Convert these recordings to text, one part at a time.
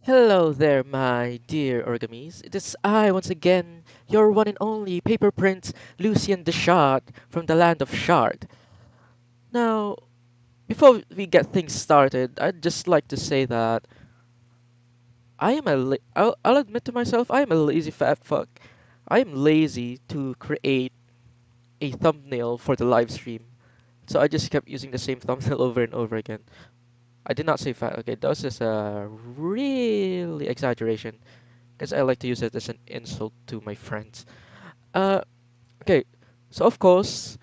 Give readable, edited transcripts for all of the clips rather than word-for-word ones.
Hello there, my dear origami's. It is I once again, your one and only paper prince Lucian the Shard from the land of Shard. Now, before we get things started, I'd just like to say that I'll admit to myself I am a lazy fat fuck. I am lazy to create a thumbnail for the live stream, so I just kept using the same thumbnail over and over again. I did not say fat. Okay, that was just a really exaggeration because I like to use it as an insult to my friends. Uh, okay, so of course,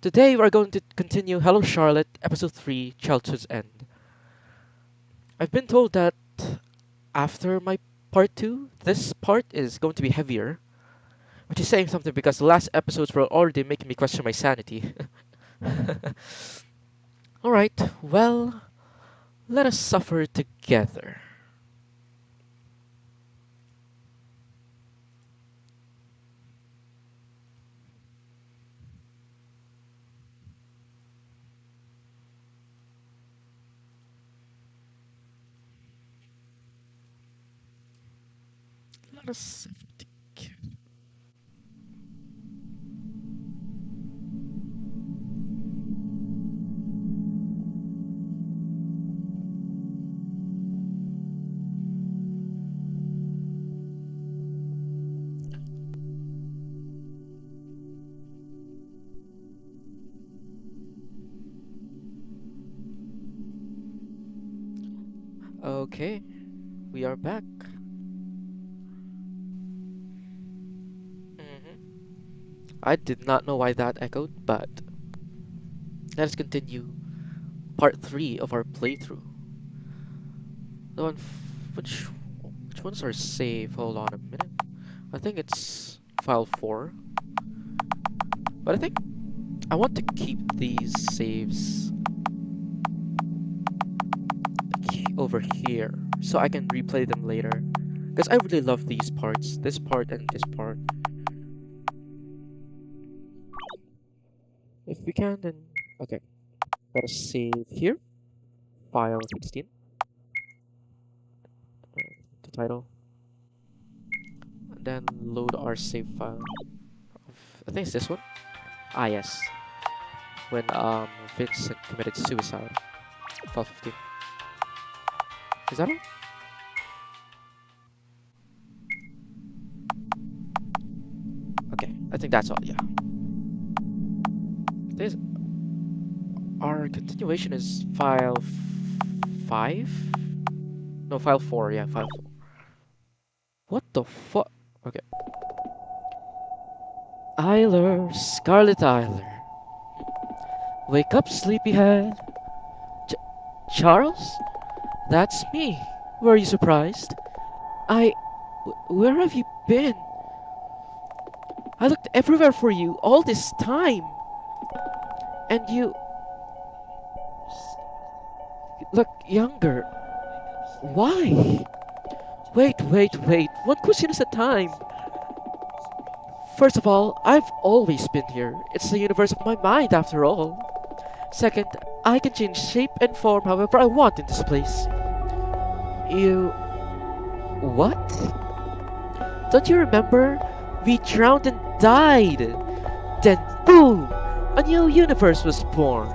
today we're going to continue Hello Charlotte, Episode 3, Childhood's End. I've been told that after my part 2, this part is going to be heavier, which is saying something because the last episodes were already making me question my sanity. Alright, well, let us suffer together. Let us suffer together. Okay, we are back. Mhm. I did not know why that echoed, but let us continue part 3 of our playthrough. The one which one's our save? Hold on a minute. I think it's file 4. But I think I want to keep these saves over here so I can replay them later. Because I really love these parts. This part and this part. If we can, then okay. Let us save here. File 16. The title. And then load our save file. I think it's this one. Ah yes. When Vincent committed suicide. File 15. Is that all? Okay, I think that's all, yeah. This our continuation is file 5? No, file 4, yeah, file 4. What the fuck? Okay. Eiler, Scarlet Eiler. Wake up, sleepyhead. Ch Charles? That's me. Were you surprised? I... Where have you been? I looked everywhere for you all this time. And you look younger. Why? Wait. One question at a time. First of all, I've always been here. It's the universe of my mind, after all. Second, I can change shape and form however I want in this place. You... What? Don't you remember? We drowned and died. Then boom! A new universe was born.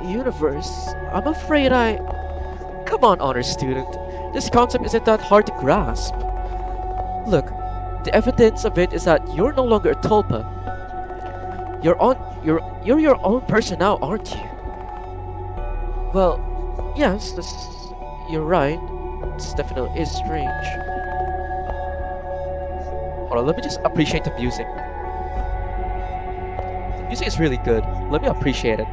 Universe? I'm afraid I... Come on, honor student. This concept isn't that hard to grasp. Look, the evidence of it is that you're no longer a tulpa. You're your own person now, aren't you? Well, yes, you're right. This definitely is strange. Hold on, let me just appreciate the music. The music is really good. Let me appreciate it.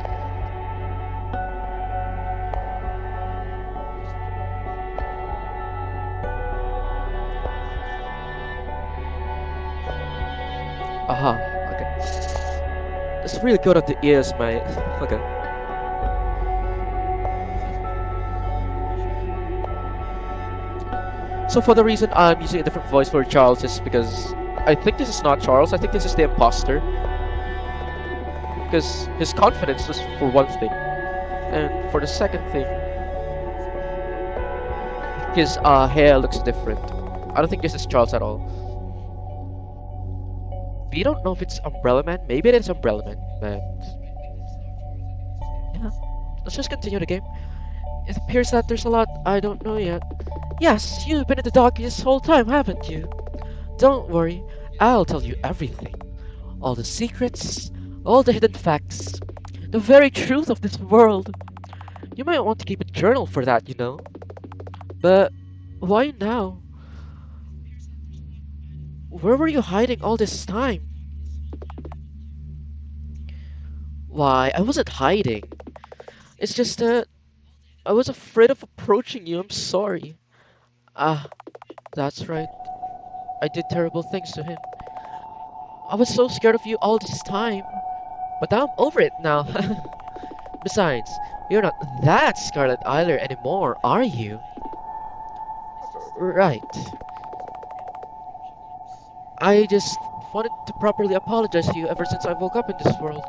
Aha, okay. It's really good on the ears, mate. Okay. So for the reason I'm using a different voice for Charles is because I think this is not Charles, I think this is the imposter. Because his confidence is for one thing. And for the second thing, His hair looks different. I don't think this is Charles at all. We don't know if it's Umbrella Man. Maybe it is Umbrella Man, but yeah. Let's just continue the game. It appears that there's a lot I don't know yet. Yes, you've been in the dark this whole time, haven't you? Don't worry, I'll tell you everything. All the secrets, all the hidden facts, the very truth of this world. You might want to keep a journal for that, you know. But why now? Where were you hiding all this time? Why, I wasn't hiding. It's just that I was afraid of approaching you. I'm sorry. Ah, that's right. I did terrible things to him. I was so scared of you all this time. But now I'm over it now. Besides, you're not that Scarlet Isler anymore, are you? Right. I just wanted to properly apologize to you ever since I woke up in this world.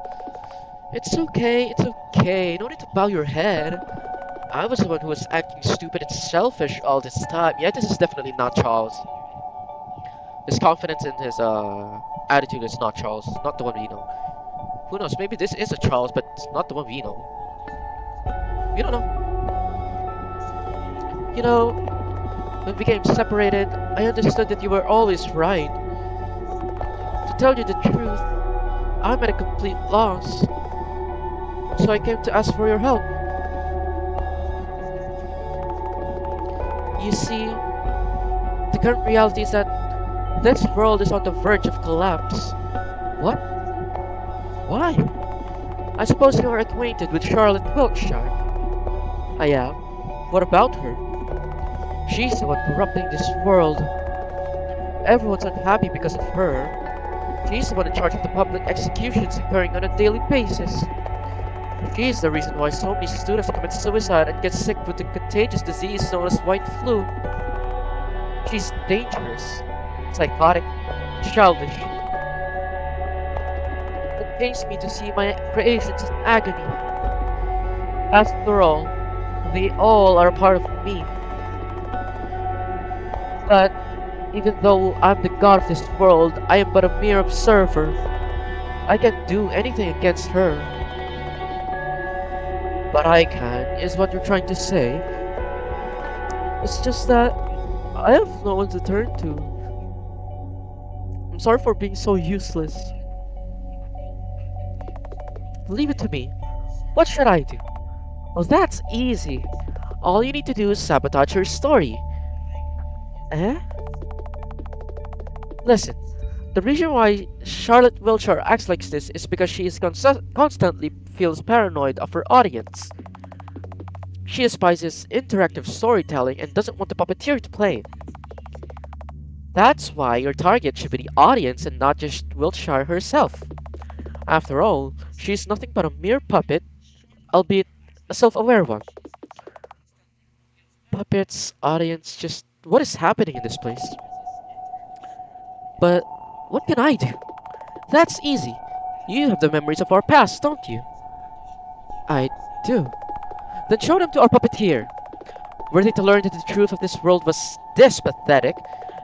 It's okay. No need to bow your head. I was the one who was acting stupid and selfish all this time. Yeah, this is definitely not Charles. His confidence in his attitude is not Charles, not the one we know. Who knows, maybe this is a Charles, but it's not the one we know. We don't know. You know, when we became separated, I understood that you were always right. To tell you the truth, I'm at a complete loss. So I came to ask for your help. You see, the current reality is that this world is on the verge of collapse. What? Why? I suppose you are acquainted with Charlotte Wiltshire. I am. What about her? She's the one corrupting this world. Everyone's unhappy because of her. She's the one in charge of the public executions occurring on a daily basis. She's the reason why so many students commit suicide and get sick with the contagious disease known as white flu. She's dangerous, psychotic, childish. It pains me to see my creations in agony. After all, they all are a part of me. But even though I'm the god of this world, I am but a mere observer. I can't do anything against her. But I can, is what you're trying to say. It's just that I have no one to turn to. I'm sorry for being so useless. Leave it to me. What should I do? Well, that's easy. All you need to do is sabotage her story. Eh? Listen, the reason why Charlotte Wiltshire acts like this is because she is constantly feels paranoid of her audience. She despises interactive storytelling and doesn't want the puppeteer to play. That's why your target should be the audience and not just Wiltshire herself. After all, she is nothing but a mere puppet, albeit a self-aware one. Puppets, audience, just what is happening in this place? But what can I do? That's easy. You have the memories of our past, don't you? I do. Then show them to our puppeteer. Were they to learn that the truth of this world was this pathetic,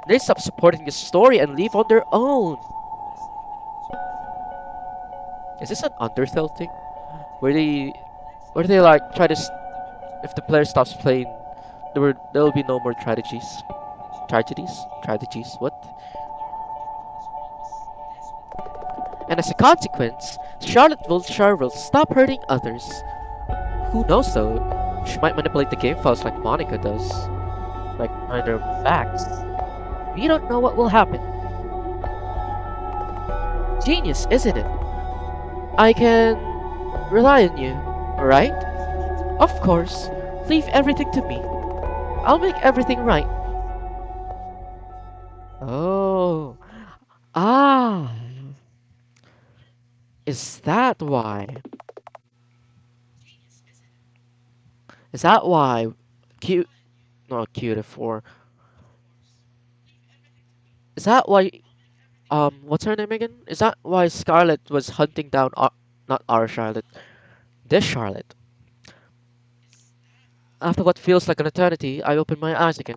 they stop supporting the story and leave on their own. Is this an Undertale thing? Where they like try to if the player stops playing, there will be no more tragedies. Tragedies. What? And as a consequence, Charlotte Wiltshire will stop hurting others. Who knows though? She might manipulate the game files like Monica does. Like behind their backs. We don't know what will happen. Genius, isn't it? I can rely on you, right? Of course. Leave everything to me. I'll make everything right. Oh. Ah. Is that why? Is that why cute not cute for is that why what's her name again? Is that why Scarlet was hunting down not our Charlotte, this Charlotte? After what feels like an eternity, I open my eyes again.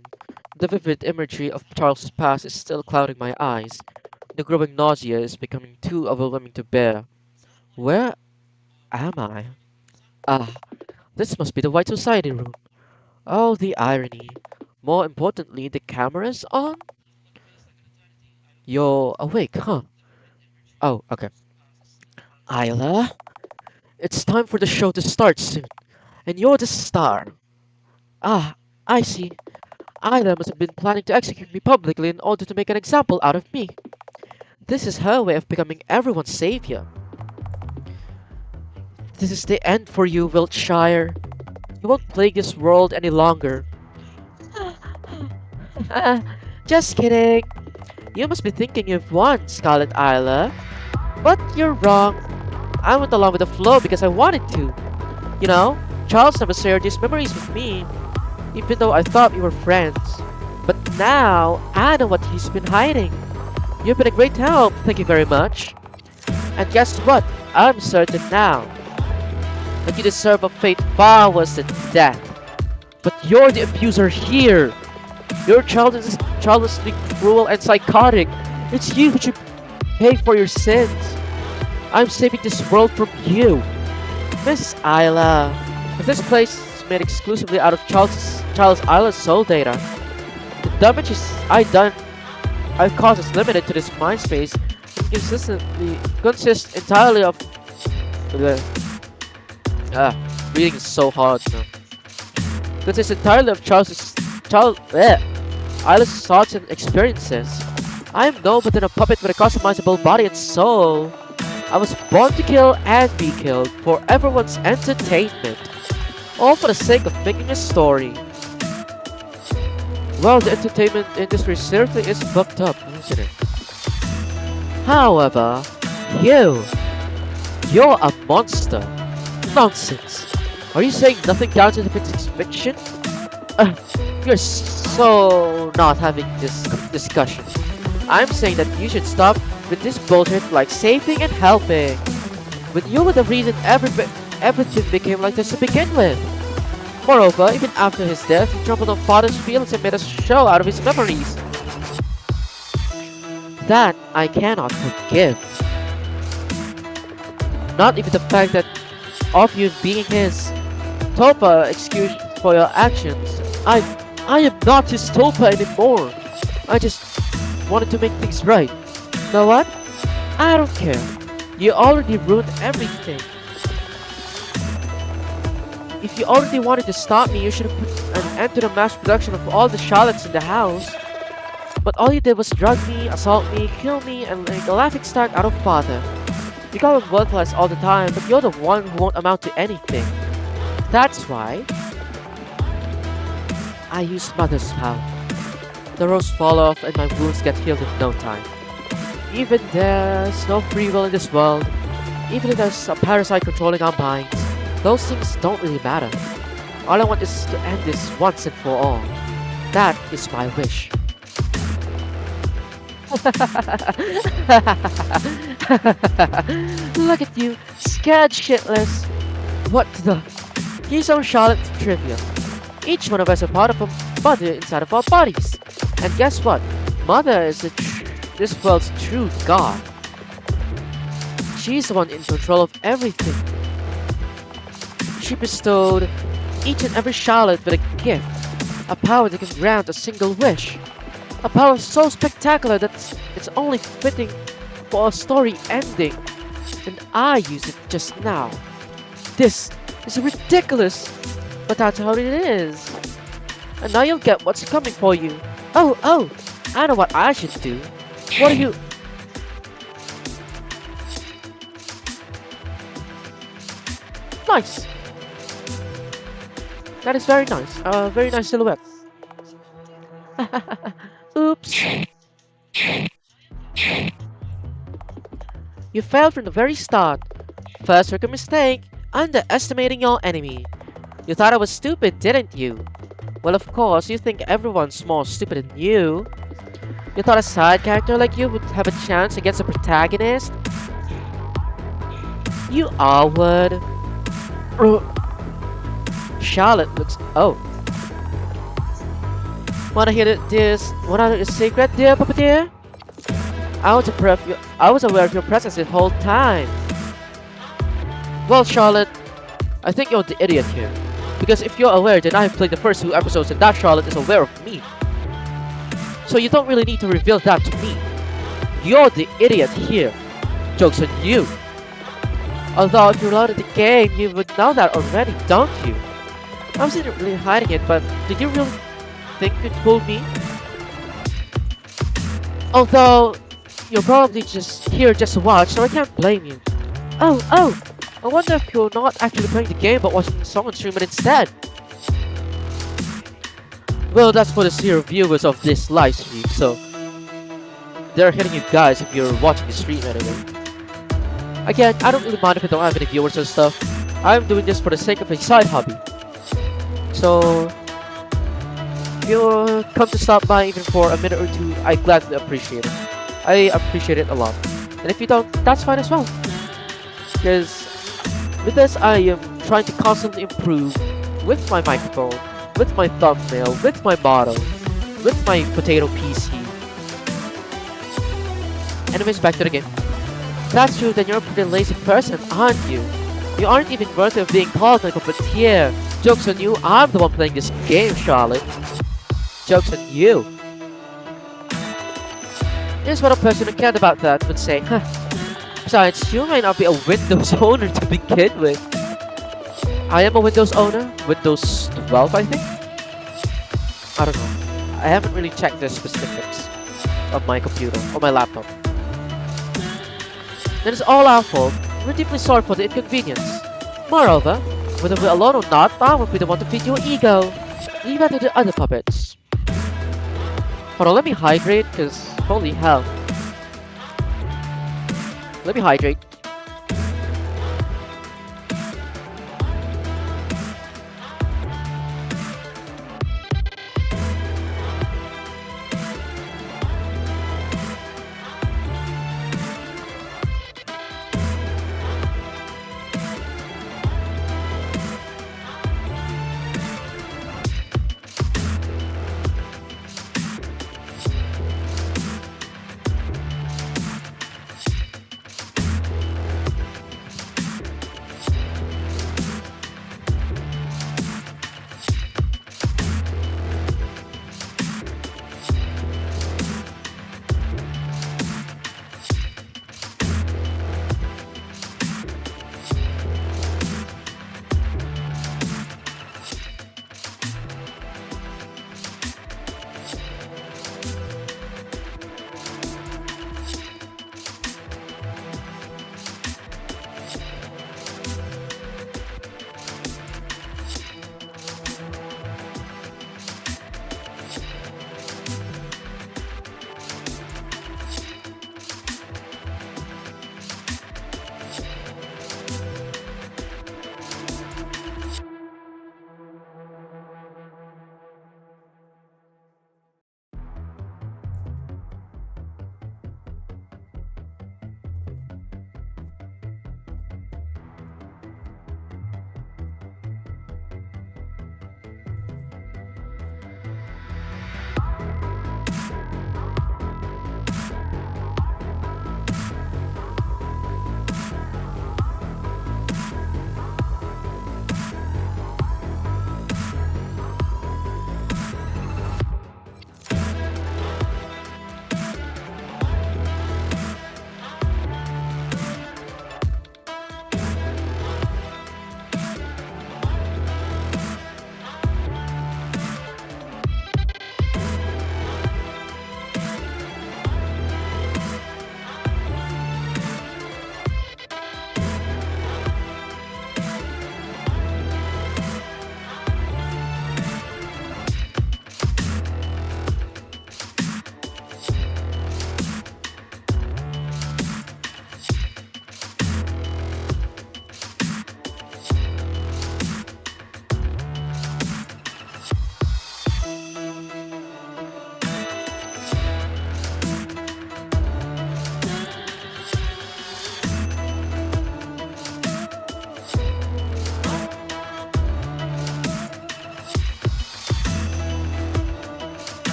The vivid imagery of Charles's past is still clouding my eyes. The growing nausea is becoming too overwhelming to bear. Where am I? Ah, this must be the White Society room. Oh, the irony. More importantly, the camera's on? You're awake, huh? Oh, okay. Isla, it's time for the show to start soon. And you're the star. Ah, I see. Isla must have been planning to execute me publicly in order to make an example out of me. This is her way of becoming everyone's savior. This is the end for you, Wiltshire. You won't plague this world any longer. Just kidding. You must be thinking you've won, Scarlet Isla. But you're wrong. I went along with the flow because I wanted to. You know, Charles never shared these memories with me, even though I thought we were friends. But now, I know what he's been hiding. You've been a great help, thank you very much. And guess what? I'm certain now that you deserve a fate far worse than death. But you're the abuser here. You're childishly cruel and psychotic. It's you who should pay for your sins. I'm saving this world from you. Miss Isla, if this place is made exclusively out of Charles Isla's soul data, the damages I've caused is limited to this mind space and consists entirely of reading is so hard now. Consists entirely of Isla's thoughts and experiences. I am no but than a puppet with a customizable body and soul. I was born to kill and be killed for everyone's entertainment, all for the sake of making a story. Well, the entertainment industry seriously is fucked up, isn't it? However, you're a monster. Nonsense. Are you saying nothing counts if it's fiction? You're so not having this discussion. I'm saying that you should stop with this bullshit like saving and helping. When you were the reason everything became like this to begin with. Moreover, even after his death, he trampled on father's feelings and made a show out of his memories. That I cannot forgive. Not even the fact that of you being his Topa excuse for your actions. I am not his Topa anymore. I just wanted to make things right. You know what? I don't care. You already ruined everything. If you already wanted to stop me, you should have put an end to the mass production of all the Charlottes in the house. But all you did was drug me, assault me, kill me, and make a laughingstock out of father. You call him worthless all the time, but you're the one who won't amount to anything. That's why I use mother's power. The rose fall off and my wounds get healed in no time. Even there's no free will in this world, even if there's a parasite controlling our minds, those things don't really matter. All I want is to end this once and for all. That is my wish. Look at you, scared shitless. What the? Here's our Charlotte trivia. Each one of us is a part of a mother inside of our bodies. And guess what? Mother is this world's true god. She's the one in control of everything. She bestowed each and every Charlotte with a gift, a power that can grant a single wish. A power so spectacular that it's only fitting for a story ending. And I used it just now. This is ridiculous, but that's how it is. And now you'll get what's coming for you. Oh, I know what I should do. What are you... Nice. That is very nice. Very nice silhouette. Oops. You failed from the very start. First rookie mistake, underestimating your enemy. You thought I was stupid, didn't you? Well, of course, you think everyone's more stupid than you. You thought a side character like you would have a chance against a protagonist? You all would. Charlotte looks. Oh. Wanna hear this? Wanna hear the secret, dear puppeteer? I was aware of your presence the whole time. Well, Charlotte, I think you're the idiot here. Because if you're aware, then I have played the first 2 episodes and that Charlotte is aware of me. So you don't really need to reveal that to me. You're the idiot here. Joke's on you. Although if you loaded the game, you would know that already, don't you? I wasn't really hiding it, but did you really think you'd fool me? Although, you're probably just here just to watch, so I can't blame you. Oh, I wonder if you're not actually playing the game but watching someone stream it instead. Well, that's for the 0 viewers of this live stream, so they're hitting you guys if you're watching the stream anyway. Again, I don't really mind if I don't have any viewers and stuff. I'm doing this for the sake of a side hobby. So, if you come to stop by even for a minute or two, I gladly appreciate it. I appreciate it a lot. And if you don't, that's fine as well. Because with this, I am trying to constantly improve with my microphone, with my thumbnail, with my model, with my potato PC. Anyways, back to the game. That's true, then you're a pretty lazy person, aren't you? You aren't even worthy of being called my puppeteer. Joke's on you, I'm the one playing this game, Charlotte. Joke's on you. Here's what a person who cared about that would say, huh. Besides, you may not be a Windows owner to begin with. I am a Windows owner, Windows 12 I think? I don't know. I haven't really checked the specifics of my computer, or my laptop. That is all our fault. We're deeply sorry for the inconvenience. Moreover, whether we're alone or not, I won't be the one to feed your ego. Leave that to the other puppets. Hold on, let me hydrate, cause holy hell. Let me hydrate.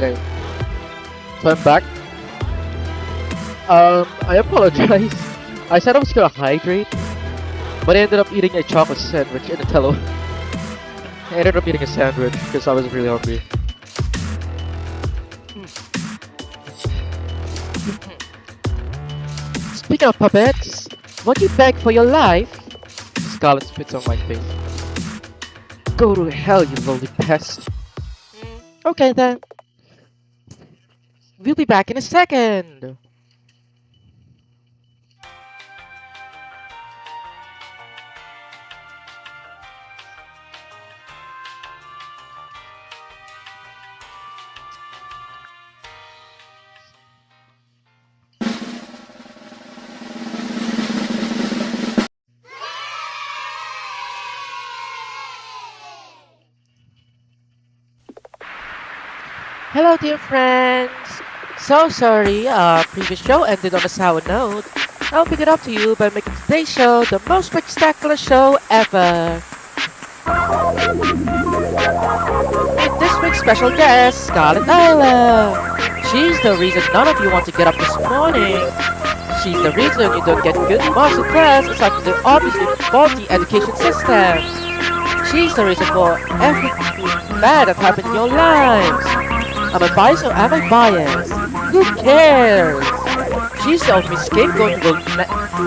Okay, so I'm back. I apologize. I said I was gonna hydrate, but I ended up eating a chocolate sandwich in a Nutella. I ended up eating a sandwich because I was really hungry. Speaking of puppets, won't you beg for your life? Scarlet spits on my face. Go to hell, you lowly pest. Okay then. We'll be back in a second. Hello, dear friends. So sorry, previous show ended on a sour note. I'll pick it up to you by making today's show the most spectacular show ever. Meet this week's special guest, Scarlet Isla. She's the reason none of you want to get up this morning. She's the reason you don't get good marks in class aside from the obviously faulty education system. She's the reason for everything bad that happened in your lives. Am I biased or am I biased? Who cares? She's the only scapegoat you will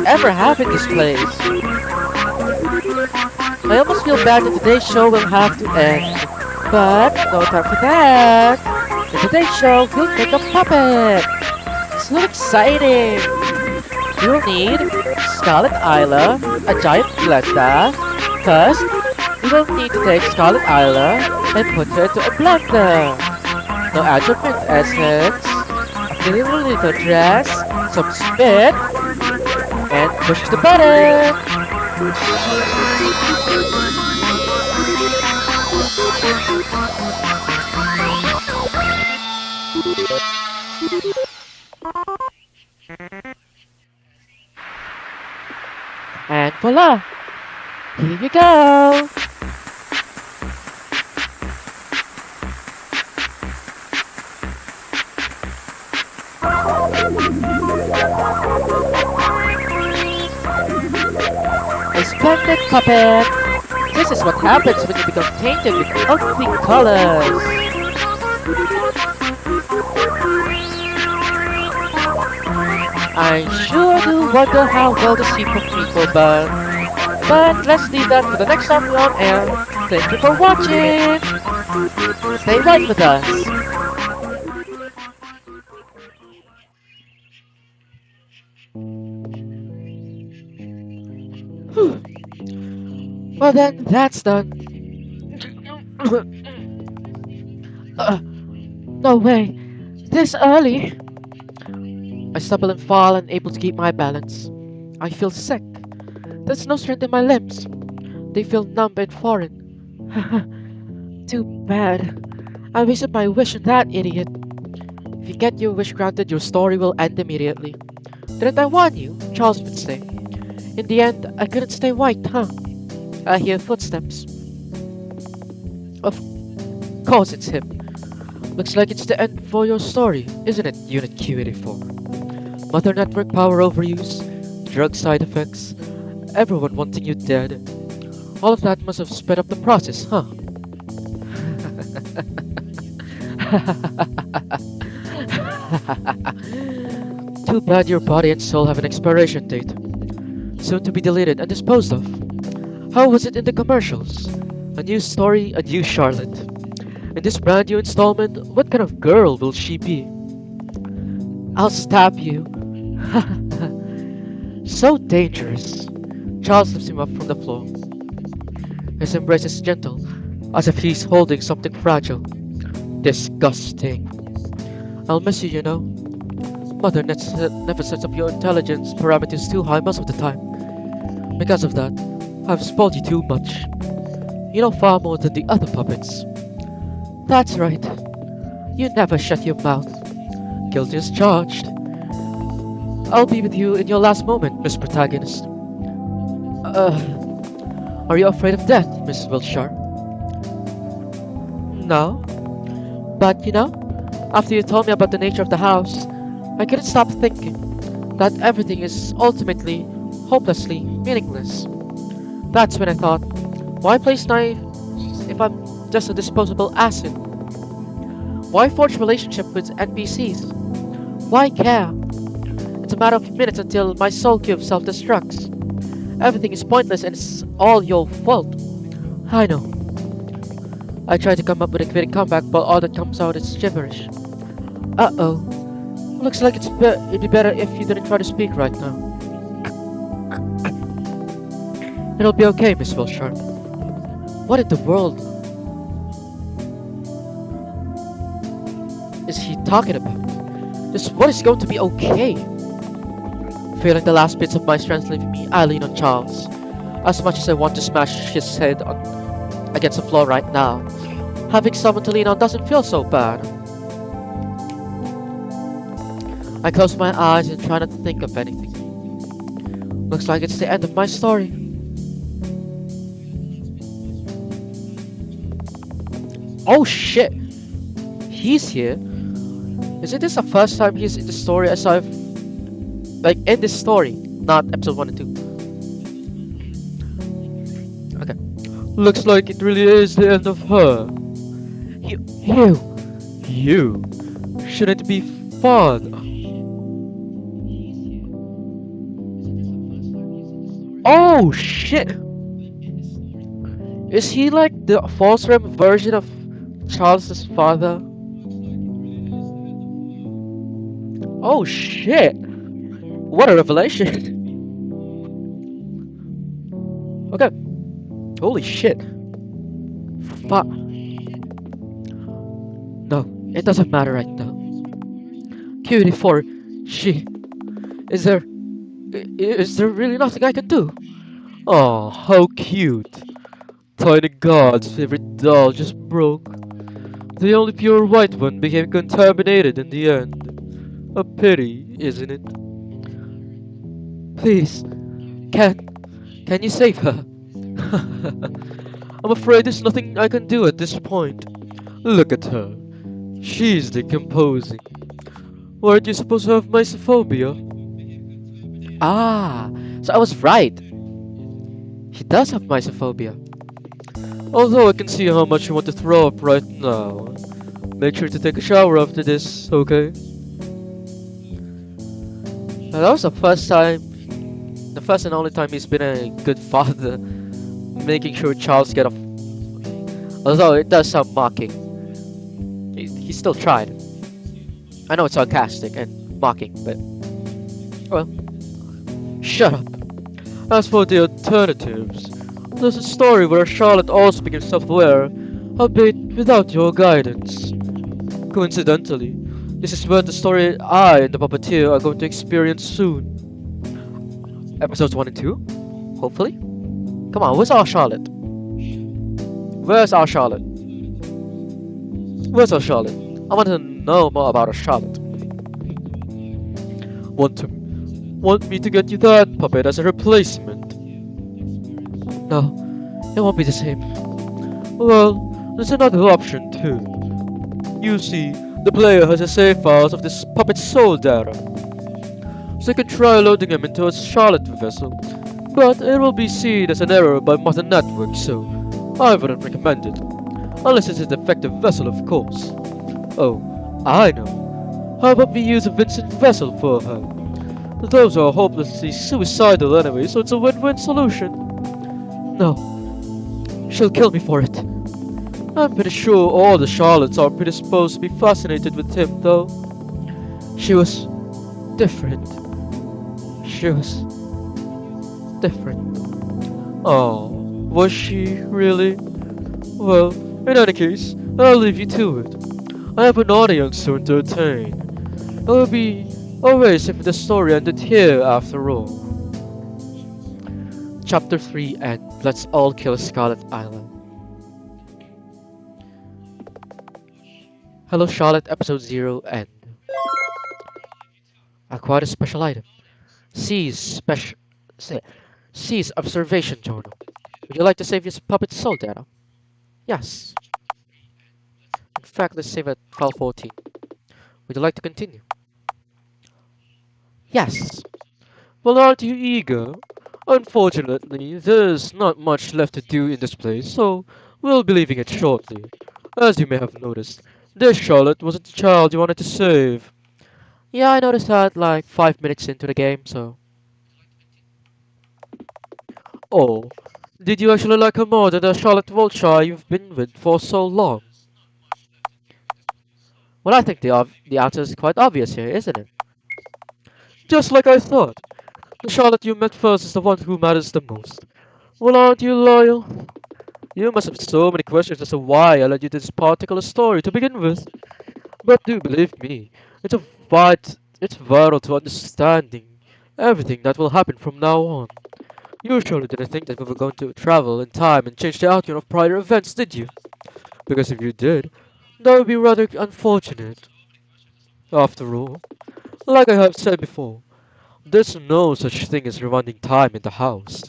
ever have in this place. I almost feel bad that today's show will have to end. But no time for that. In today's show, we'll make a puppet. So exciting. You'll need Scarlet Isla, a giant blender. First, we will need to take Scarlet Isla and put her into a blender. Now add your mint essence, a little dress, some spit, and push the button. And voila! Here you go! A splendid puppet! This is what happens when you become tainted with ugly colors! I sure do wonder how well the secret people burn. But let's leave that for the next time we're on air. Thank you for watching! Stay right with us! Well then, that's done. No way! This early? I stumble and fall, unable to keep my balance. I feel sick. There's no strength in my limbs. They feel numb and foreign. Too bad. I wasted my wish on that idiot. If you get your wish granted, your story will end immediately. Didn't I warn you? Charles would say. In the end, I couldn't stay white, huh? I hear footsteps. Of course it's him. Looks like it's the end for your story, isn't it, Unit Q84? Mother network power overuse, drug side effects, everyone wanting you dead. All of that must have sped up the process, huh? Too bad your body and soul have an expiration date. Soon to be deleted and disposed of. How was it in the commercials? A new story, a new Charlotte. In this brand new installment, what kind of girl will she be? I'll stab you. So dangerous. Charles lifts him up from the floor. His embrace is gentle, as if he's holding something fragile. Disgusting. I'll miss you, you know. Mother never sets up your intelligence parameters too high most of the time. Because of that, I've spoiled you too much. You know far more than the other puppets. That's right. You never shut your mouth. Guilty as charged. I'll be with you in your last moment, Miss Protagonist. Are you afraid of death, Mrs. Wiltshire? No. But, you know, After you told me about the nature of the house, I couldn't stop thinking that everything is ultimately, hopelessly meaningless. That's when I thought, why play nice if I'm just a disposable asset? Why forge relationship with NPCs? Why care? It's a matter of minutes until my soul cube self-destructs. Everything is pointless and it's all your fault. I know. I tried to come up with a quick comeback, but all that comes out is gibberish. Uh-oh. Looks like it'd be better if you didn't try to speak right now. It'll be okay, Miss Wilshire. What in the world is he talking about? What is going to be okay? Feeling the last bits of my strength leaving me, I lean on Charles. As much as I want to smash his head against the floor right now, having someone to lean on doesn't feel so bad. I close my eyes and try not to think of anything. Looks like it's the end of my story. Oh shit! He's here? Isn't this the first time he's in the story as I've... Like, in this story, not episode 1 and 2. Okay. Looks like it really is the end of her. You shouldn't be fun. Oh shit! Is he like the false rem version of Charles's father? Oh shit! What a revelation! Okay. Holy shit. Fuck. No, it doesn't matter right now. QD4, is there really nothing I can do? Oh, how cute. Tiny God's favorite doll just broke. The only pure white one became contaminated in the end. A pity, isn't it? Please, can you save her? I'm afraid there's nothing I can do at this point. Look at her. She's decomposing. Weren't you supposed to have mysophobia? Ah, so I was right. He does have mysophobia. Although I can see how much you want to throw up right now. Make sure to take a shower after this, okay? Now, that was the first and only time he's been a good father, making sure Charles get off. Although it does sound mocking, he still tried. I know it's sarcastic and mocking, but well, shut up. As for the alternatives, there's a story where Charlotte also becomes self-aware, albeit without your guidance. Coincidentally, this is what the story I and the puppeteer are going to experience soon. Episodes 1 and 2? Hopefully? Come on, where's our Charlotte? Where's our Charlotte? Where's our Charlotte? I want to know more about our Charlotte. Want me to get you that puppet as a replacement? No, it won't be the same. Well, there's another option too. You see, the player has a save files of this puppet's soul data. So you can try loading him into a Charlotte vessel, but it will be seen as an error by Mother Network, so I wouldn't recommend it. Unless it's a defective vessel, of course. Oh, I know. How about we use a Vincent vessel for her? Those are hopelessly suicidal anyway, so it's a win-win solution. No, she'll kill me for it. I'm pretty sure all the Charlottes are predisposed to be fascinated with him, though. She was different. She was different. Oh, was she really? Well, in any case, I'll leave you to it. I have an audience to entertain. It would be a waste if the story ended here after all. Chapter 3 and Let's All Kill Scarlet Island. Hello Charlotte, episode 0 end. Acquired a special item. C's observation journal. Would you like to save your puppet's soul data? Yes. In fact, let's save at file 14. Would you like to continue? Yes. Well, aren't you eager? Unfortunately, there's not much left to do in this place, so we'll be leaving it shortly. As you may have noticed, this Charlotte wasn't the child you wanted to save. Yeah, I noticed that like 5 minutes into the game, so. Oh, did you actually like her more than the Charlotte Vulture you've been with for so long? Well, I think the answer is quite obvious here, isn't it? Just like I thought. The Charlotte you met first is the one who matters the most. Well, aren't you loyal? You must have so many questions as to why I led you to this particular story to begin with. But do believe me, it's a it's vital to understanding everything that will happen from now on. You surely didn't think that we were going to travel in time and change the outcome of prior events, did you? Because if you did, that would be rather unfortunate. After all, like I have said before, there's no such thing as rewinding time in the house.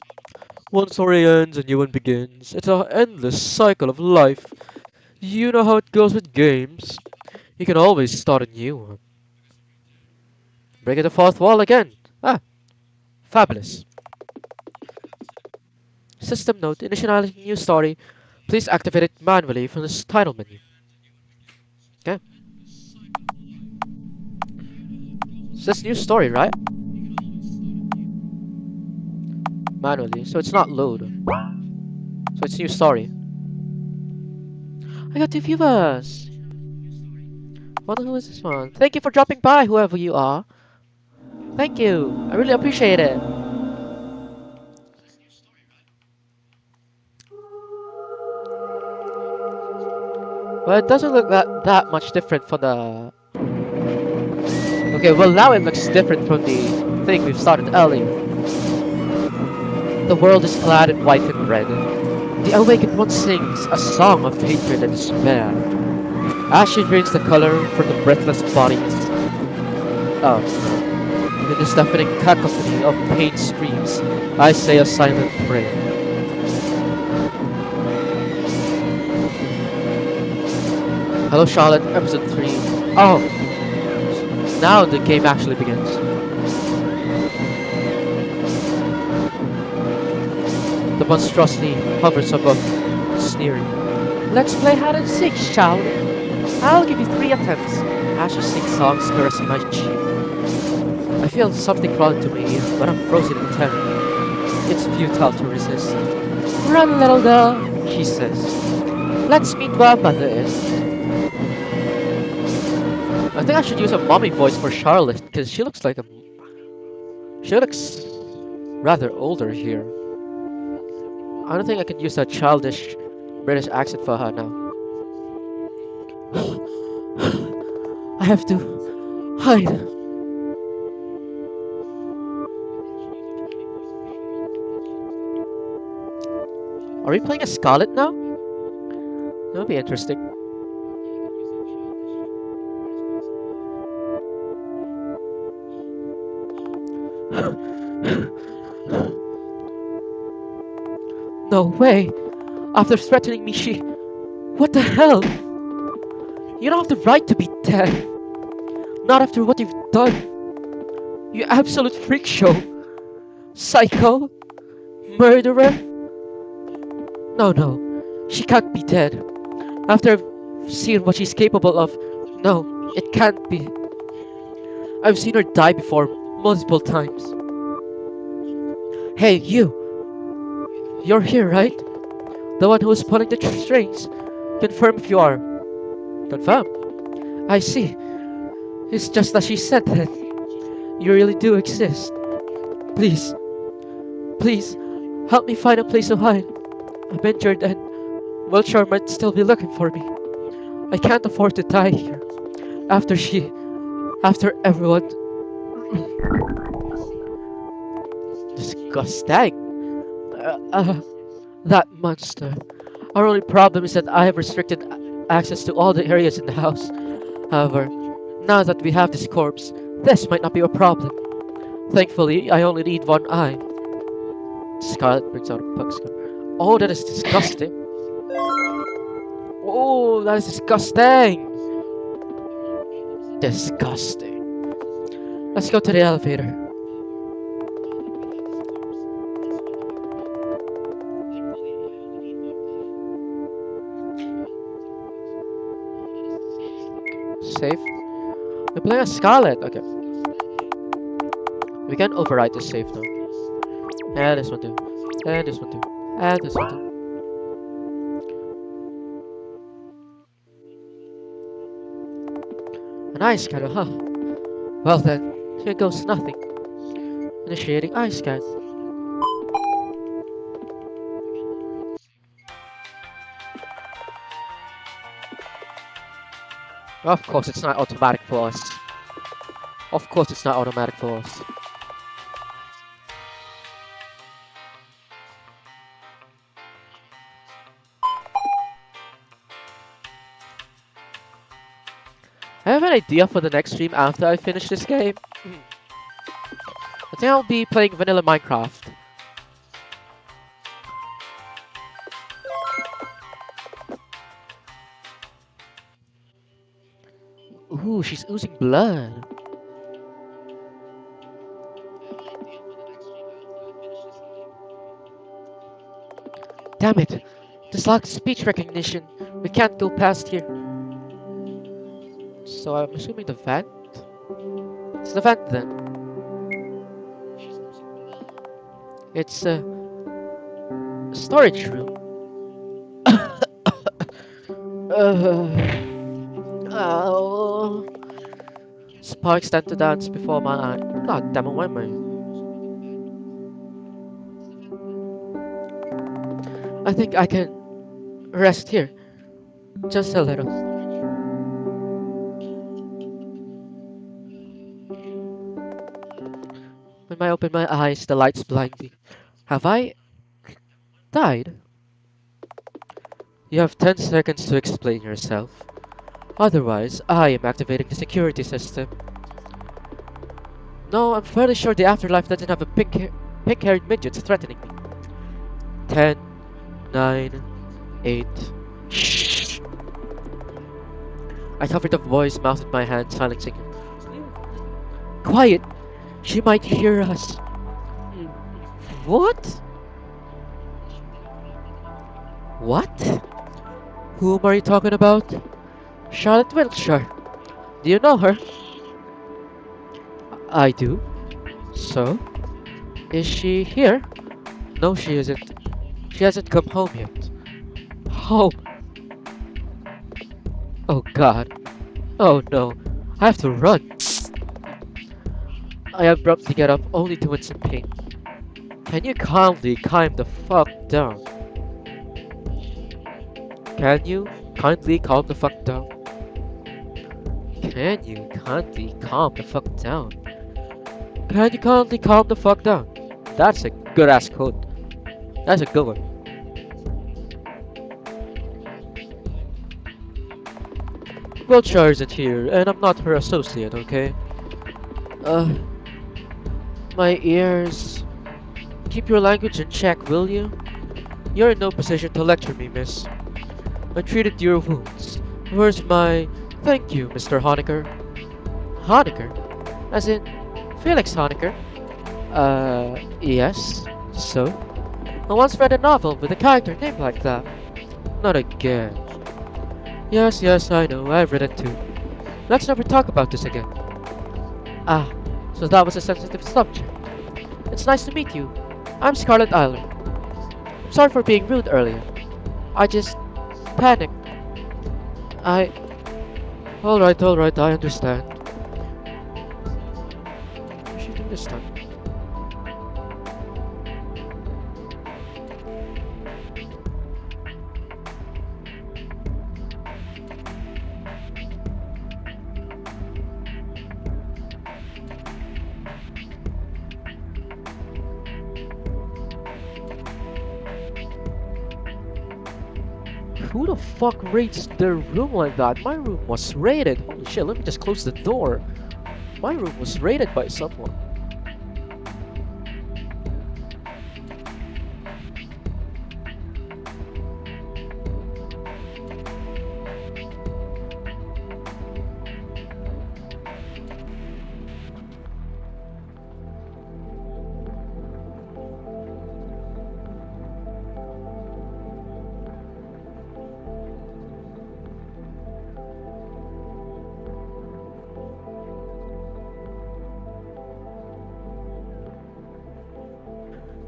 One story ends, a new one begins. It's an endless cycle of life. You know how it goes with games. You can always start a new one. Breaking the fourth wall again. Ah, fabulous. System note, initializing new story. Please activate it manually from this title menu. Okay. It's this new story, right? Manually, so it's not load. So it's new story. I got 2 viewers. Wonder who is this one? Thank you for dropping by, whoever you are. Thank you. I really appreciate it. Well, it doesn't look that much different from the... Okay, well now it looks different from the thing we've started earlier. The world is clad in white and red. The awakened one sings a song of hatred and despair. As she drinks the color from the breathless bodies. Oh, in this deafening cacophony of pain screams, I say a silent prayer. Hello Charlotte, episode 3. Oh, now the game actually begins. The monstrosity hovers above, sneering. Let's play hide and seek, shall we? I'll give you 3 attempts. As she sings songs caressing my cheek. I feel something crawling to me, but I'm frozen in terror. It's futile to resist. Run, little girl, she says. Let's meet where mother is. I think I should use a mommy voice for Charlotte, because she looks like a... She looks rather older here. I don't think I can use that childish British accent for her now. I have to hide. Are we playing a Scarlet now? That would be interesting. No way! After threatening me, she... What the hell? You don't have the right to be dead. Not after what you've done. You absolute freak show. Psycho. Murderer. No. She can't be dead. After I've seen what she's capable of. No, it can't be. I've seen her die before, multiple times. Hey, you! You're here, right? The one who was pulling the strings. Confirm if you are. Confirm? I see. It's just that she said that. You really do exist. Please. Please, help me find a place to hide. I'm injured and Wiltshire might still be looking for me. I can't afford to die here. After everyone... Disgusting. That monster. Our only problem is that I have restricted access to all the areas in the house. However, now that we have this corpse, this might not be a problem. Thankfully, I only need one eye. Scarlet brings out a book. Oh, that is disgusting. Oh, that is disgusting. Disgusting. Let's go to the elevator. Save. We play as Scarlet. Okay. We can override the save though. And this one too. And this one too. And this one too. An ice scanner, huh? Well then, here goes nothing. Initiating ice scan. Of course it's not automatic for us. Of course it's not automatic for us. I have an idea for the next stream after I finish this game. I think I'll be playing vanilla Minecraft. Ooh, she's oozing blood. Damn it! This lacks speech recognition. We can't go past here. So I'm assuming the vent? It's the vent then. It's a storage room. Oh. Sparks tend to dance before my eye. God damn it, why am I think I can rest here. Just a little. When I open my eyes, the lights blind me. Have I died? You have 10 seconds to explain yourself. Otherwise, I am activating the security system. No, I'm fairly sure the afterlife doesn't have a pink-haired midget threatening me. 10, 9, 8... Shh! I covered the boy's mouth with my hand, silencing him. Quiet! She might hear us. What? What? Whom are you talking about? Charlotte Wiltshire. Do you know her? I do. So? Is she here? No, she isn't. She hasn't come home yet. Home? Oh god. Oh no. I have to run. I abruptly get up only to wince in pain. Can you kindly calm the fuck down? Can you kindly calm the fuck down? Can you kindly calm the fuck down? Can you kindly calm the fuck down? That's a good ass quote. That's a good one. Wiltshire isn't here, and I'm not her associate, okay? My ears... Keep your language in check, will you? You're in no position to lecture me, miss. I treated your wounds. Where's my... Thank you, Mr. Honecker. Honecker? As in, Felix Honecker? Yes. So? I once read a novel with a character named like that. Not again. Yes, I know, I've read it too. Let's never talk about this again. Ah, so that was a sensitive subject. It's nice to meet you. I'm Scarlet Isler. I'm sorry for being rude earlier. I just... panicked. Alright, I understand. What should we do this time? Who the fuck rates their room like that? My room was raided. Holy shit, let me just close the door. My room was raided by someone.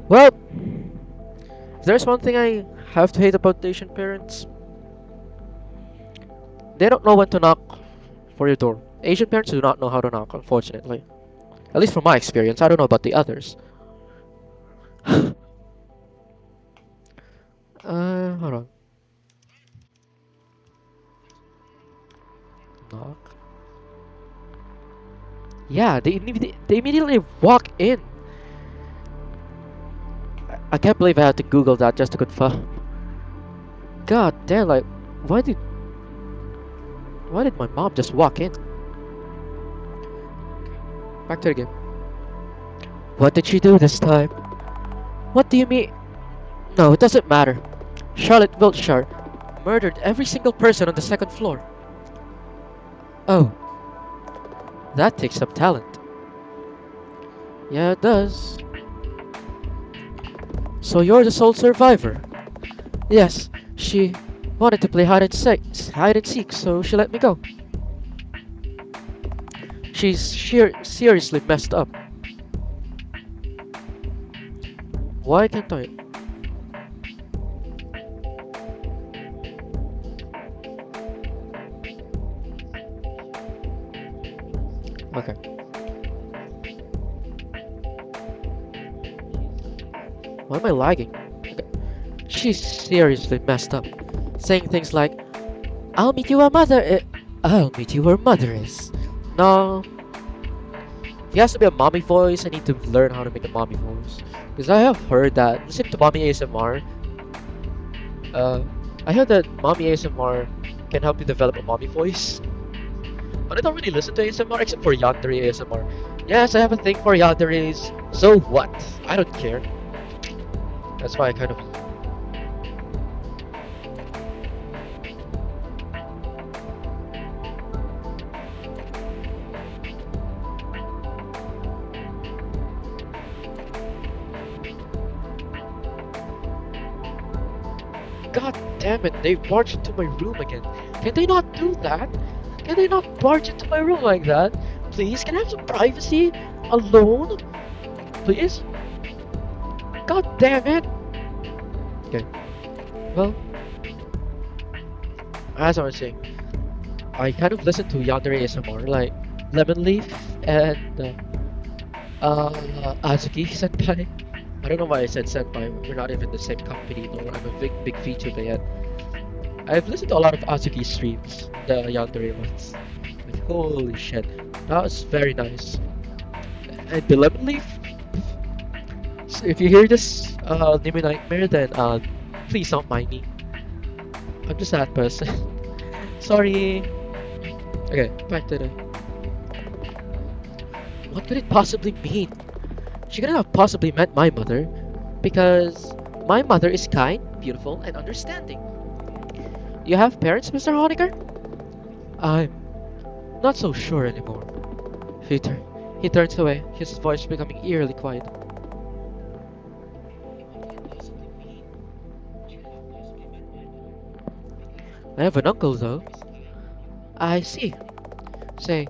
Well, if there's one thing I have to hate about Asian parents, they don't know when to knock for your door. Asian parents do not know how to knock, unfortunately. At least from my experience, I don't know about the others. Hold on. Knock. Yeah, they immediately walk in. I can't believe I had to Google that just to confirm. God damn, like, why did why did my mom just walk in? Back to the game. What did she do this time? What do you mean? No, it doesn't matter. Charlotte Wiltshire murdered every single person on the second floor. Oh, that takes some talent. Yeah, it does. So you're the sole survivor? Yes, she wanted to play hide and seek, so she let me go. She's seriously messed up. Why can't I? Okay. Why am I lagging? Okay. She's seriously messed up, saying things like, "I'll meet you where mother I- I'll meet you where mother is." No, if he has to be a mommy voice, I need to learn how to make a mommy voice. Because I have heard that listening to mommy ASMR, uh, I heard that mommy ASMR can help you develop a mommy voice. But I don't really listen to ASMR except for Yandere ASMR. Yes, I have a thing for Yanderes. So what? I don't care. That's why I kind of. God damn it, they barged into my room again. Can they not do that? Can they not barge into my room like that? Please, can I have some privacy? Alone? Please? God damn it! Okay, well, as I was saying, I kind of listen to Yandere ASMR, like Lemon Leaf and Azuki Senpai. I don't know why I said Senpai, we're not even the same company, nor I'm a big VTuber yet. I've listened to a lot of Azuki streams, the Yandere ones. Like, holy shit, that was very nice. And the Lemon Leaf, so if you hear this, Nimi Nightmare, then please don't mind me. I'm just that person. Sorry. Okay, back to the. What could it possibly mean? She couldn't have possibly meant my mother, because my mother is kind, beautiful, and understanding. You have parents, Mr. Honecker? I'm not so sure anymore. Peter. He turns away, his voice becoming eerily quiet. I have an uncle, though. I see. Say,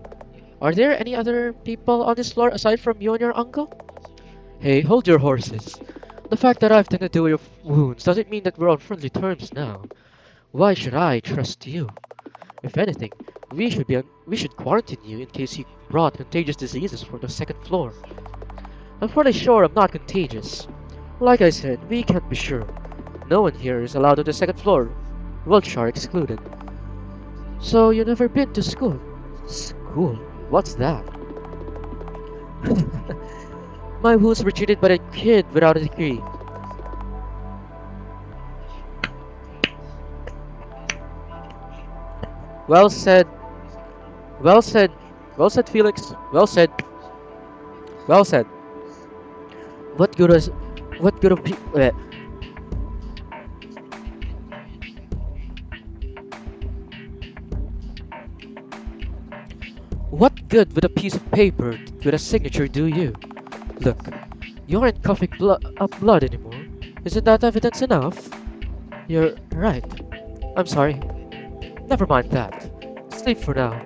are there any other people on this floor aside from you and your uncle? Hey, hold your horses. The fact that I've tended to your wounds doesn't mean that we're on friendly terms now. Why should I trust you? If anything, we should quarantine you in case you brought contagious diseases from the second floor. I'm fairly sure I'm not contagious. Like I said, we can't be sure. No one here is allowed on the second floor, Wiltshire excluded. So you've never been to school? School? What's that? My wounds were treated by a kid without a degree. Well said. Well said. Well said, Felix. Well said. Well said. What good is? What good of people? What good would a piece of paper with a signature do you? Look, you aren't coughing up blood anymore. Isn't that evidence enough? You're right. I'm sorry. Never mind that. Sleep for now.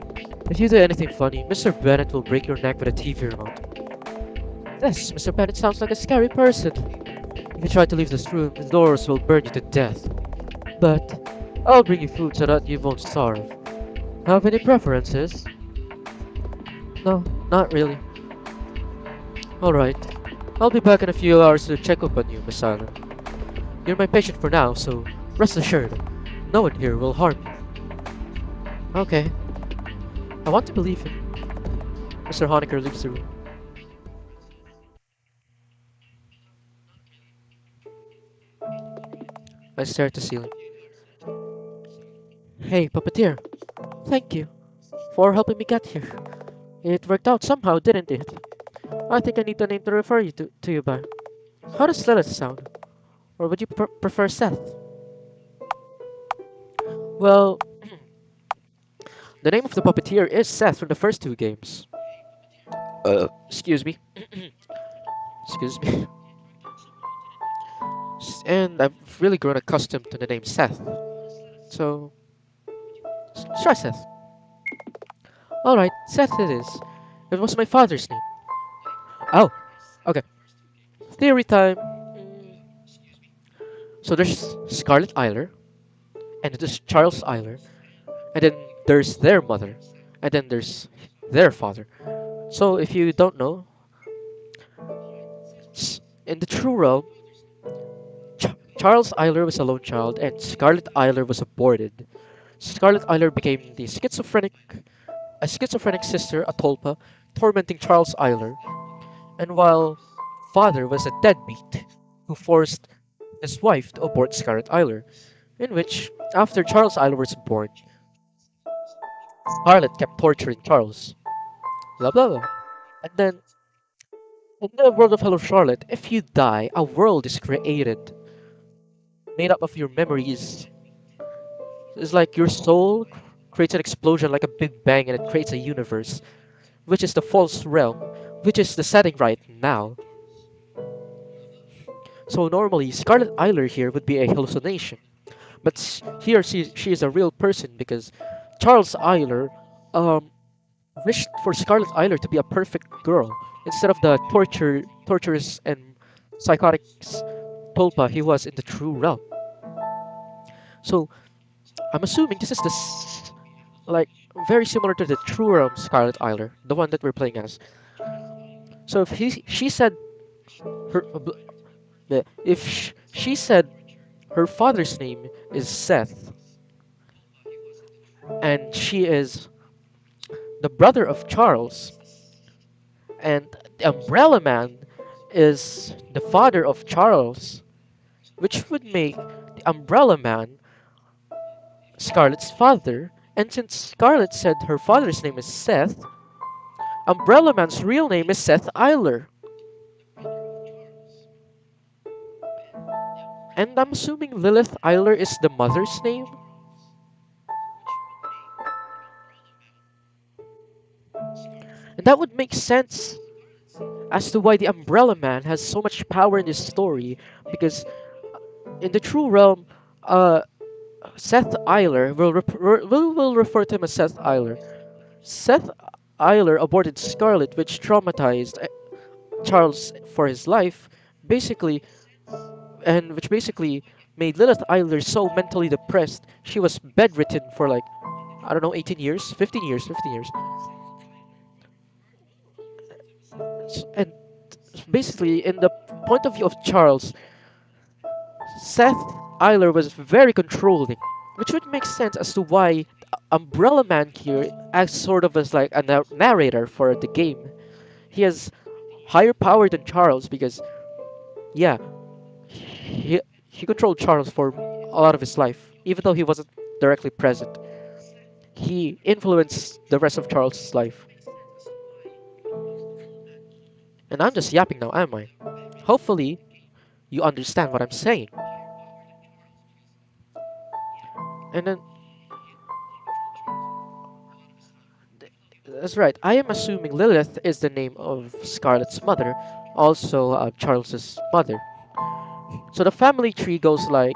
If you do anything funny, Mr. Bennett will break your neck with a TV remote. This Mr. Bennett sounds like a scary person. If you try to leave this room, the doors will burn you to death. But I'll bring you food so that you won't starve. Have any preferences? No, not really. Alright. I'll be back in a few hours to check up on you, Miss Siler. You're my patient for now, so rest assured, no one here will harm you. Okay. I want to believe him. Mr. Honecker leaves the room. I stare at the ceiling. Hey, puppeteer. Thank you for helping me get here. It worked out somehow, didn't it? I think I need a name to refer to you by. How does Lilith sound? Or would you prefer Seth? Well, the name of the puppeteer is Seth from the first two games. Excuse me. Excuse me. And I've really grown accustomed to the name Seth. So, try Seth. Alright, Seth it is. It was my father's name. Oh, okay. Theory time. So there's Scarlet Eiler, and there's Charles Eiler, and then there's their mother, and then there's their father. So if you don't know, in the true realm, Charles Eiler was a lone child, and Scarlet Eiler was aborted. Scarlet Eiler became a schizophrenic sister, Atolpa, tormenting Charles Eiler, and while father was a deadbeat who forced his wife to abort Scarlet Eiler, in which, after Charles Eiler was born, Scarlet kept torturing Charles. Blah blah blah. And then, in the world of Hello Charlotte, if you die, a world is created, made up of your memories. It's like your soul creates an explosion like a big bang and it creates a universe, which is the false realm, which is the setting right now. So normally, Scarlet Eiler here would be a hallucination. But here she is a real person because Charles Eiler um, wished for Scarlet Eiler to be a perfect girl instead of the torturous and psychotic Tulpa he was in the true realm. So I'm assuming this is like very similar to the true realm Scarlet Eiler, the one that we're playing as. So if she said her if she said her father's name is Seth and she is the brother of Charles, and the Umbrella Man is the father of Charles, which would make the Umbrella Man Scarlet's father. And since Scarlet said her father's name is Seth, Umbrella Man's real name is Seth Eiler. And I'm assuming Lilith Eiler is the mother's name? And that would make sense as to why the Umbrella Man has so much power in this story, because in the true realm, Seth Eiler will refer to him as Seth Eiler. Seth Eiler aborted Scarlet, which traumatized Charles for his life, basically, and which basically made Lilith Eiler so mentally depressed she was bedridden for like I don't know 18 years, 15 years, 15 years. And basically, in the point of view of Charles, Seth Eiler was very controlling, which would make sense as to why Umbrella Man here acts sort of as like a narrator for the game. He has higher power than Charles because, yeah, he controlled Charles for a lot of his life, even though he wasn't directly present. He influenced the rest of Charles' life. And I'm just yapping now, am I? Hopefully, you understand what I'm saying. And then, that's right, I am assuming Lilith is the name of Scarlet's mother, also Charles's mother. So the family tree goes like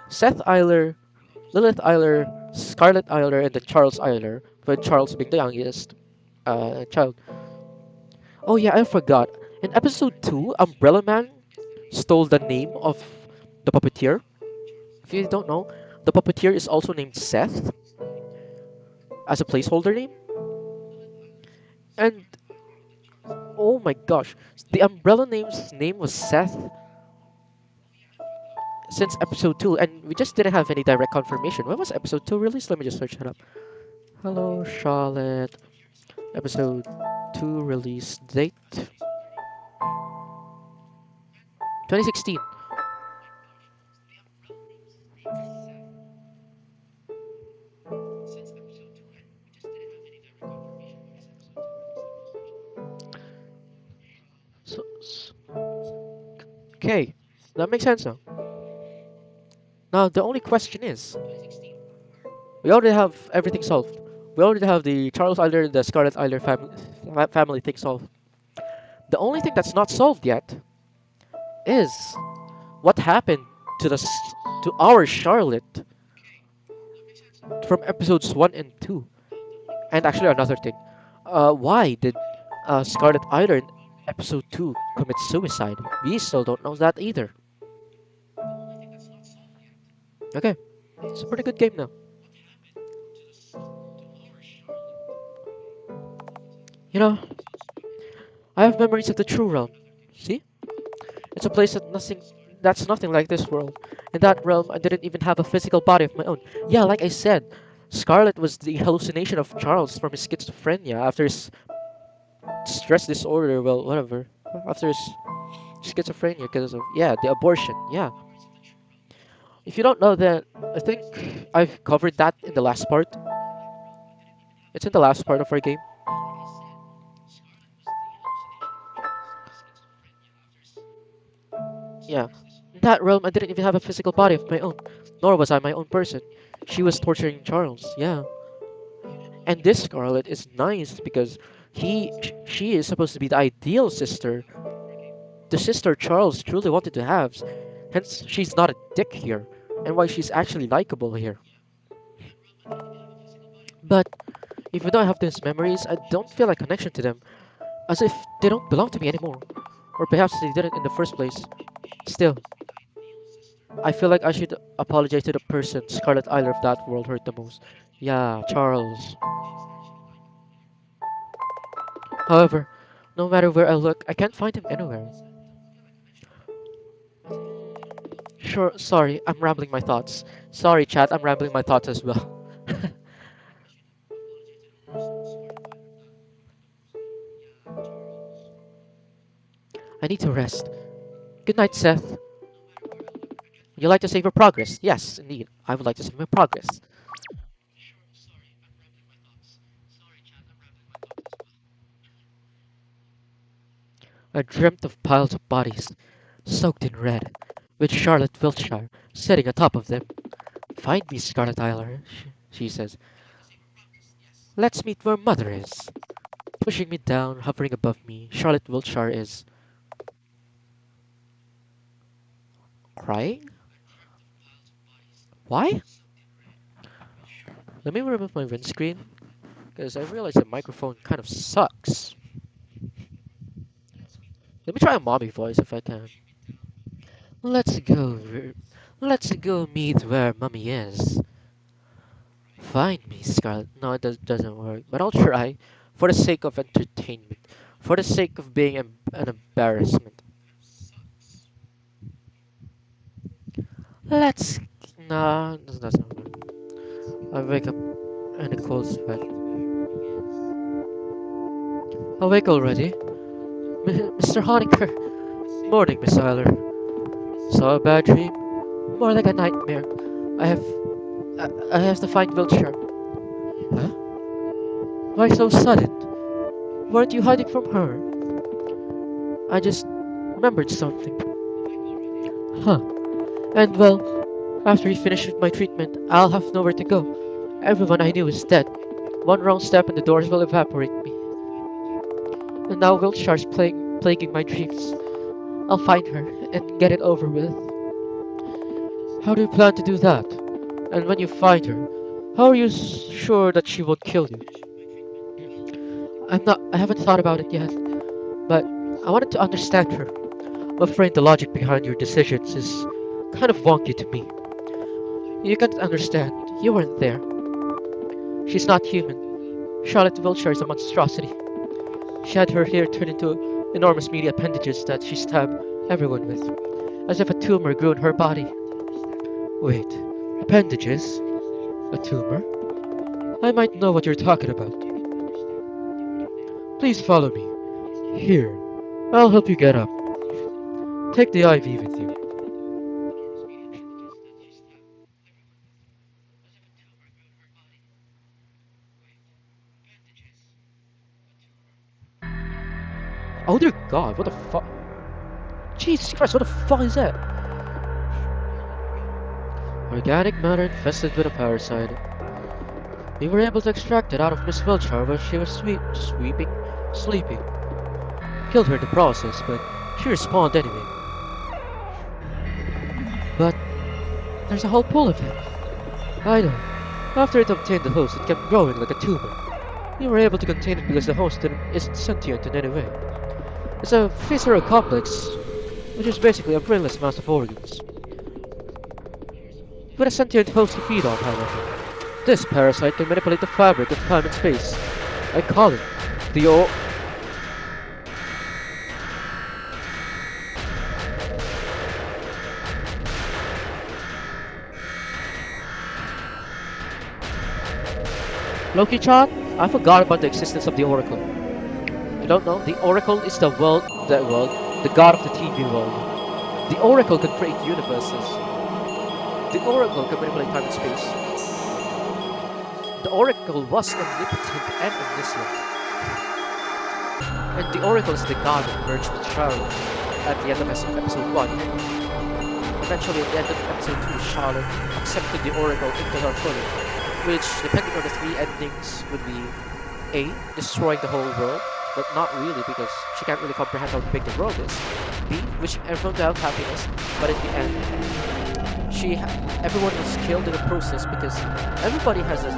Seth Eiler, Lilith Eiler, Scarlet Eiler, and then Charles Eiler, with Charles being the youngest child. Oh yeah, I forgot. In episode 2, Umbrella Man stole the name of the puppeteer. If you don't know, the puppeteer is also named Seth as a placeholder name. And oh my gosh, the umbrella name's name was Seth since episode 2, and we just didn't have any direct confirmation. When was episode 2 released? Let me just search it up. Hello, Charlotte. Episode 2 release date 2016. Okay, that makes sense now. Now, the only question is we already have everything solved. We already have the Charles Eiler, the Scarlet Eiler family thing solved. The only thing that's not solved yet is what happened to to our Charlotte from episodes 1 and 2. And actually, another thing. Why did Scarlet Eiler in episode 2 commit suicide? We still don't know that either. Okay, it's a pretty good game now. You know, I have memories of the True Realm. See? It's a place that's nothing like this world. In that realm, I didn't even have a physical body of my own. Yeah, like I said, Scarlet was the hallucination of Charles from his schizophrenia after his stress disorder, well, whatever. After his schizophrenia because of, yeah, the abortion, yeah. If you don't know that, I think I've covered that in the last part. It's in the last part of our game. Yeah. In that realm, I didn't even have a physical body of my own, nor was I my own person. She was torturing Charles, yeah. And this Scarlet is nice because she is supposed to be the ideal sister, the sister Charles truly wanted to have. Hence, she's not a dick here, and why she's actually likable here. But even though I have these memories, I don't feel a connection to them, as if they don't belong to me anymore. Or perhaps they didn't in the first place. Still, I feel like I should apologize to the person Scarlet Isle of that world hurt the most. Yeah, Charles. However, no matter where I look, I can't find him anywhere. Sure, sorry, I'm rambling my thoughts. Sorry, chat, I'm rambling my thoughts as well. I need to rest. Good night, Seth. Would you like to save your progress? Yes, indeed. I would like to save my progress. I dreamt of piles of bodies, soaked in red, with Charlotte Wiltshire sitting atop of them. Find me, Scarlet Isler, she says. Let's meet where Mother is. Pushing me down, hovering above me, Charlotte Wiltshire is crying? Why? Let me remove my windscreen, because I realize the microphone kind of sucks. Let me try a mommy voice if I can. Let's go. Let's go meet where Mummy is. Find me, Scarlet. No, doesn't work. But I'll try, for the sake of entertainment, for the sake of being an embarrassment. Let's. No, that's not work. I wake up in a cold sweat. Awake already? Mr. Honecker. Morning, Miss Eiler. Saw a bad dream? More like a nightmare. I have. I have to find Wiltshire. Huh? Why so sudden? Weren't you hiding from her? I just remembered something. Huh. And well, after he finished with my treatment, I'll have nowhere to go. Everyone I knew is dead. One wrong step and the doors will evaporate me. And now Wiltshire's plaguing my dreams. I'll find her and get it over with. How do you plan to do that? And when you find her, how are you sure that she won't kill you? I haven't thought about it yet, but I wanted to understand her. I'm afraid the logic behind your decisions is kind of wonky to me. You can't understand. You weren't there. She's not human. Charlotte Wiltshire is a monstrosity. She had her hair turned into enormous meaty appendages that she stabbed everyone with, as if a tumor grew in her body. Wait, appendages? A tumor? I might know what you're talking about. Please follow me. Here, I'll help you get up. Take the IV with you. Oh dear god, what the fuck? Jesus Christ, what the fuck is that? Organic matter infested with a parasite. We were able to extract it out of Miss Wiltshire while she was sleeping. Killed her in the process, but she respawned anyway. But there's a whole pool of it. I know. After it obtained the host, it kept growing like a tumor. We were able to contain it because the host isn't sentient in any way. It's a visceral complex, which is basically a brainless mass of organs. With a sentient host to feed on, however. This parasite can manipulate the fabric of time and space. I call it the Loki-chan, I forgot about the existence of the Oracle. If you don't know, the Oracle is the god of the TV world. The Oracle can create universes. The Oracle can manipulate time and space. The Oracle was omnipotent and omniscient. And the Oracle is the god that merged with Charlotte at the end of episode 1. Eventually, at the end of episode 2, Charlotte accepted the Oracle into her fully, which, depending on the 3 endings, would be A. Destroying the whole world, but not really because she can't really comprehend how big the world is. B. Wishing everyone to have happiness, but in the end, everyone was killed in the process because everybody has a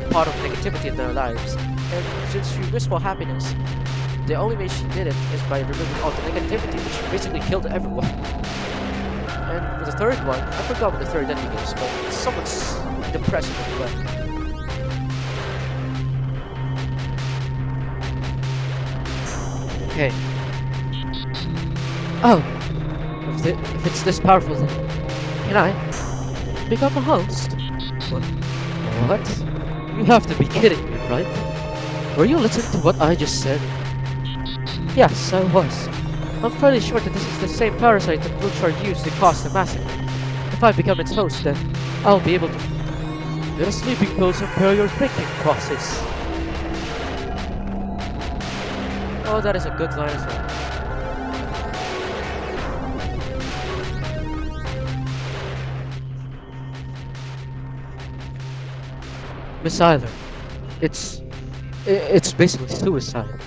part of negativity in their lives, and since she wished for happiness, the only way she did it is by removing all the negativity, which basically killed everyone. And for the third one, I forgot what the third ending is, but someone's depressed as well. Okay. Oh, if it's this powerful, then can I become a host? What? You have to be kidding me, right? Were you listening to what I just said? Yes, I was. I'm fairly sure that this is the same parasite that Wiltshire used to cause the massacre. If I become its host, then I'll be able to get a sleeping pills impair your thinking process. Oh, that is a good line as well. Miss Eiler, it's basically suicide.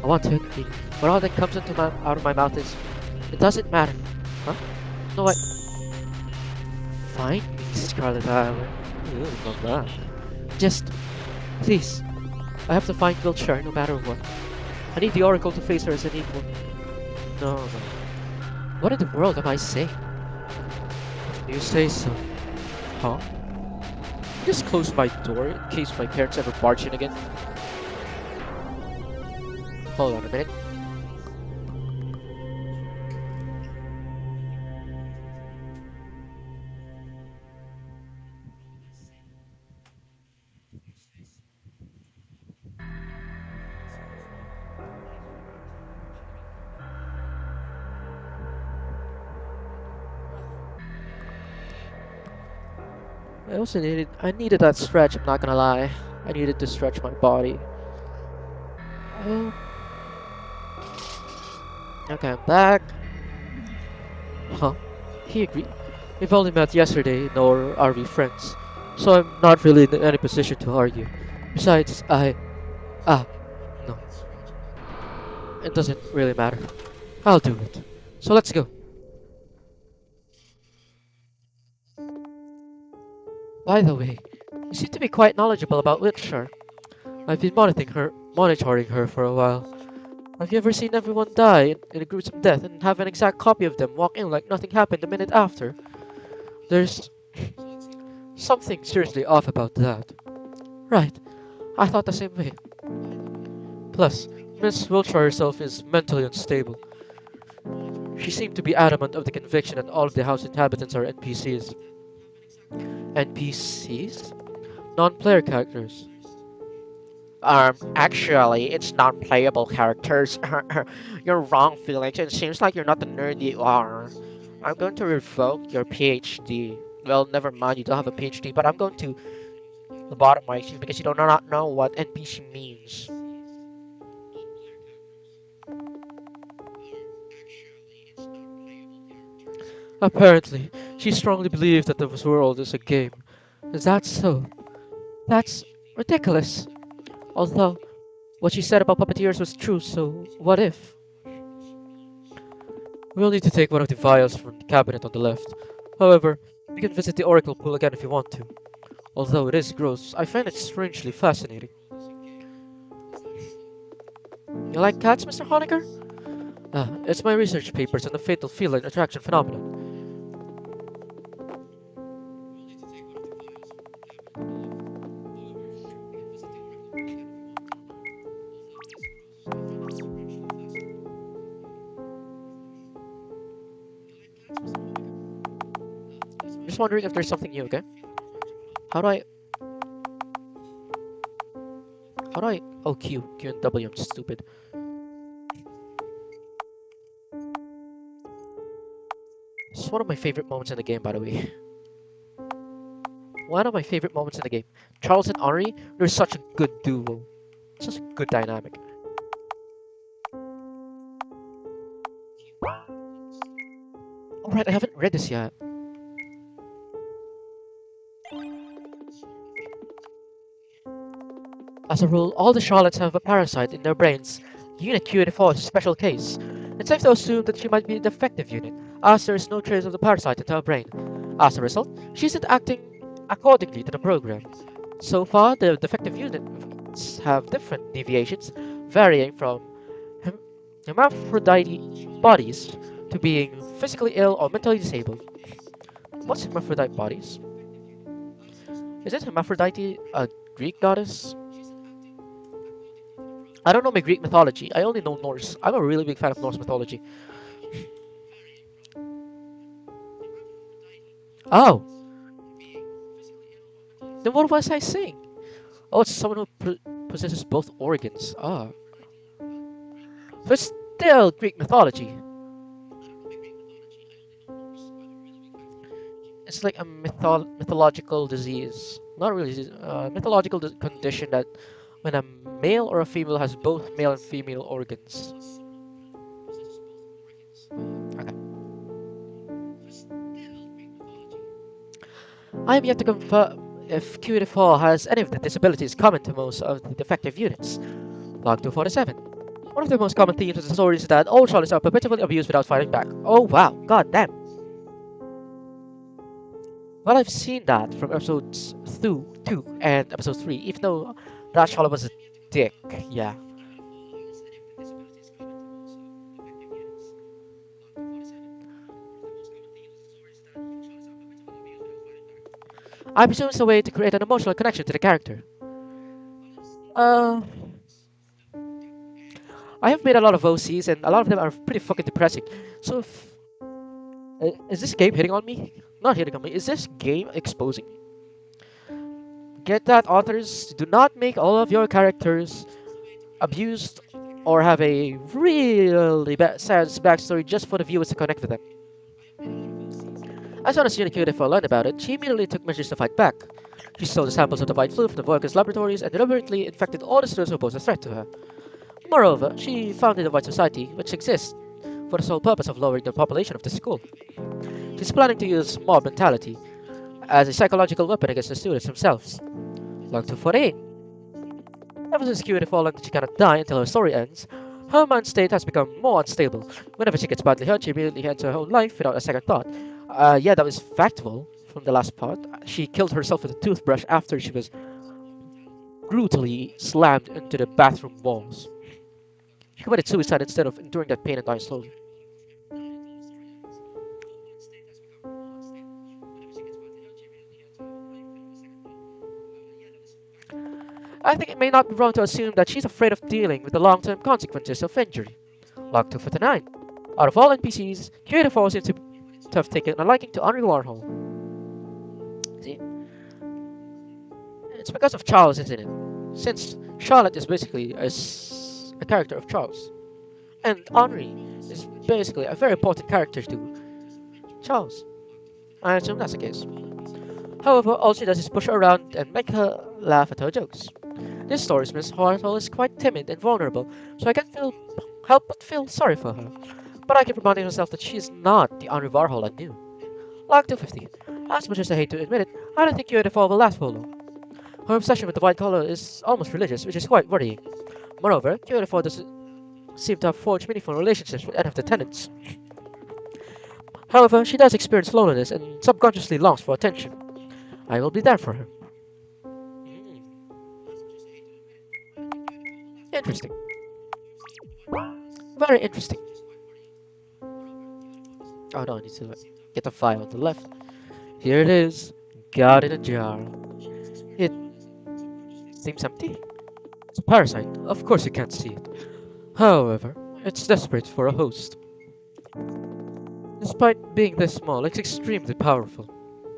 I want to agree, but all that comes out of my mouth is, it doesn't matter. Huh? No, I... Find me, Scarlet Eiler. Ooh, not that. Just, please. I have to find Wiltshire no matter what. I need the Oracle to face her as an equal. No. What in the world am I saying? You say so. Huh? Just close my door in case my parents ever barge in again. Hold on a minute. I needed that stretch, I'm not gonna lie. I needed to stretch my body. Oh. Okay, I'm back. Huh? He agreed. We've only met yesterday, nor are we friends. So I'm not really in any position to argue. Besides, no. It doesn't really matter. I'll do it. So let's go. By the way, you seem to be quite knowledgeable about Wiltshire. I've been monitoring her for a while. Have you ever seen everyone die in a gruesome death and have an exact copy of them walk in like nothing happened a minute after? There's something seriously off about that. Right, I thought the same way. Plus, Miss Wiltshire herself is mentally unstable. She seemed to be adamant of the conviction that all of the house inhabitants are NPCs. NPCs? Non-player characters. Actually, it's non-playable characters. You're wrong, Felix. It seems like you're not the nerd you are. I'm going to revoke your PhD. Well, never mind, you don't have a PhD, but I'm going to lobotomize you because you do not know what NPC means. Apparently, she strongly believes that the world is a game. Is that so? That's ridiculous. Although, what she said about puppeteers was true, so what if? We'll need to take one of the vials from the cabinet on the left. However, you can visit the Oracle Pool again if you want to. Although it is gross, I find it strangely fascinating. You like cats, Mr. Honecker? It's my research papers on the fatal feline attraction phenomenon. I'm just wondering if there's something new, okay? How do I... How do I... Oh, Q. Q and W, I'm stupid. It's one of my favorite moments in the game, by the way. One of my favorite moments in the game. Charles and Ari, they're such a good duo. Such a good dynamic. Alright, I haven't read this yet. As a rule, all the Charlottes have a parasite in their brains. Unit Q84 is a special case. It's safe to assume that she might be a defective unit, as there is no trace of the parasite in her brain. As a result, she isn't acting accordingly to the program. So far, the defective units have different deviations, varying from hem- hermaphrodite bodies to being physically ill or mentally disabled. What's hermaphrodite bodies? Is it Hermaphrodite a Greek goddess? I don't know my Greek mythology. I only know Norse. I'm a really big fan of Norse mythology. Oh, then what was I saying? Oh, it's someone who possesses both organs. Ah, but still Greek mythology. It's like a mythological disease. Not really disease. Mythological condition that when a male or a female has both male and female organs. Okay. I am yet to confirm if QT4 has any of the disabilities common to most of the defective units. Log 247. One of the most common themes of the story is that all Charlies are perpetually abused without fighting back. Oh wow, god damn. Well, I've seen that from episodes 2 and episode 3, even though that Charlie was a dick, yeah. I presume it's a way to create an emotional connection to the character. Uh, I have made a lot of OCs, and a lot of them are pretty fucking depressing. So, is this game hitting on me? Not hitting on me. Is this game exposing me? Get that, authors do not make all of your characters abused or have a really sad backstory just for the viewers to connect with them. As soon as Unicode learned about it, she immediately took measures to fight back. She stole the samples of the white flu from the Vulcan's laboratories and deliberately infected all the students who posed a threat to her. Moreover, she founded a white society, which exists for the sole purpose of lowering the population of the school. She's planning to use mob mentality as a psychological weapon against the students themselves. Log 248. Ever since Q learned that she cannot die until her story ends, her mind state has become more unstable. Whenever she gets badly hurt, she immediately ends her own life without a second thought. Yeah, that was factual from the last part. She killed herself with a toothbrush after she was brutally slammed into the bathroom walls. She committed suicide instead of enduring that pain and dying slowly. I think it may not be wrong to assume that she's afraid of dealing with the long-term consequences of injury. Log 259. Out of all NPCs, Creative Force seems to have taken a liking to Henry Warhol. See, it's because of Charles, isn't it? Since Charlotte is basically a character of Charles, and Henri is basically a very important character to Charles. I assume that's the case. However, all she does is push her around and make her laugh at her jokes. This story's Miss Hartle is quite timid and vulnerable, so I can't help but feel sorry for her. But I keep reminding myself that she is not the Henri Warhol I knew. Log 250. As much as I hate to admit it, I don't think UNFO will last for long. Her obsession with the white collar is almost religious, which is quite worrying. Moreover, UNFO doesn't seem to have forged meaningful relationships with any of the tenants. However, she does experience loneliness and subconsciously longs for attention. I will be there for her. Interesting. Very interesting. Oh no, I need to get the file on the left. Here it is. Got in a jar. It seems empty. It's a parasite. Of course you can't see it. However, it's desperate for a host. Despite being this small, it's extremely powerful.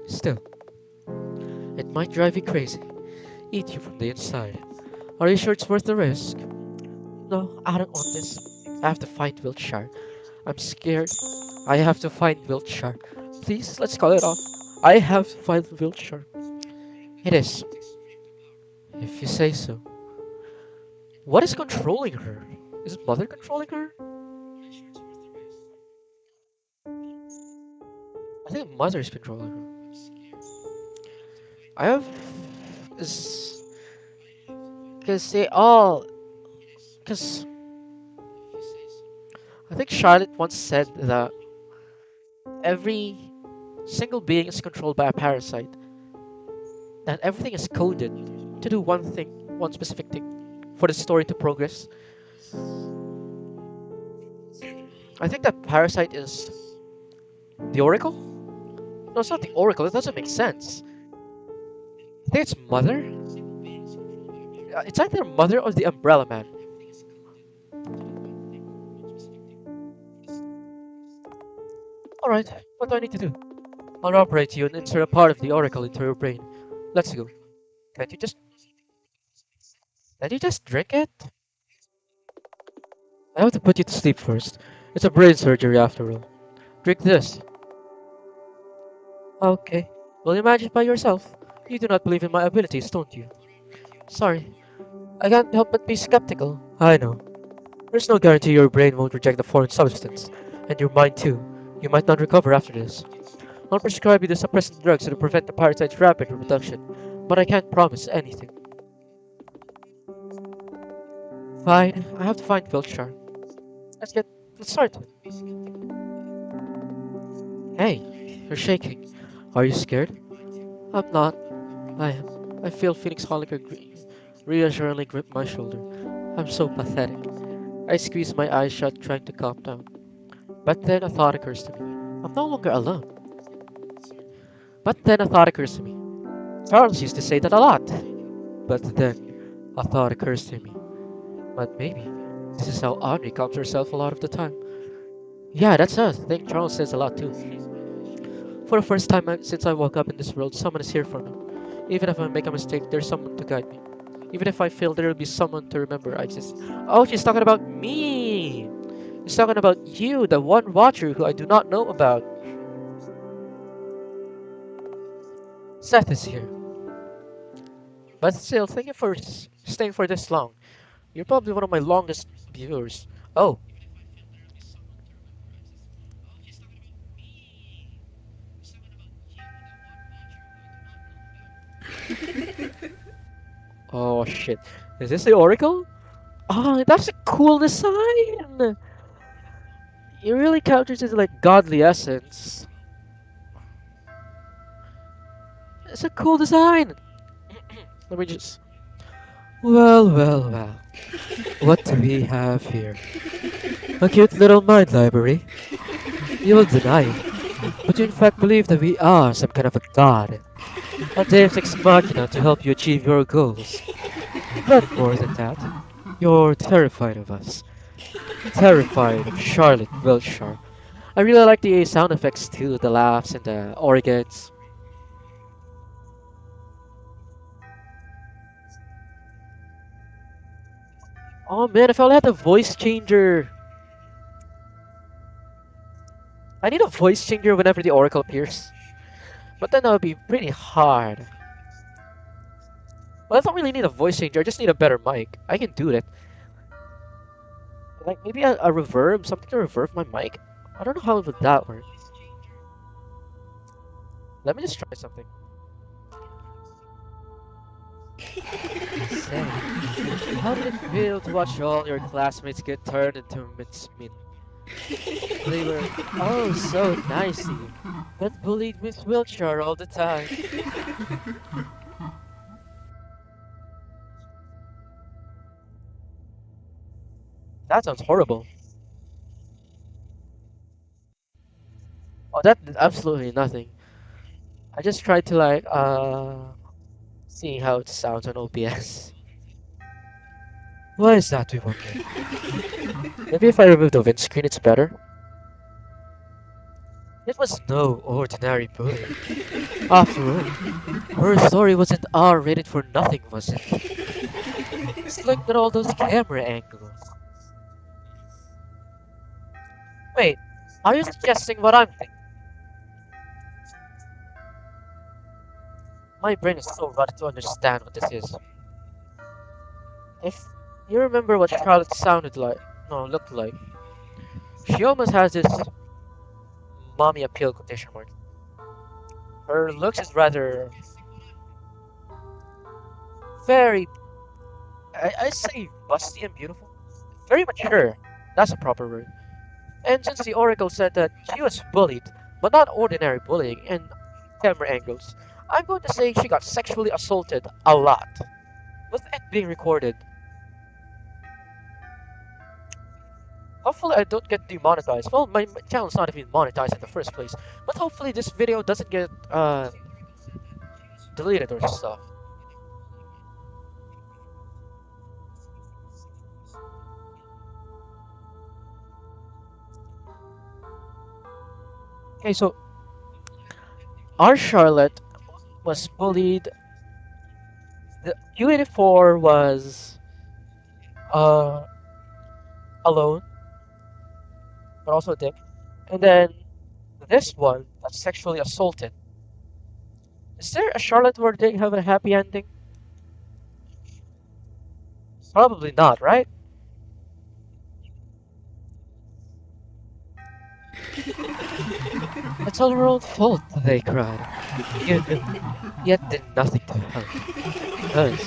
Still, it might drive you crazy. Eat you from the inside. Are you sure it's worth the risk? No, I don't want this. I have to find Wiltshire. I'm scared. I have to find Wiltshire. Please, let's call it off. I have to find Wiltshire. It is. If you say so. What is controlling her? Is Mother controlling her? I think Mother is controlling her. I have... is... Because they all... Because... I think Charlotte once said that every single being is controlled by a parasite. That everything is coded to do one thing, one specific thing, for the story to progress. I think that parasite is the Oracle? No, it's not the Oracle, it doesn't make sense. I think it's Mother? It's either Mother or the Umbrella Man. Alright, what do I need to do? I'll operate you and insert a part of the Oracle into your brain. Let's go. Can't you just... Can't you just drink it? I have to put you to sleep first. It's a brain surgery after all. Drink this. Okay. Will you manage it by yourself? You do not believe in my abilities, don't you? Sorry. I can't help but be skeptical. I know. There's no guarantee your brain won't reject the foreign substance. And your mind too. You might not recover after this. I'll prescribe you the suppressant drugs to prevent the parasite's rapid reproduction, but I can't promise anything. Fine, I have to find Wiltshire. Let's start. Hey, you're shaking. Are you scared? I'm not. I am. I feel Phoenix Holiker reassuringly grip my shoulder. I'm so pathetic. I squeeze my eyes shut, trying to calm down. But then a thought occurs to me. I'm no longer alone. But then a thought occurs to me. Charles used to say that a lot. But then a thought occurs to me. But maybe this is how Audrey calms herself a lot of the time. Yeah, that's a thing Charles says a lot too. For the first time since I woke up in this world, someone is here for me. Even if I make a mistake, there's someone to guide me. Even if I fail, there will be someone to remember I exist. Oh, she's talking about me! She's talking about you, the one watcher who I do not know about. Seth is here. But still, thank you for staying for this long. You're probably one of my longest viewers. Oh. Oh shit. Is this the Oracle? Oh, that's a cool design! It really captures his like godly essence. It's a cool design! Let me just... Well, well, well. What do we have here? A cute little mind library. You will deny it, but you in fact believe that we are some kind of a god. A deus ex machina to help you achieve your goals. But more than that, you're terrified of us. Terrified of Charlotte Wiltshire. I really like the sound effects too, the laughs and the organs. Oh man, if I only had a voice changer. I need a voice changer whenever the Oracle appears. But then that would be pretty hard. Well, I don't really need a voice changer, I just need a better mic. I can do that. Like maybe a reverb, something to reverb my mic. I don't know how would that work. Let me just try something. Say, how did it feel to watch all your classmates get turned into mincemeat? They were all so nice to you, but bullied Miss Wiltshire all the time. That sounds horrible. Oh, that did absolutely nothing. I just tried to like, see how it sounds on OBS. Why is that, we wonder? Maybe if I remove the windscreen, it's better. It was no ordinary bully. After all, her story wasn't R-rated for nothing, was it? Just look at all those camera angles. Wait, are you suggesting what I'm thinking? My brain is so rotted to understand what this is. If you remember what Charlotte sounded like, no, looked like, she almost has this mommy appeal quotation mark. Her looks is rather very, I say busty and beautiful. Very mature. That's a proper word. And since the Oracle said that she was bullied, but not ordinary bullying and camera angles, I'm going to say she got sexually assaulted a lot, with it being recorded. Hopefully I don't get demonetized. Well, my channel's not even monetized in the first place, but hopefully this video doesn't get deleted or stuff. Okay, so our Charlotte was bullied. The Q84 was uh alone, but also a dick. And then this one got sexually assaulted. Is there a Charlotte where they have a happy ending? Probably not, right? It's all your own fault, they cried. You yet did nothing to help. Because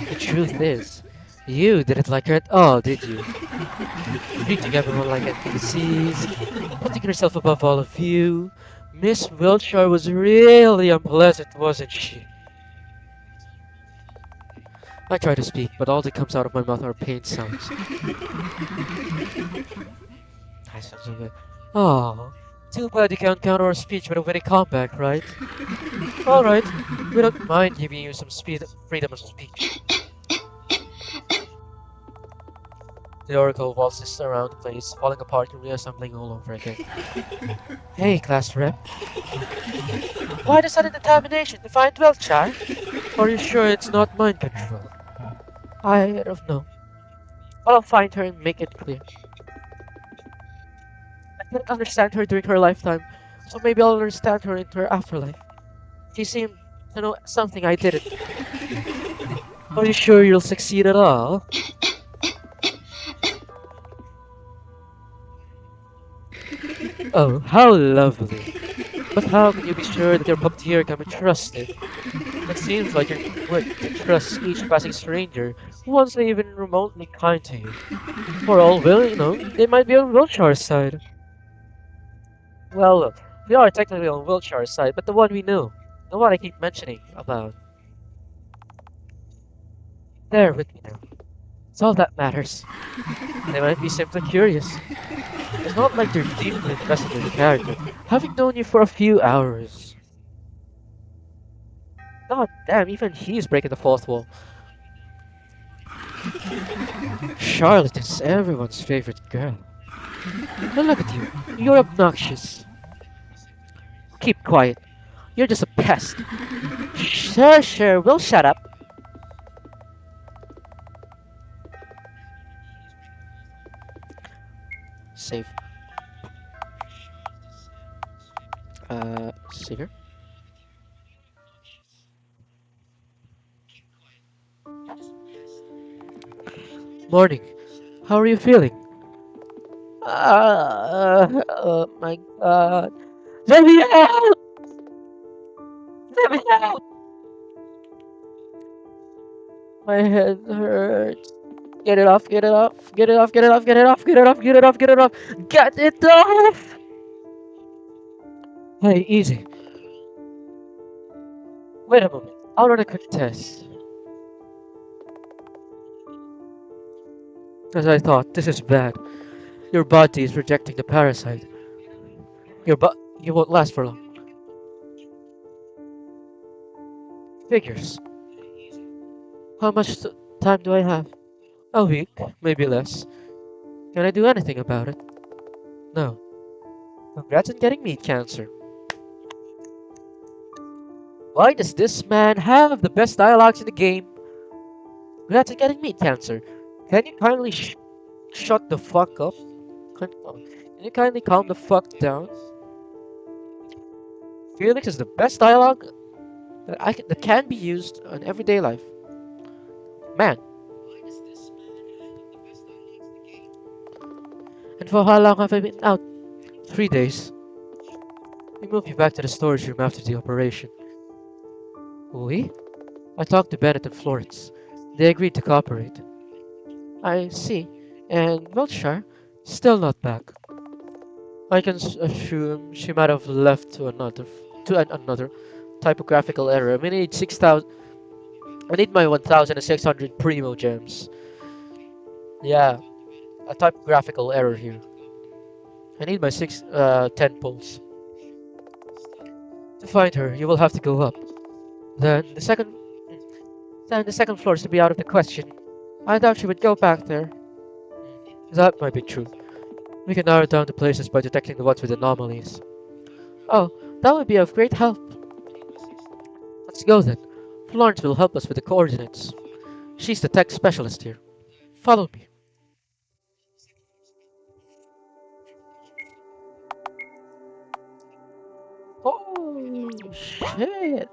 the truth is, you didn't like her at all, did you? Treating everyone like NPCs, putting herself above all of you. Miss Wiltshire was really unpleasant, wasn't she? I try to speak, but all that comes out of my mouth are pain sounds. I sounds of it. Oh, too bad you can't counter our speech with a witty comeback, right? Alright, we don't mind giving you some freedom of speech. The Oracle waltzes around the place, falling apart and reassembling all over again. Hey, class rep. Why the sudden determination to find Wiltshire? Are you sure it's not mind control? I don't know. But I'll find her and make it clear. I couldn't understand her during her lifetime, so maybe I'll understand her in her afterlife. She seemed to know something I didn't. Are you sure you'll succeed at all? Oh, how lovely. But how can you be sure that your puppeteer can be trusted? It seems like you're quick to trust each passing stranger once they even remotely kind to you. For all they might be on Wiltshire's side. Well, look, we are technically on Wiltshire's side, but the one we know. The one I keep mentioning about. They're with me now. It's all that matters. They might be simply curious. It's not like they're deeply invested in the character, having known you for a few hours. God damn, even he's breaking the fourth wall. Charlotte is everyone's favorite girl. But look at you. You're obnoxious. Keep quiet. You're just a pest. Sure, sure, we'll shut up. Save. Save here. Morning. How are you feeling? Oh my god. Let me out! Let me out! My head hurts. Get it off, get it off, get it off, get it off, get it off, get it off, get it off, get it off, get it off! Hey, easy. Wait a moment. I'll run a quick test. As I thought, this is bad. Your body is rejecting the parasite. You won't last for long. Figures. How much time do I have? A week, maybe less. Can I do anything about it? No. Congrats on getting meat cancer. Why does this man have the best dialogues in the game? Congrats on getting meat cancer. Can you kindly shut the fuck up? Can you kindly calm the fuck down? Felix is the best dialogue that can be used in everyday life. Man. And for how long have I been out? 3 days. We moved you back to the storage room after the operation. We? I talked to Bennett and Florence. They agreed to cooperate. I see. And Wiltshire? Still not back. I can assume she might have left to another typographical error. I need 6,000. I need my 1,600 primo gems. Yeah, a typographical error here. I need my 10 pulls. To find her, you will have to go up. Then the second, then the second floor is to be out of the question. I doubt she would go back there. That might be true. We can narrow down the places by detecting the ones with anomalies. Oh, that would be of great help. Let's go then. Florence will help us with the coordinates. She's the tech specialist here. Follow me. Oh, shit.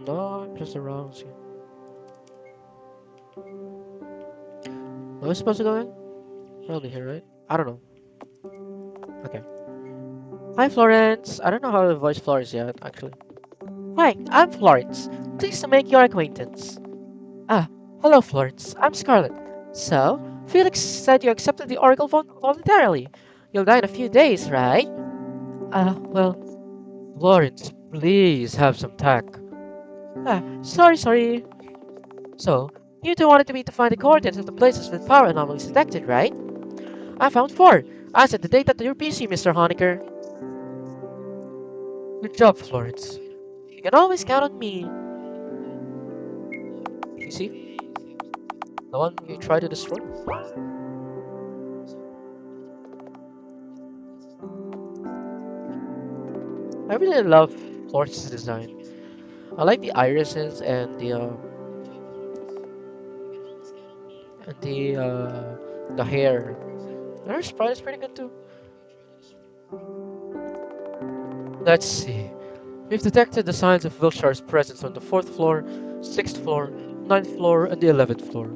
No, I'm just around here. Am I supposed to go in? Probably here, right? I don't know. Okay. Hi, Florence. I don't know how to voice Florence yet, actually. Hi, I'm Florence. Pleased to make your acquaintance. Ah, hello, Florence. I'm Scarlet. So, Felix said you accepted the Oracle voluntarily. You'll die in a few days, right? Well, Florence, please have some tact. Sorry. So, you two wanted me to find the coordinates of the places with power anomalies detected, right? I found 4. I sent the data to your PC, Mr. Honecker. Good job, Florence. You can always count on me. PC? The one you tried to destroy? I really love Florence's design. I like the irises and the hair. And her sprite is pretty good too. Let's see. We've detected the signs of Wilshire's presence on the 4th floor, 6th floor, 9th floor, and the 11th floor.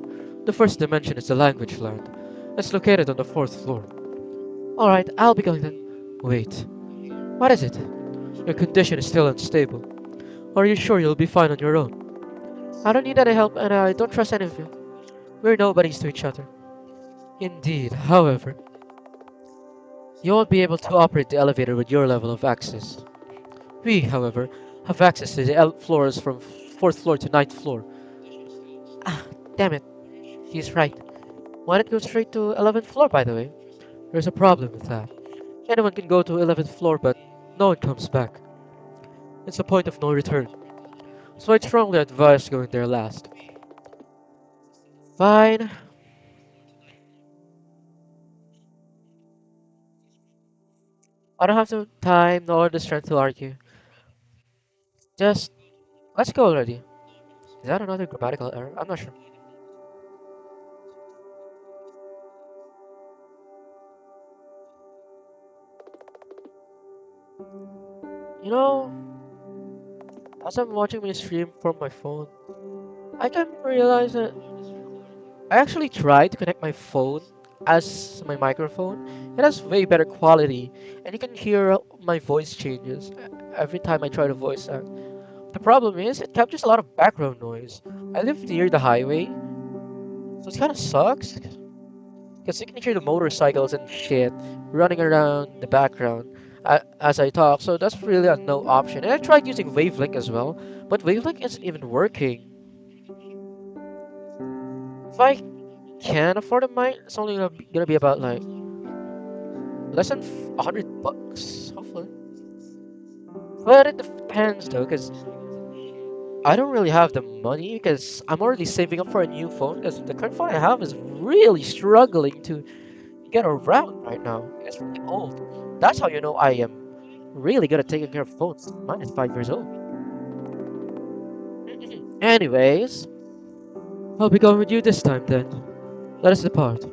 The first dimension is the language land. It's located on the 4th floor. Alright, I'll be going then. Wait. What is it? Your condition is still unstable. Are you sure you'll be fine on your own? I don't need any help and I don't trust any of you. We're nobodies to each other. Indeed, however, You won't be able to operate the elevator with your level of access. We, however, have access to the floors from 4th floor to 9th floor. Ah, damn it, he's right. Why not go straight to 11th floor, by the way? There's a problem with that. Anyone can go to 11th floor, but no one comes back. It's a point of no return. So I'd strongly advise going there last. Fine. I don't have the time nor the strength to argue. Just, let's go already. Is that another grammatical error? I'm not sure. You know, as I'm watching my stream from my phone, I can realize that I actually tried to connect my phone as my microphone. It has way better quality, and you can hear my voice changes every time I try to voice act. The problem is, it captures a lot of background noise. I live near the highway, so it kind of sucks because you can hear the motorcycles and shit running around the background as I talk. So that's really a no option. And I tried using Wavelink as well, but Wavelink isn't even working. If I can afford a mic, it's only gonna be about like less than $100, hopefully. But it depends though, because I don't really have the money because I'm already saving up for a new phone because the current phone I have is really struggling to get around right now. It's really old. That's how you know I am really good at taking care of phones. Mine is 5 years old. Anyways, I'll be going with you this time then. Let us depart.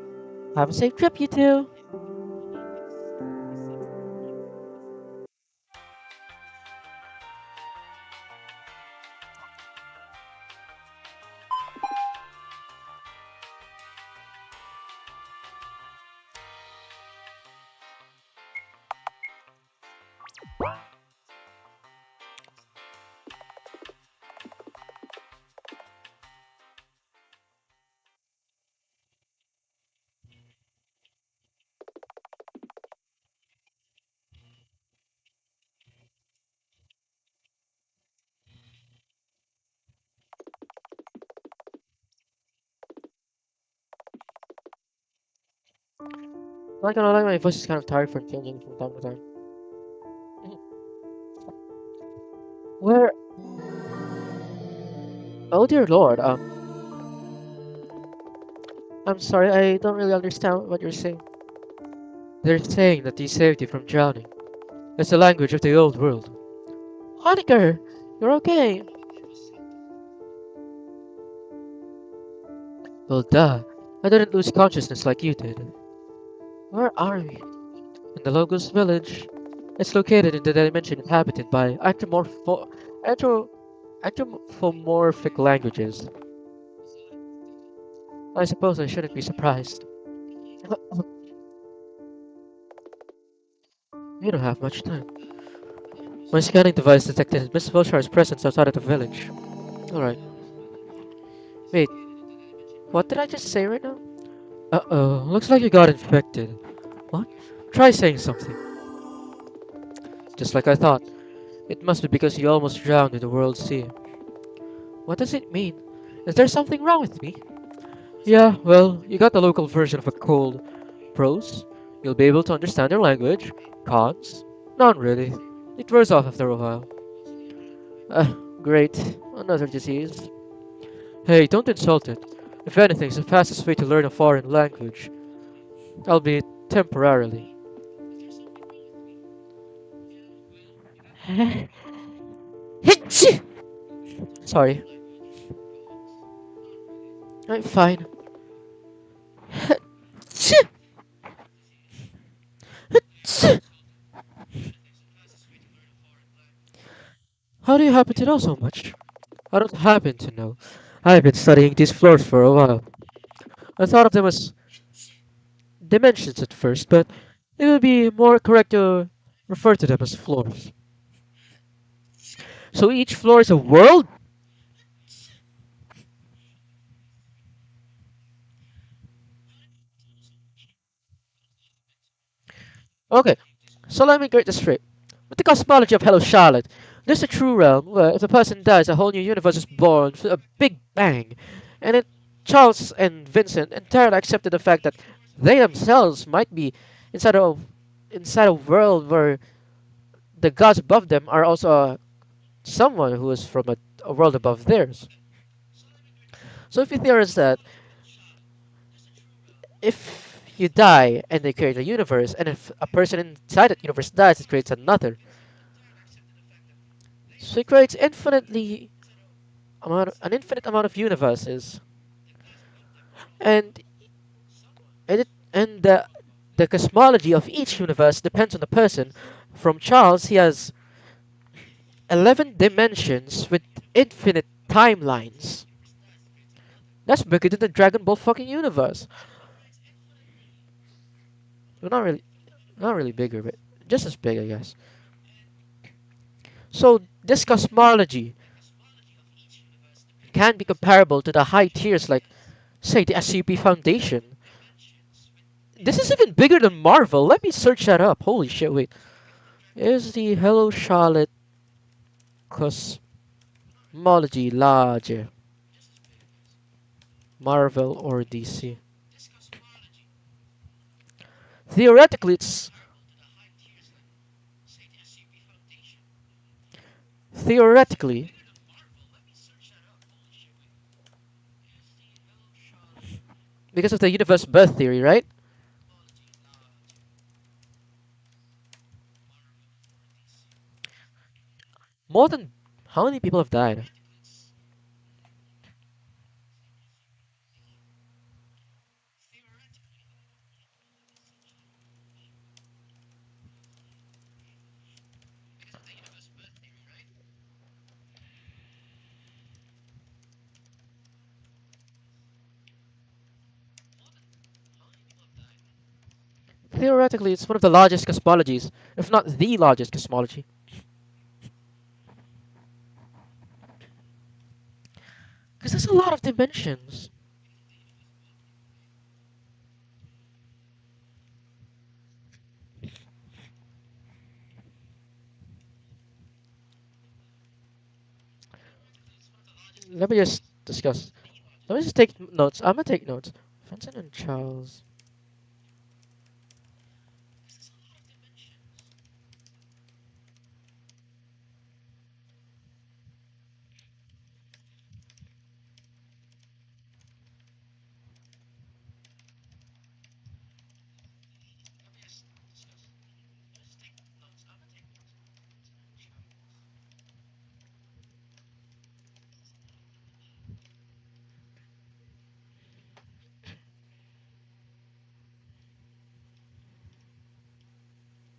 Have a safe trip, you two. Not gonna lie, my voice is kind of tired from changing from time to time. Where? Oh dear lord. I'm sorry, I don't really understand what you're saying. They're saying that he saved you from drowning. That's the language of the old world. Honecker, you're okay. Well, duh. I didn't lose consciousness like you did. Where are we? In the Logos village. It's located in the dimension inhabited by anthro- anthropomorphic languages. I suppose I shouldn't be surprised. We don't have much time. My scanning device detected Miss Wilshire's presence outside of the village. Alright. Wait, what did I just say right now? Uh-oh, looks like you got infected. What? Try saying something. Just like I thought. It must be because you almost drowned in the world sea. What does it mean? Is there something wrong with me? Yeah, well, you got the local version of a cold. Pros? You'll be able to understand their language. Cons? None really. It wears off after a while. Ah, great. Another disease. Hey, don't insult it. If anything, it's the fastest way to learn a foreign language. Albeit temporarily. Sorry. I'm fine. How do you happen to know so much? I don't happen to know. I've been studying these floors for a while. I thought of them as dimensions at first, but it would be more correct to refer to them as floors. So each floor is a world? Okay, so let me get this straight. With the cosmology of Hello Charlotte, there's a true realm where if a person dies, a whole new universe is born with a big bang. And then Charles and Vincent entirely accepted the fact that they themselves might be inside a inside a world where the gods above them are also someone who is from a world above theirs. So if you theorize that if you die and they create a universe, and if a person inside that universe dies, it creates another. So it creates an infinite amount of universes, and and the cosmology of each universe depends on the person. From Charles, he has 11 dimensions with infinite timelines. That's bigger than the Dragon Ball fucking universe. Well, not really bigger, but just as big, I guess. So this cosmology can be comparable to the high tiers like, say, the SCP Foundation. This is even bigger than Marvel. Let me search that up. Holy shit, wait. Is the Hello Charlotte cosmology larger? Marvel or DC? Theoretically, theoretically, because of the universe birth theory, right? More than how many people have died? Theoretically, it's one of the largest cosmologies, if not the largest cosmology. Because there's a lot of dimensions. Let me just discuss. Let me just take notes. I'm gonna take notes. Vincent and Charles.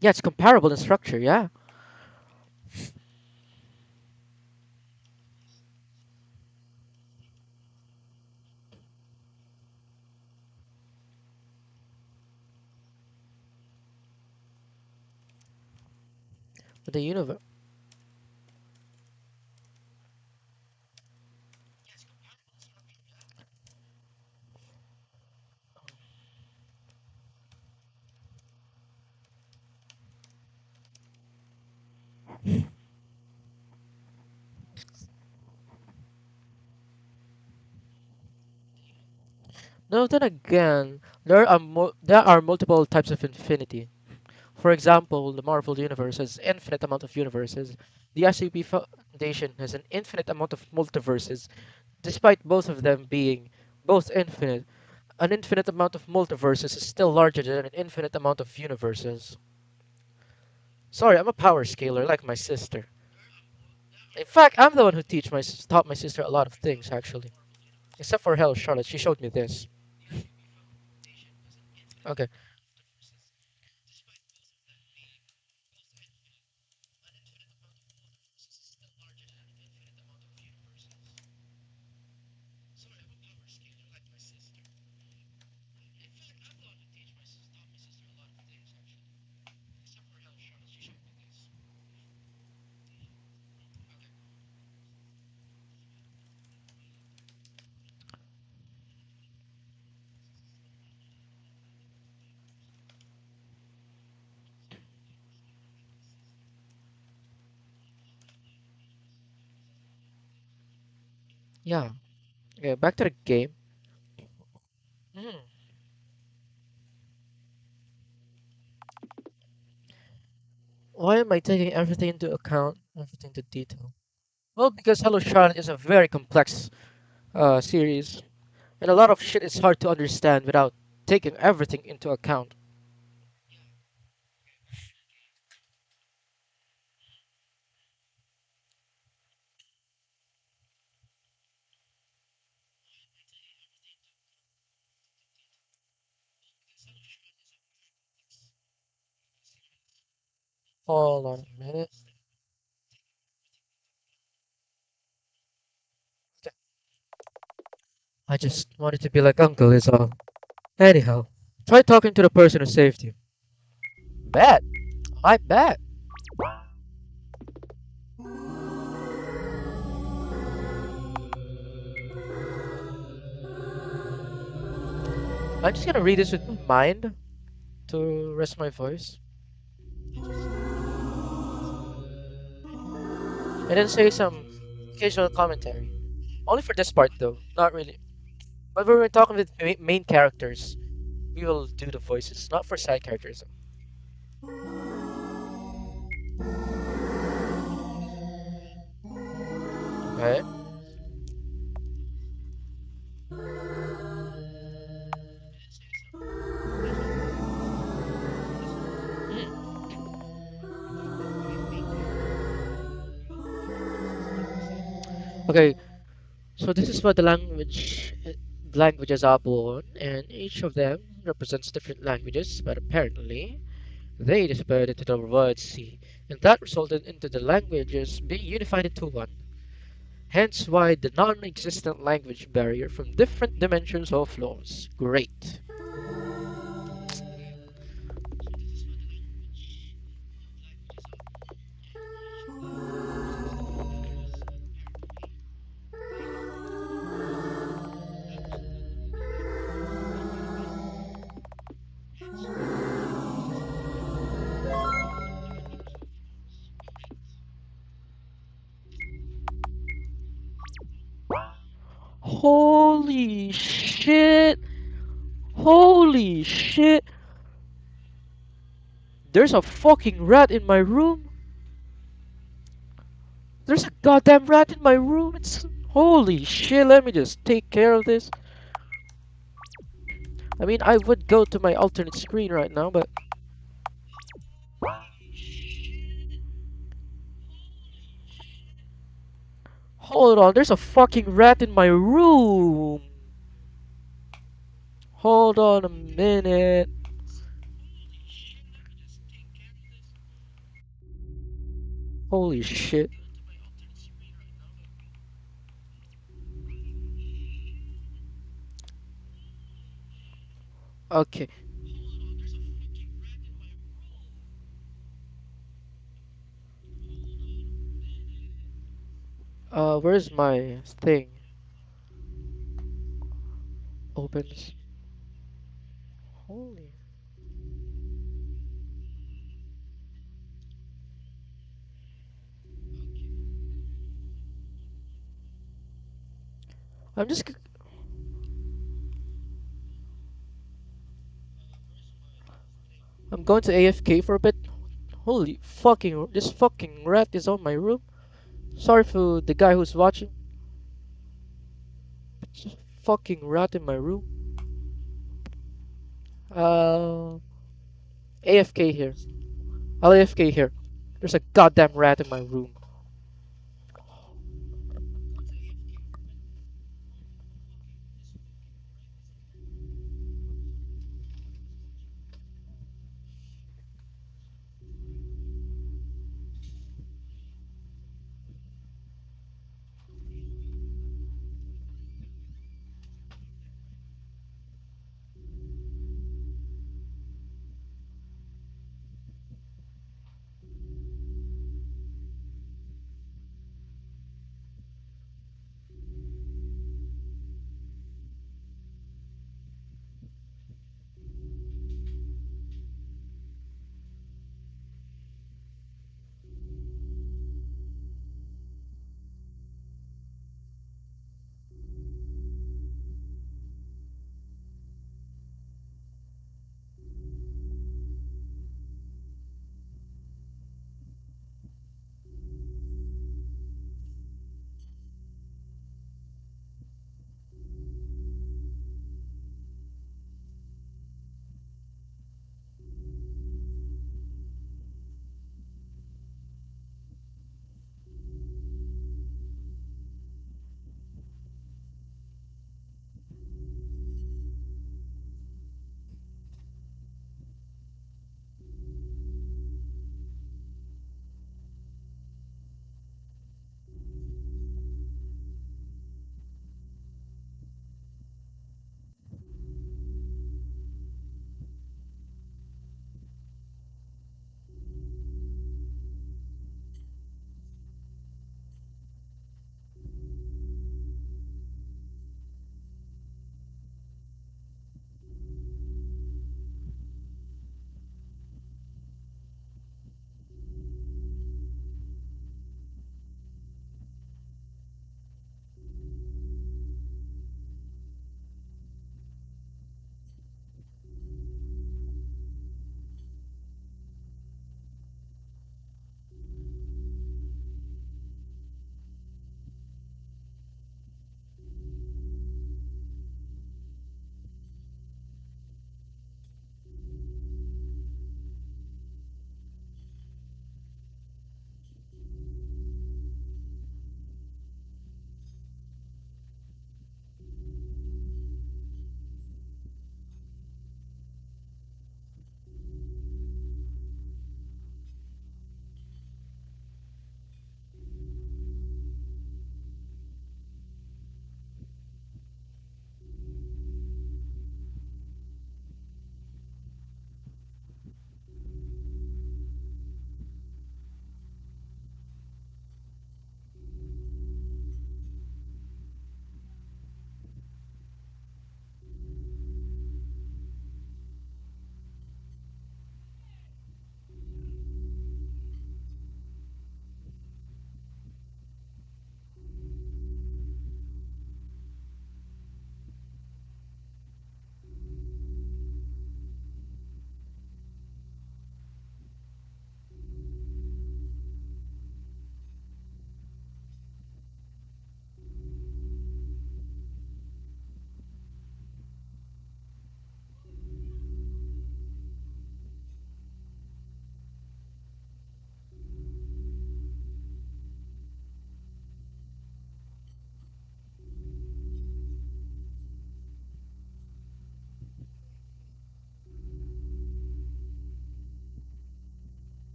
Yeah, it's comparable in structure. Yeah, but the universe. No, then again, there are multiple types of infinity. For example, the Marvel universe has infinite amount of universes. The SCP Foundation has an infinite amount of multiverses, despite both of them being both infinite. An infinite amount of multiverses is still larger than an infinite amount of universes. Sorry, I'm a power scaler like my sister. In fact, I'm the one who taught my sister a lot of things actually. Except for Hell Charlotte, she showed me this. Okay. Yeah. Okay, back to the game. Hmm. Why am I taking everything into account, everything to detail? Well, because Hello Charlotte is a very complex series, and a lot of shit is hard to understand without taking everything into account. Hold on a minute. I just wanted to be like Uncle, is all. Anyhow, try talking to the person who saved you. Bet. I bet. I'm just gonna read this with my mind to rest my voice. And then say some occasional commentary. Only for this part though, not really. But when we're talking with main characters, we will do the voices, not for side characters. Okay? Mm. Okay, so this is what the languages are born, and each of them represents different languages, but apparently they dispersed into the word sea, and that resulted into the languages being unified into one. Hence why the non-existent language barrier from different dimensions or floors. Great. Holy shit! Holy shit! There's a fucking rat in my room! There's a goddamn rat in my room! It's. Holy shit, let me just take care of this. I mean, I would go to my alternate screen right now, but. Hold on, there's a fucking rat in my room! Hold on a minute. Holy shit. Okay, where's my thing? Opens. Holy. I'm just. I'm going to AFK for a bit. Holy fucking. This fucking rat is on my room. Sorry for the guy who's watching. Just fucking rat in my room. Uh. AFK here. I'll AFK here. There's a goddamn rat in my room.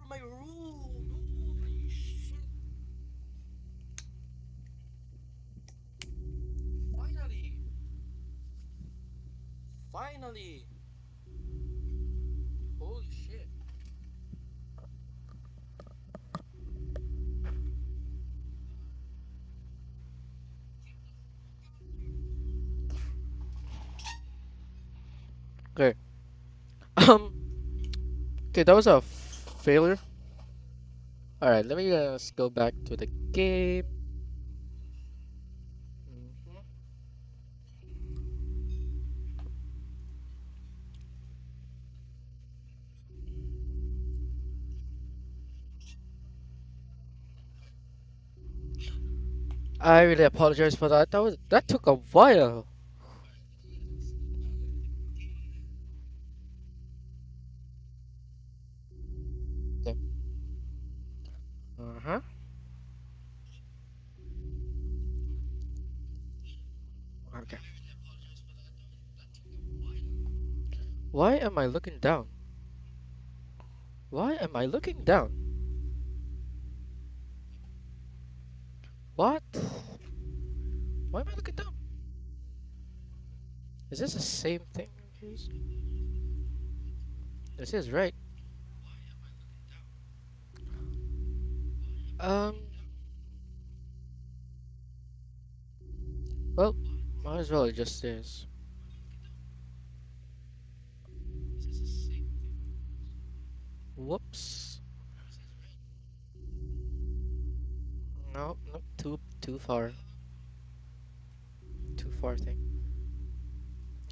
my room. Holy shit. Finally. Finally. Holy shit. Okay. Um. Okay, that was a failure. All right, let me just go back to the game. Mhm. I really apologize for that. That took a while. Okay. Uh-huh. Okay. Why am I looking down? Why am I looking down? What? Why am I looking down? Is this the same thing? This is right. Um. Well, might as well adjust this. Whoops. No, no, too far. Too far thing.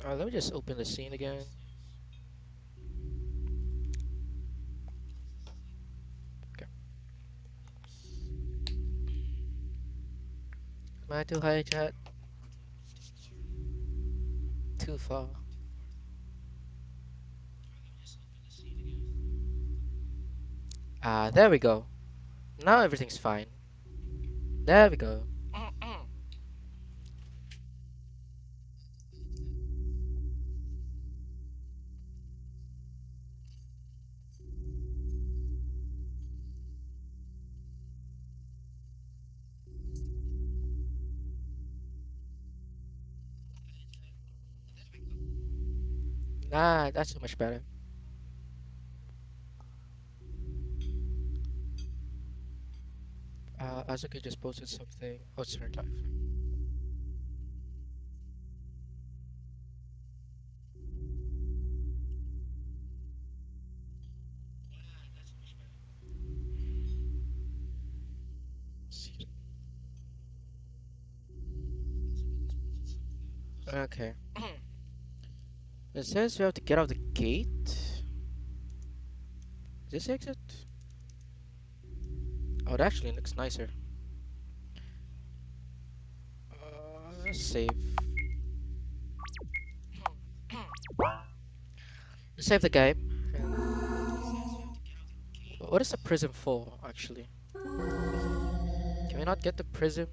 Let me just open the scene again. Okay. Am I too high, chat? Too far. There we go. Now everything's fine. There we go. Nah, that's so much better. Asuka just posted something. Oh, it's her life. Okay. It says we have to get out the gate. Is this exit? Oh, it actually looks nicer. Save. Save the game. What is the prism for, actually? Can we not get the prism?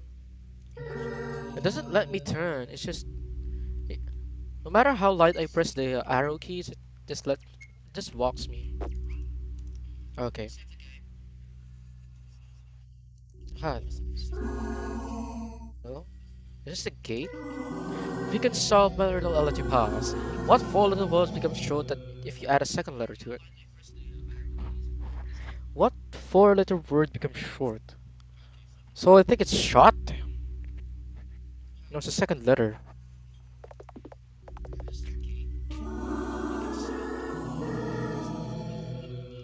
It doesn't let me turn. It's just it, no matter how light I press the arrow keys, it just walks me. Okay. Hi. Hello? Is this the gate? If you can solve my riddle, I'll let you pass. What four little words become short that if you add a second letter to it? What four-letter word becomes short? So I think it's shot. No, it's the second letter.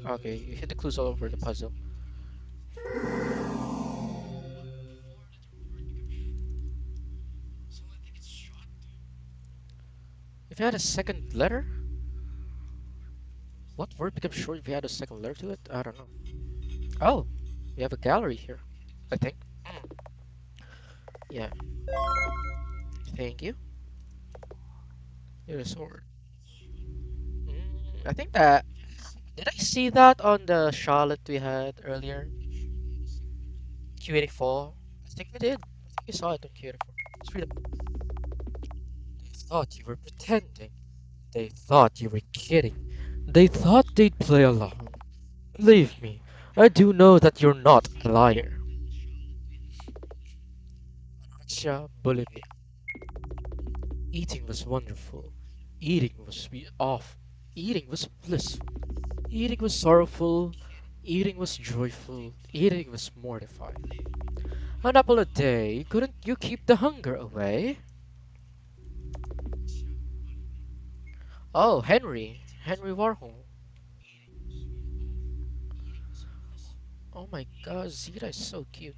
Okay, you hit the clues all over the puzzle. If you had a second letter, what word becomes short if you add a second letter to it? I don't know. Oh, we have a gallery here. I think. Yeah. Thank you. Here's a sword. I think that. Did I see that on the Charlotte we had earlier? Q84. I think we did. I think we saw it on Q84. Let's read it. They thought you were pretending. They thought you were kidding. They thought they'd play along. Believe me, I do know that you're not a liar. Anorexia, bulimia. Eating was wonderful. Eating was sweet off. Eating was blissful. Eating was sorrowful. Eating was joyful. Eating was mortifying. An apple a day, couldn't you keep the hunger away? Oh, Henry. Henry Warhol. Oh my god, Zeta is so cute.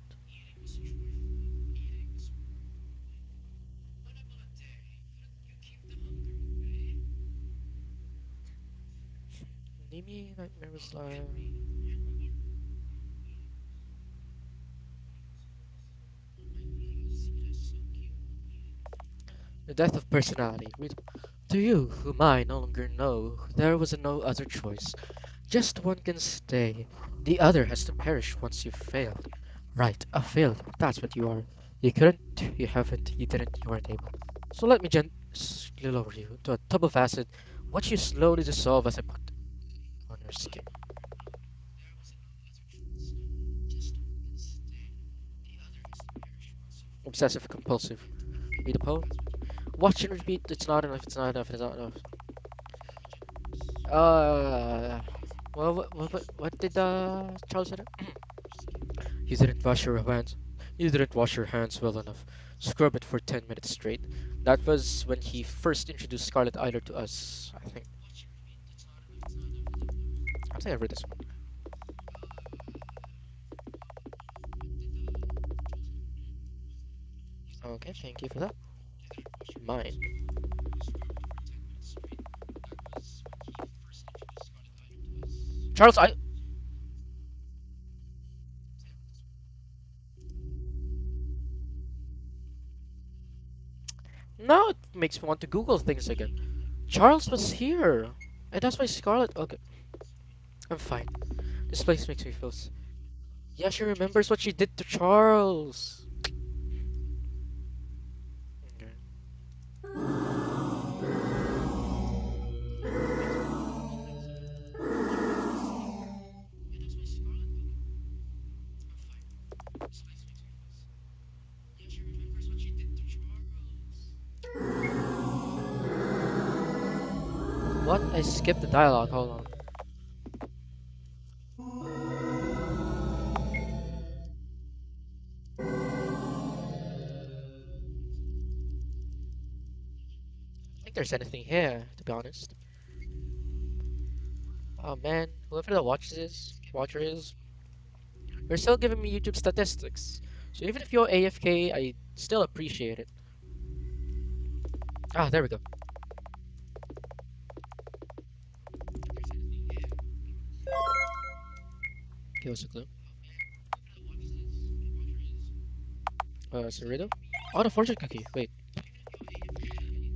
Nimi Nightmare was like the death of personality. To you, whom I no longer know, there was no other choice. Just one can stay. The other has to perish once you've failed. Right, a failure. That's what you are. You couldn't, you haven't, you didn't, you weren't able. So let me gently lower you to a tub of acid, watch you slowly dissolve as I put on your skin. Obsessive compulsive. Read a poem. Watch and repeat. It's not enough. It's not enough. It's not enough. Uh, well, what did Charles say? You didn't wash your hands. You didn't wash your hands well enough. Scrub it for 10 minutes straight. That was when he first introduced Scarlet Eiler to us. I think I read this one. Okay, thank you for that. Mine. Charles, I. Now it makes me want to Google things again. Charles was here, and that's why Scarlet. Okay, I'm fine. This place makes me feel. Yeah, she remembers what she did to Charles. Okay. What? I skipped the dialogue. Hold on. I think there's anything here, to be honest. Oh man, whoever the watcher is, you're still giving me YouTube statistics. So even if you're AFK, I still appreciate it. Ah, there we go. Give us a clue. Cerrito? Oh, the fortune cookie. Wait.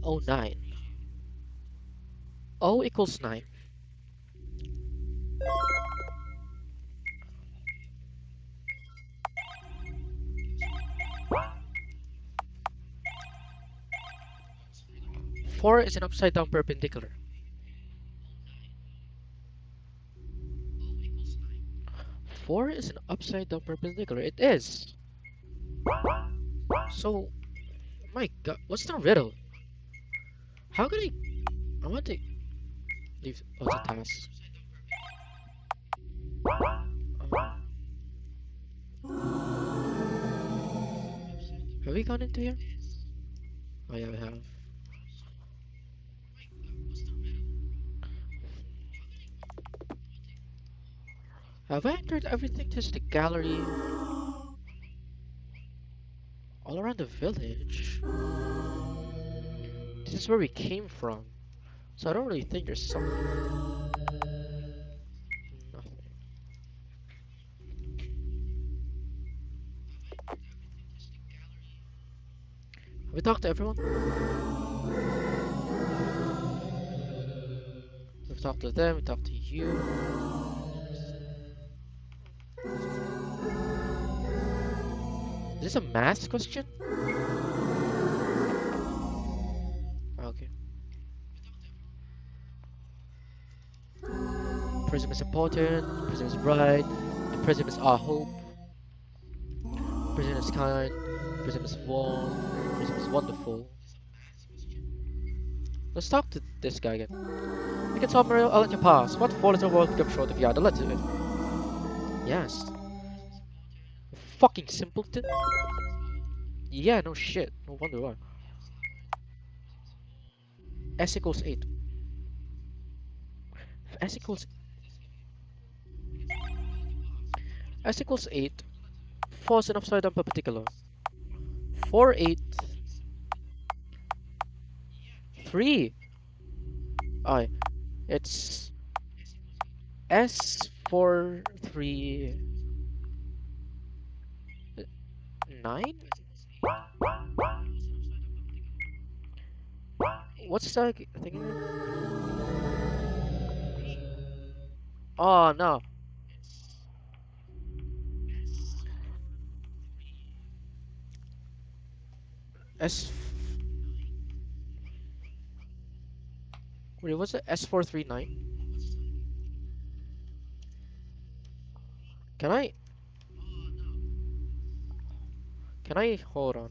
Oh, 9. O equals 9. 4 is an upside down perpendicular. 4 is an upside down perpendicular. It is. So, my god, what's the riddle? How can I want to leave. Oh, it's a task. Have we gone into here? Oh, yeah, we have. Have I entered everything? Just the gallery all around the village. This is where we came from. So I don't really think there's something. Nothing. Have we talked to everyone? We've talked to them, we talked to you. Is this a math question? Okay. Prism is important, prism is bright. Prism is hope. Prism is kind. Prism is warm. Prism is wonderful. Let's talk to this guy again. You can tell Mario, I'll let you pass. What four-letter word becomes short if you add a letter to it? Yes. Fucking simpleton. Yeah, no shit. No wonder why. S equals 8. If S equals 8, falls in upside down perpendicular. 4, 8, 3. I. It's S 4 3 9. What's that thing again? Oh no. S. Wait, what's it? S439? Can I? Can I? Hold on.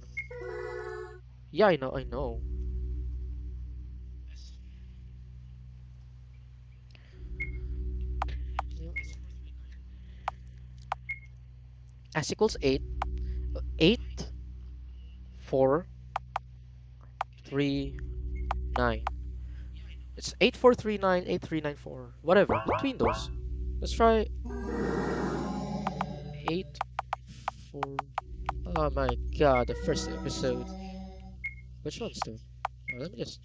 Yeah, I know. I know. S equals 8. 8, 4, 3, 9. It's 8439, 8394. Whatever. Between those. Let's try 8, 4. Oh my god, the first episode. Which one's the? Let me just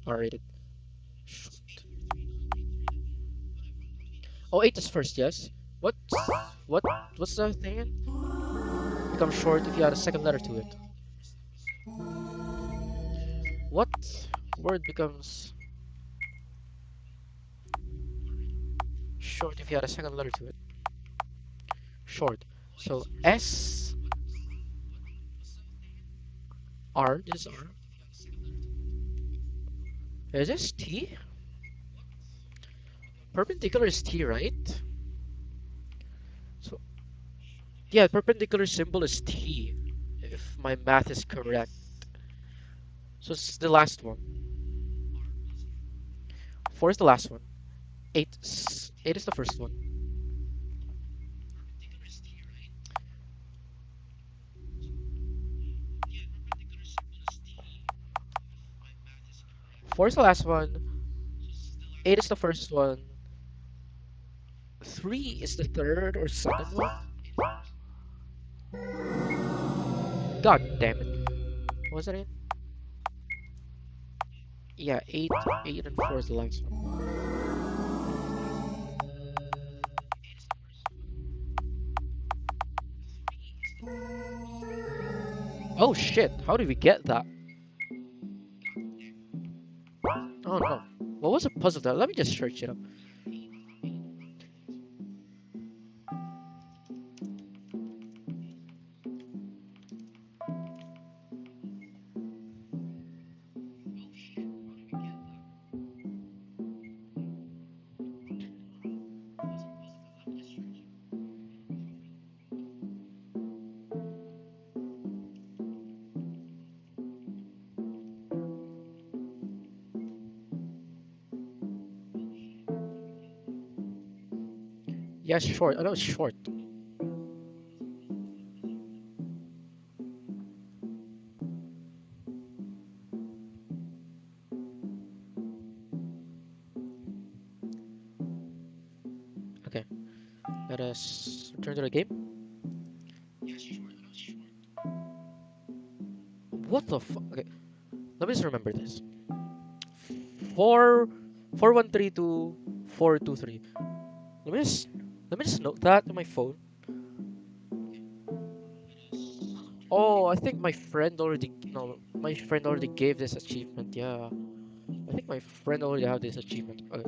R-rated. Shoot. Oh, 8 is first, yes. What? What? What's the thing again? Becomes short if you add a second letter to it. What word becomes short if you add a second letter to it? Short. So S R. This is R. Is this T? Perpendicular is T, right? So yeah, perpendicular symbol is T, if my math is correct. So it's the last one. 4 is the last one. 8 is the first one. 4 is the last one. 8 is the first one. 3 is the third or second one. God damn it. What was that in? Yeah, 8 and 4 is the last one. Oh shit, how did we get that? Oh no. What was the puzzle there? Let me just search it up. Yes, short. I know it's short. Okay, let us return to the game. What the fuck? Okay, let me just remember this. 4, 4132, 423. Let me just let me just note that on my phone. Oh, I think my friend already no, my friend already gave this achievement. Yeah, I think my friend already have this achievement. Okay.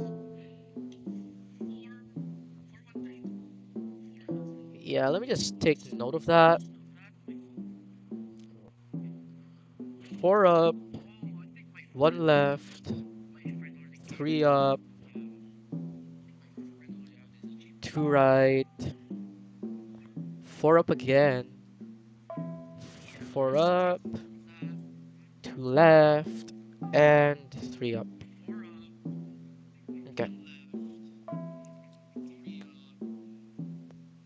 Yeah, let me just take note of that. 4 up, 1 left, 3 up, Two right, four up again, four up, two left, and three up. Okay.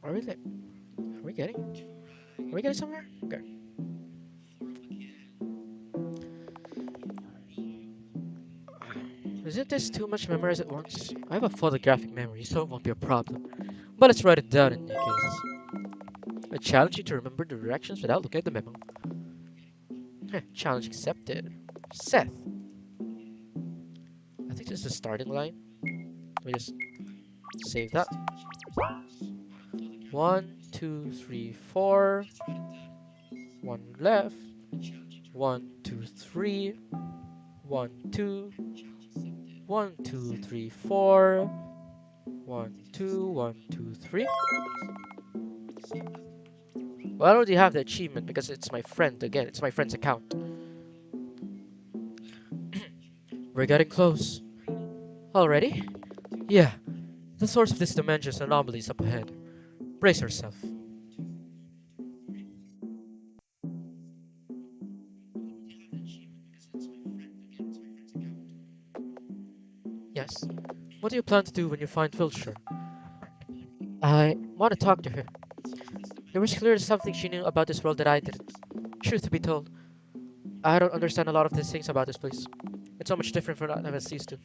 Are we there? Are we getting? Are we getting somewhere? Okay. Isn't this too much memorize at once? I have a photographic memory, so it won't be a problem. But let's write it down in any case. I challenge you to remember the directions without looking at the memo. Challenge accepted. Seth. I think this is the starting line. Let me just save that. 1, 2, 3, 4. One left. 1, 2, 3. 1, 2. 1, 2, 3, 4. 1, 2, 1, 2, 3. Well, I already have the achievement because it's my friend again. It's my friend's account. We're getting close. Already? Yeah. The source of this dimension's anomaly is up ahead. Brace yourself. Yes. What do you plan to do when you find Wilshire? I want to talk to her. There was clearly something she knew about this world that I didn't. Truth to be told, I don't understand a lot of these things about this place. It's so much different from what I was used to.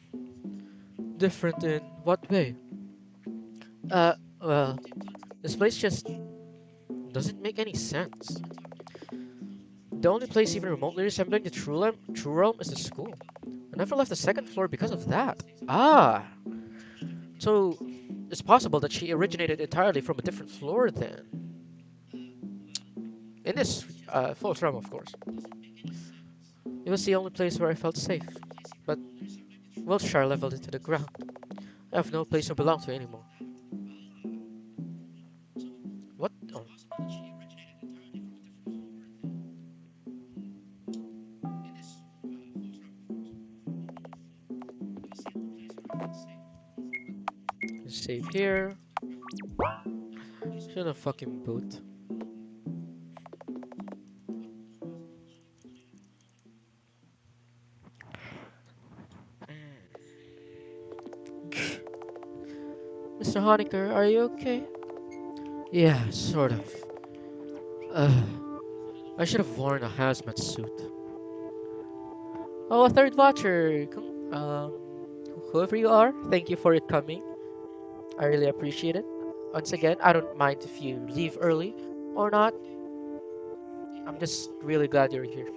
Different in what way? Well, this place just doesn't make any sense. The only place even remotely resembling the True Realm is the school. I never left the second floor because of that. Ah, so it's possible that she originated entirely from a different floor then. In this fourth realm, of course. It was the only place where I felt safe. But Wiltshire leveled it to the ground. I have no place to belong to anymore. What? Oh. Save here. Shouldn't fucking boot. Mr. Honecker, are you okay? Yeah, sort of. Uh, I should have worn a hazmat suit. Oh, a third watcher. Whoever you are, thank you for your coming. I really appreciate it. Once again, I don't mind if you leave early or not. I'm just really glad you're here.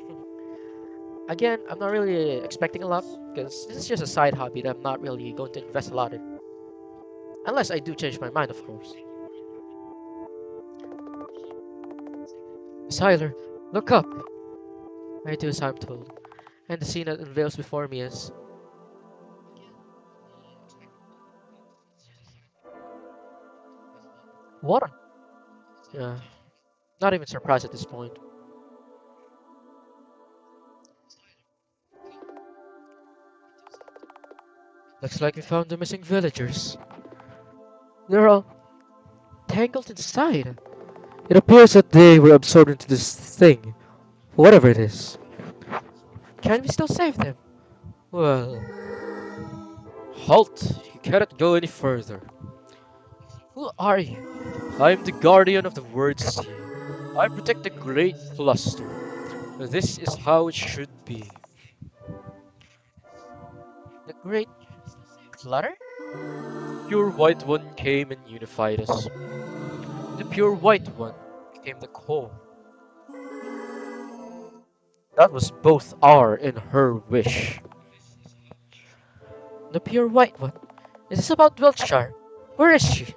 Again, I'm not really expecting a lot because this is just a side hobby that I'm not really going to invest a lot in. Unless I do change my mind, of course. Tyler, look up! I do as I'm told. And the scene that unveils before me is... water. Yeah, not even surprised at this point. Looks like we found the missing villagers. They're all tangled inside. It appears that they were absorbed into this thing, whatever it is. Can we still save them? Well... Halt! You cannot go any further. Who are you? I am the guardian of the Word Sea. I protect the Great Cluster. This is how it should be. The Great Clutter? Pure White One came and unified us. The Pure White One became the core. That was both our and her wish. The Pure White One? Is this about Wiltshire? Where is she?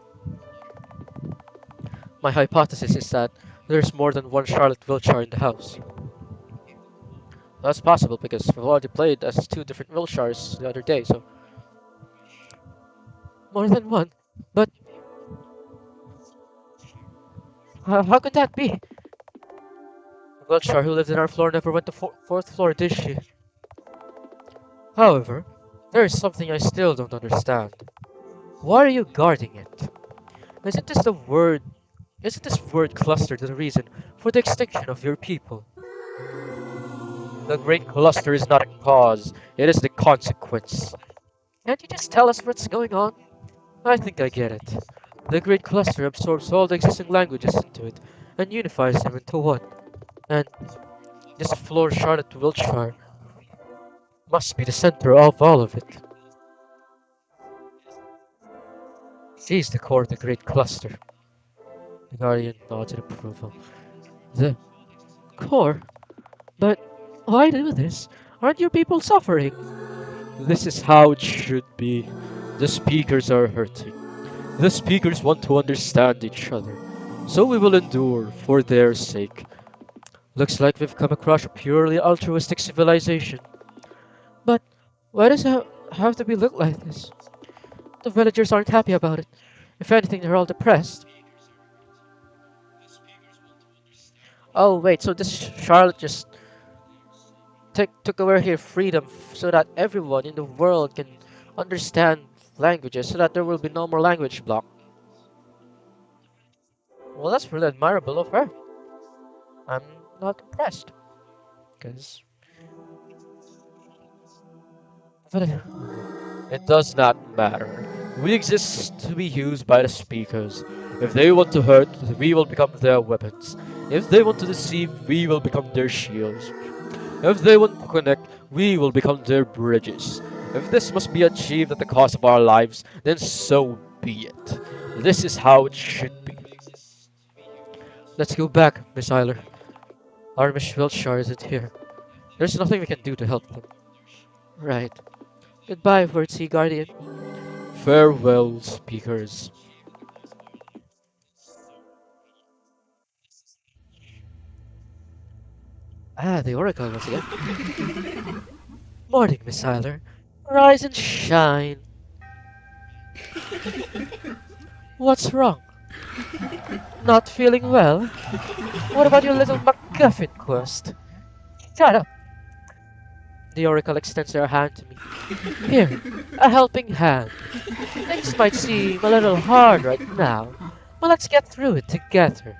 My hypothesis is that there's more than one Charlotte Wiltshire in the house. That's possible because we've already played as two different Wiltshires the other day, so... More than one? But... how could that be? Wiltshire who lived in our floor never went to fourth floor, did she? However, there is something I still don't understand. Why are you guarding it? Isn't this the word? Isn't this word cluster the reason for the extinction of your people? The Great Cluster is not a cause, it is the consequence. Can't you just tell us what's going on? I think I get it. The Great Cluster absorbs all the existing languages into it and unifies them into one. And this floor Charlotte Wiltshire must be the center of all of it. She's the core of the Great Cluster. The Guardian nodded approval. The core? But why do this? Aren't your people suffering? This is how it should be. The speakers are hurting. The speakers want to understand each other. So we will endure for their sake. Looks like we've come across a purely altruistic civilization. But why does it have to be looked like this? The villagers aren't happy about it. If anything, they're all depressed. Oh wait, so this Charlotte just took away her freedom so that everyone in the world can understand languages, so that there will be no more language block. Well, that's really admirable of her. I'm not impressed, because it does not matter. We exist to be used by the speakers. If they want to hurt, we will become their weapons. If they want to deceive, we will become their shields. If they want to connect, we will become their bridges. If this must be achieved at the cost of our lives, then so be it. This is how it should be. Let's go back, Miss Eiler. Our Miss Wiltshire isn't here. There's nothing we can do to help them. Right. Goodbye, Wordseed Guardian. Farewell, speakers. Ah, the Oracle once again. Morning, Miss Eiler. Rise and shine. What's wrong? Not feeling well? What about your little MacGuffin quest? Shut up! The Oracle extends her hand to me. Here, a helping hand. Things might seem a little hard right now, but let's get through it together.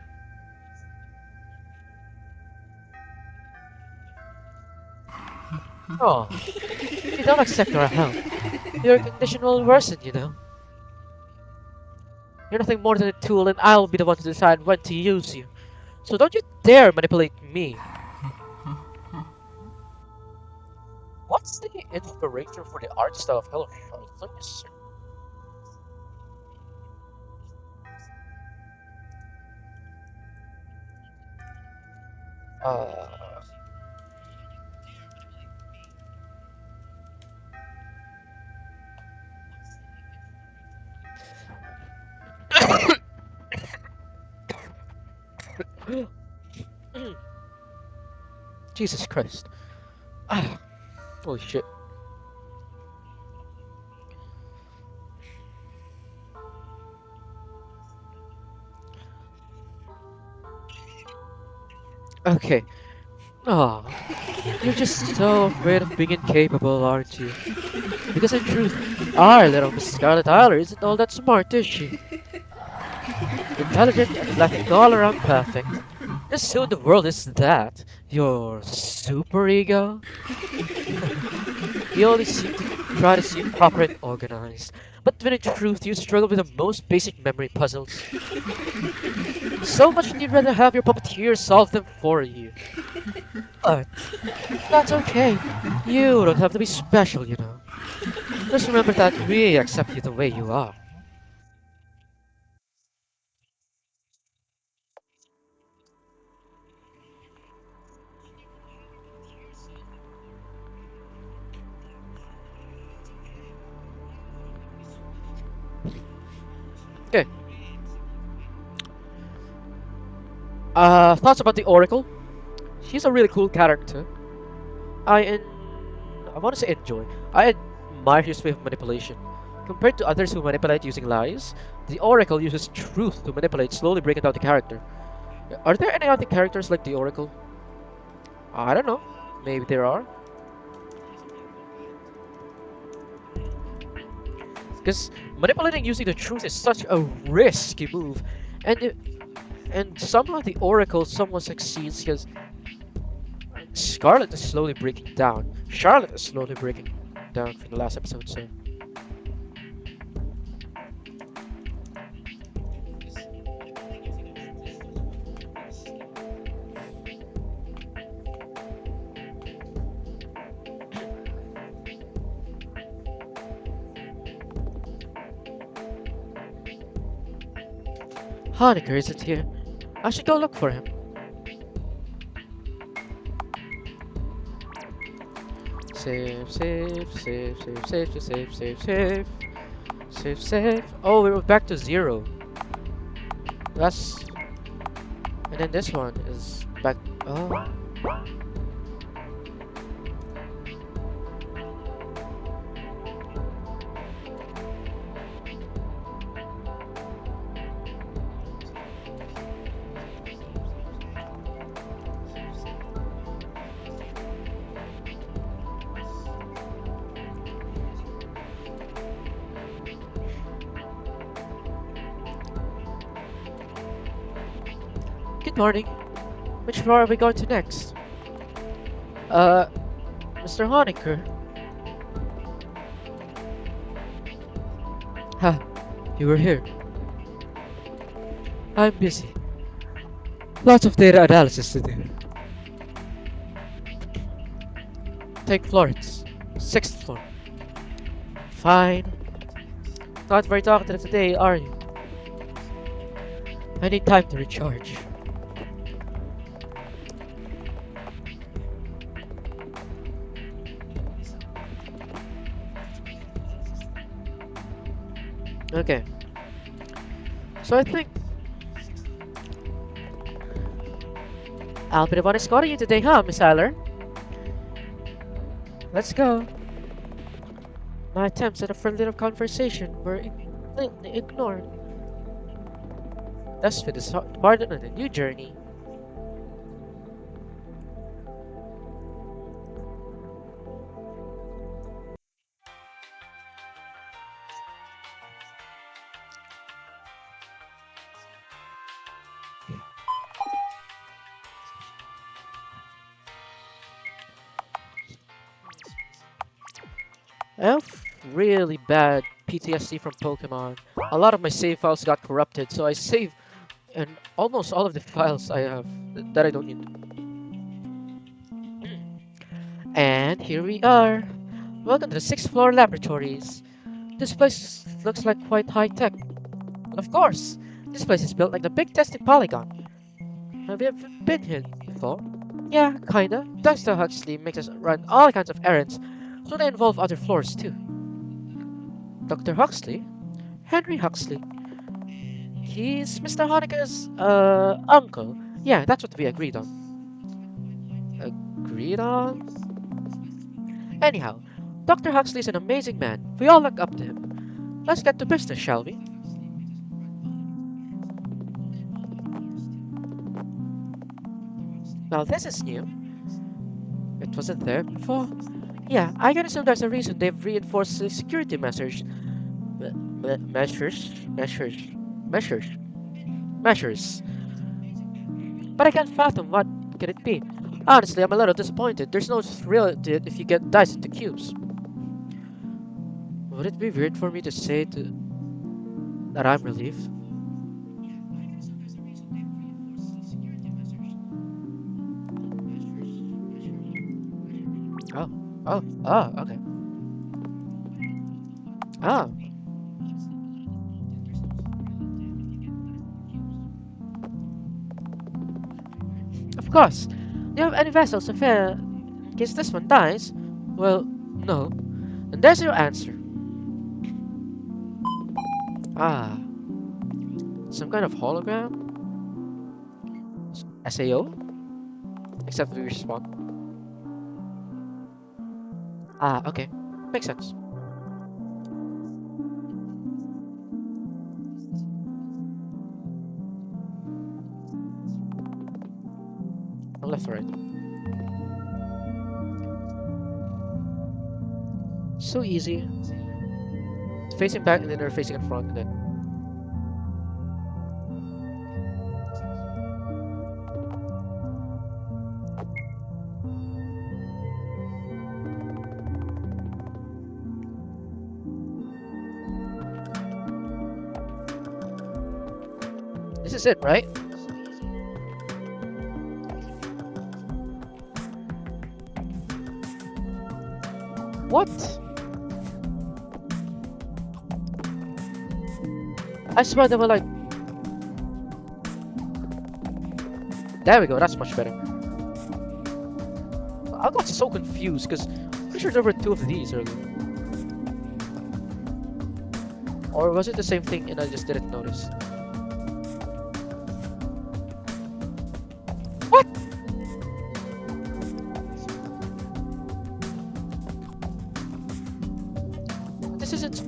Oh, if you don't accept our help, your condition will worsen, you know. You're nothing more than a tool, and I'll be the one to decide when to use you. So don't you dare manipulate me. What's the inspiration for the art style of Hello Charles? Let me see. Uh, Jesus Christ. Ah, holy shit. Okay. Oh, you're just so afraid of being incapable, aren't you? Because in truth, our little Miss Scarlet Eiler isn't all that smart, is she? Intelligent, athletic, all around perfect. Just who in the world is that? Your super ego? You only seem to try to seem proper and organized. But when in truth you struggle with the most basic memory puzzles. So much you'd rather have your puppeteer solve them for you. But that's okay. You don't have to be special, you know. Just remember that we accept you the way you are. Okay. Thoughts about the Oracle? She's a really cool character. I en I want to say enjoy. I admire his way of manipulation. Compared to others who manipulate using lies, the Oracle uses truth to manipulate, slowly breaking down the character. Are there any other characters like the Oracle? I don't know. Maybe there are. Because manipulating using the truth is such a risky move, and and somehow the Oracle somewhat succeeds because Scarlet is slowly breaking down. Charlotte is slowly breaking down from the last episode. So Honecker isn't here. I should go look for him. Save, save, save, save, save, save, save, save, save, save. Oh, we were back to 0. That's and then this one is back. Oh, good morning. Which floor are we going to next? Uh, Mr. Honecker. Ha, you were here. I'm busy. Lots of data analysis to do. Take Florence. 6th floor. Fine. Not very talkative today, are you? I need time to recharge. Okay. So I think I'll be the one escorting you today, huh, Miss Eiler? Let's go. My attempts at a friendly little conversation were completely ignored. Thus, we departed on a new journey. I have really bad PTSD from Pokemon. A lot of my save files got corrupted, so I save and almost all of the files I have that I don't need. And here we are. Welcome to the 6th floor laboratories. This place looks like quite high tech. And of course, this place is built like the big testing polygon. Have you ever been here before? Yeah, kinda. Dr. Huxley makes us run all kinds of errands, so they involve other floors too. Dr. Huxley? Henry Huxley. He's Mr. Honecker's, uncle. Yeah, that's what we agreed on. Agreed on? Anyhow, Dr. Huxley's an amazing man. We all look up to him. Let's get to business, shall we? Now this is new. It wasn't there before. Yeah, I can assume there's a reason they've reinforced the security measures. Measures. But I can't fathom what could it be. Honestly, I'm a little disappointed. There's no thrill to it if you get dice into cubes. Would it be weird for me to say that I'm relieved? Oh, okay. Oh, of course. Do you have any vessels of air in case this one dies? Well, no. And there's your answer. Ah, some kind of hologram? SAO? Except we respond. Ah, okay. Makes sense. From left to right. So easy. facing back and then they're facing in front and then. This is it, right? What? I swear they were like. There we go, that's much better. I got so confused because I'm pretty sure there were two of these earlier. Or was it the same thing and I just didn't notice? What? This isn't.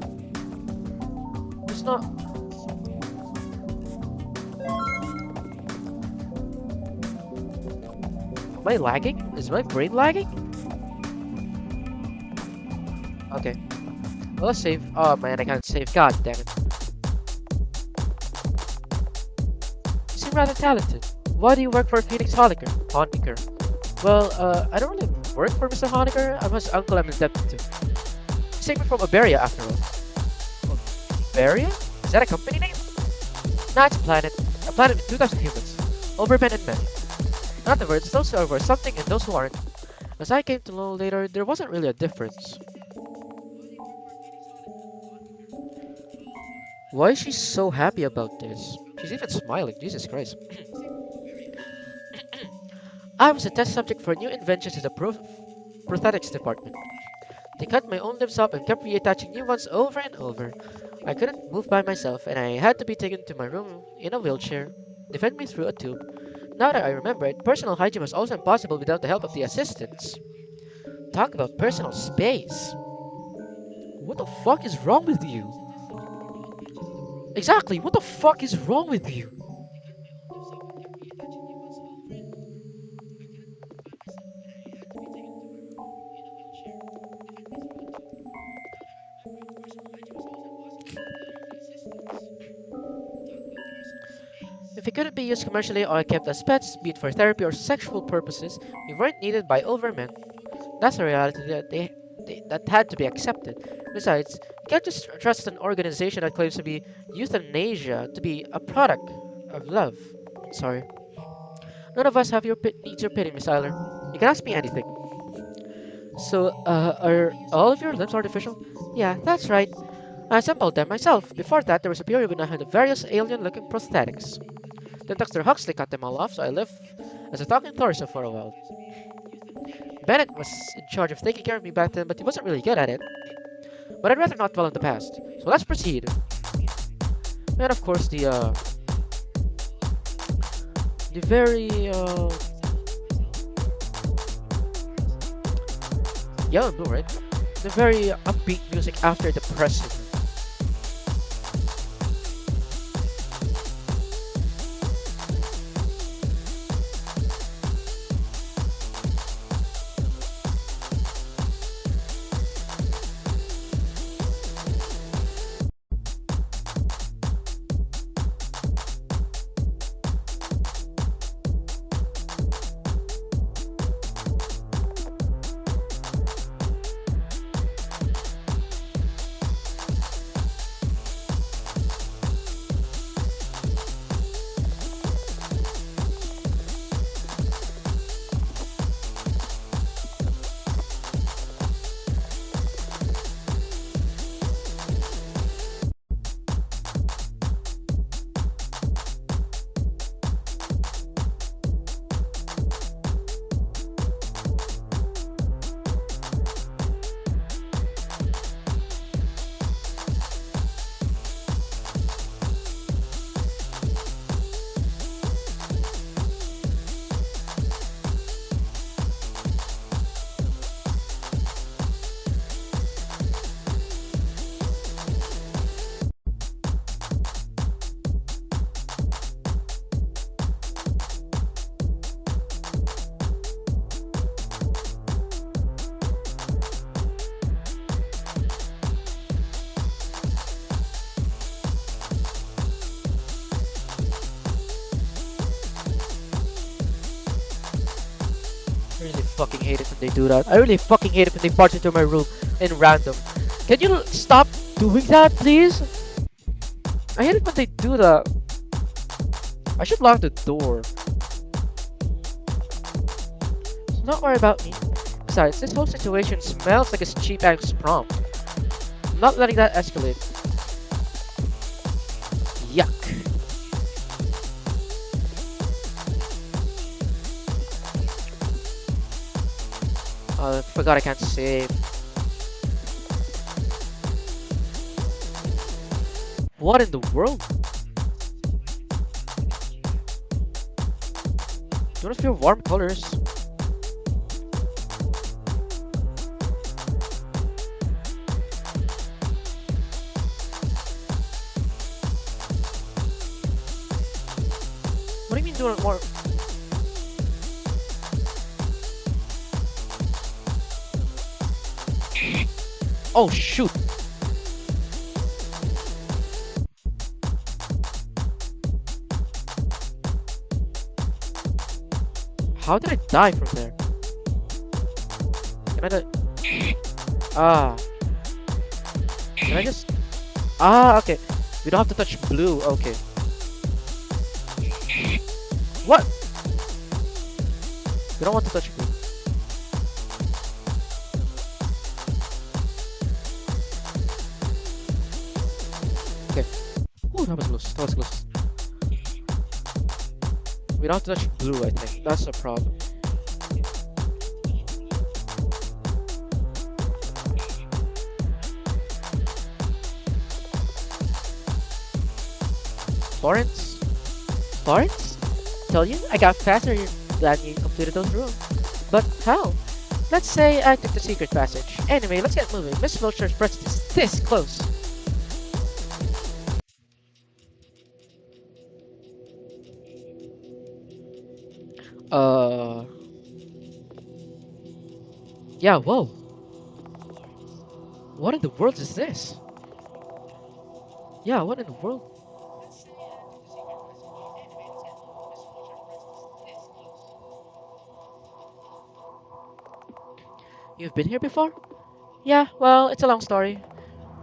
It's not. Am I lagging? Is my brain lagging? Okay. Well, let's save. Oh man, I can't save. God damn it. You seem rather talented. Why do you work for Phoenix Honecker? Well, I don't really work for Mr. Honecker. I'm his uncle I'm indebted to. He saved me from Iberia after all. Iberia? Is that a company name? Nah, it's a planet. A planet with 2,000 humans. Overmen and men. In other words, those who are something and those who aren't. As I came to know later, there wasn't really a difference. Why is she so happy about this? She's even smiling, Jesus Christ. I was a test subject for new inventions in the prosthetics department. They cut my own limbs up and kept reattaching new ones over and over. I couldn't move by myself and I had to be taken to my room in a wheelchair. They fed me through a tube. Now that I remember it, personal hygiene was also impossible without the help of the assistants. Talk about personal space. What the fuck is wrong with you? Exactly, what the fuck is wrong with you? If we couldn't be used commercially or kept as pets, be it for therapy or sexual purposes, we weren't needed by overmen. That's a reality that had to be accepted. Besides, you can't just trust an organization that claims to be euthanasia to be a product of love. Sorry. None of us have your needs or pity, Miss Eiler. You can ask me anything. So, are all of your limbs artificial? Yeah, that's right. I assembled them myself. Before that, there was a period when I had various alien-looking prosthetics. Then Dr. Huxley cut them all off, so I lived as a talking torso for a while. Bennett was in charge of taking care of me back then, but he wasn't really good at it. But I'd rather not dwell on the past. So let's proceed. And of course, the very, yellow and blue, right? The very upbeat music after the president. fucking hate it when they do that. I really fucking hate it when they barge into my room in random. Can you stop doing that, please? I hate it when they do that. I should lock the door. So don't worry about me. Besides, this whole situation smells like a cheap ass prom. I'm not letting that escalate. Yuck. I forgot I can't save. What in the world? Don't feel warm colors. What do you mean do not warm? Oh shoot! How did I die from there? Can I die? Ah. Can I just... Ah, okay. We don't have to touch blue. Okay. What? We don't want to touch blue. Okay. Ooh, that was close. That was close. We don't have to touch blue, I think. That's the problem. Florence? Florence? Tell you, I got faster than you completed those rooms. But how? Let's say I took the secret passage. Anyway, let's get moving. Miss Wilshire's breast is this close. Uh... Yeah, whoa. What in the world is this? Yeah, what in the world? You've been here before? Yeah, well, it's a long story.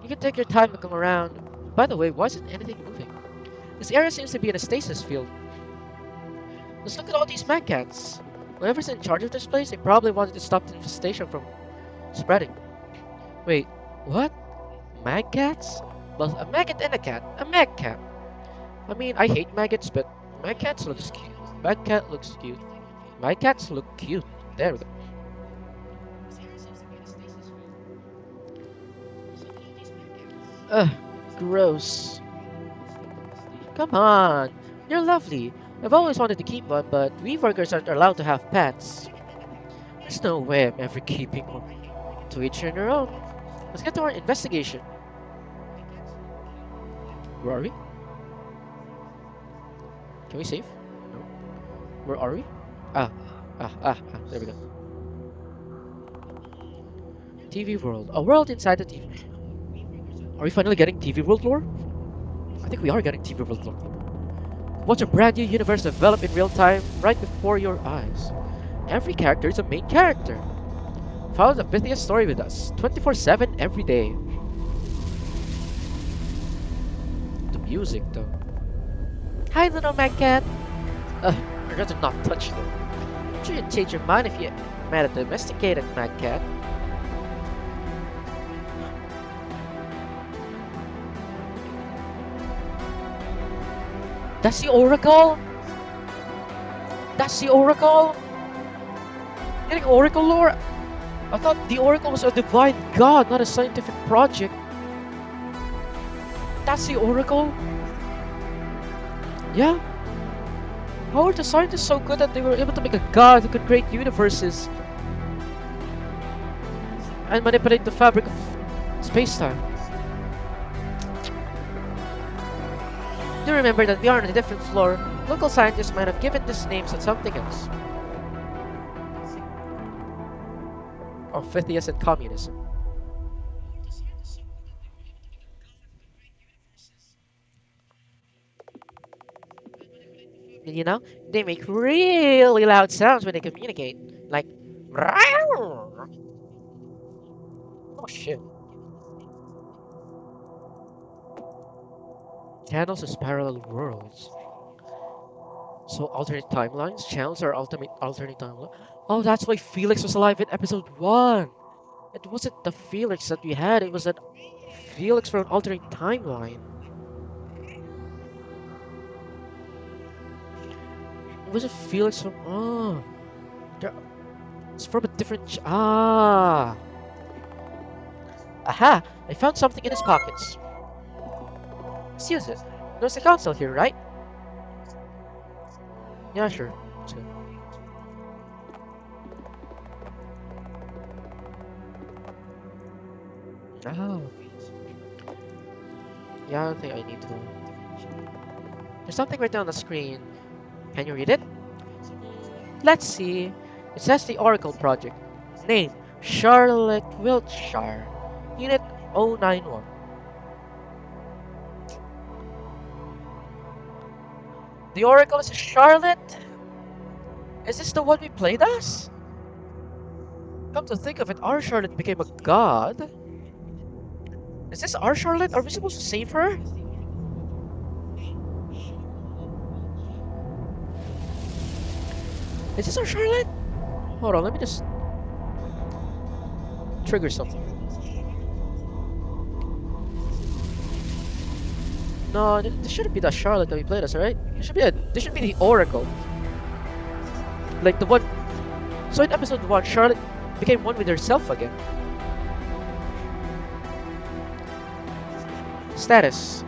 You can take your time looking around. By the way, why isn't anything moving? This area seems to be in a stasis field. Let's look at all these magcats. Whoever's in charge of this place, they probably wanted to stop the infestation from spreading. Wait, what? Magcats? Well, a maggot and a cat. A magcat. I mean, I hate maggots, but magcats looks cute. Magcat looks cute. Magcats look cute. There we go. Ugh, gross. Come on, you're lovely. I've always wanted to keep one, but we workers aren't allowed to have pets. There's no way I'm ever keeping one. To each their own. Let's get to our investigation. Where are we? Can we save? No. Where are we? There we go. TV World. A world inside the TV. Are we finally getting TV World lore? I think we are getting TV World lore. Watch a brand new universe develop in real time right before your eyes. Every character is a main character. Follow the Pythia's story with us, 24/7 every day. The music, though. Hi, little Magcat. I'd rather not touch them. I'm sure you'd change your mind if you met a domesticated Magcat. That's the Oracle? That's the Oracle? Getting Oracle lore? I thought the Oracle was a divine god, not a scientific project. That's the Oracle? Yeah? How are the scientists so good that they were able to make a god who could create universes and manipulate the fabric of space-time? Do remember that we are on a different floor. Local scientists might have given this name to something else. Or Pythias and communism. And you know, they make really loud sounds when they communicate. Like Oh shit. Channels is parallel worlds. So alternate timelines? Channels are ultimate alternate timeline. Oh, that's why Felix was alive in episode 1. It wasn't the Felix that we had, it was an Felix from an alternate timeline. It was a Felix from there- it's from a different aha! I found something in his pockets. Let's use it. There's a console here, right? Yeah, sure. Let's go. Oh. Yeah, I don't think I need to. There's something right there on the screen. Can you read it? Let's see. It says the Oracle Project. Name, Charlotte Wiltshire. Unit 091. The Oracle is Charlotte? Is this the one we played as? Come to think of it, our Charlotte became a god? Is this our Charlotte? Are we supposed to save her? Is this our Charlotte? Hold on, let me just trigger something. No, this shouldn't be the Charlotte that we played as, right? This should be the Oracle. Like the one. So in episode 1, Charlotte became one with herself again. Status.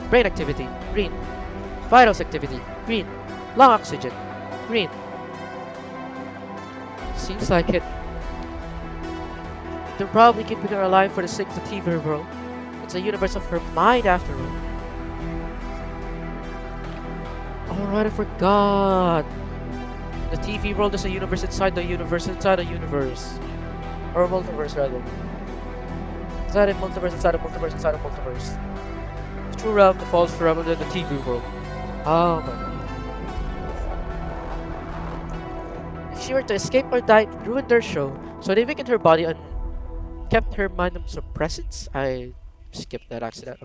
Brain activity, green. Vitals activity, green. Lung oxygen, green. Seems like it. They're probably keeping her alive for the sake of the TV world. It's a universe of her mind after all. Alright, I forgot. The TV world is a universe inside the universe inside a universe. Or a multiverse, rather. Inside a multiverse inside a multiverse inside a multiverse. The true realm falls realm under the TV world. Oh my god. If she were to escape or die, it would ruin their show. So they weakened her body and kept her mind in suppressants. I skipped that accident.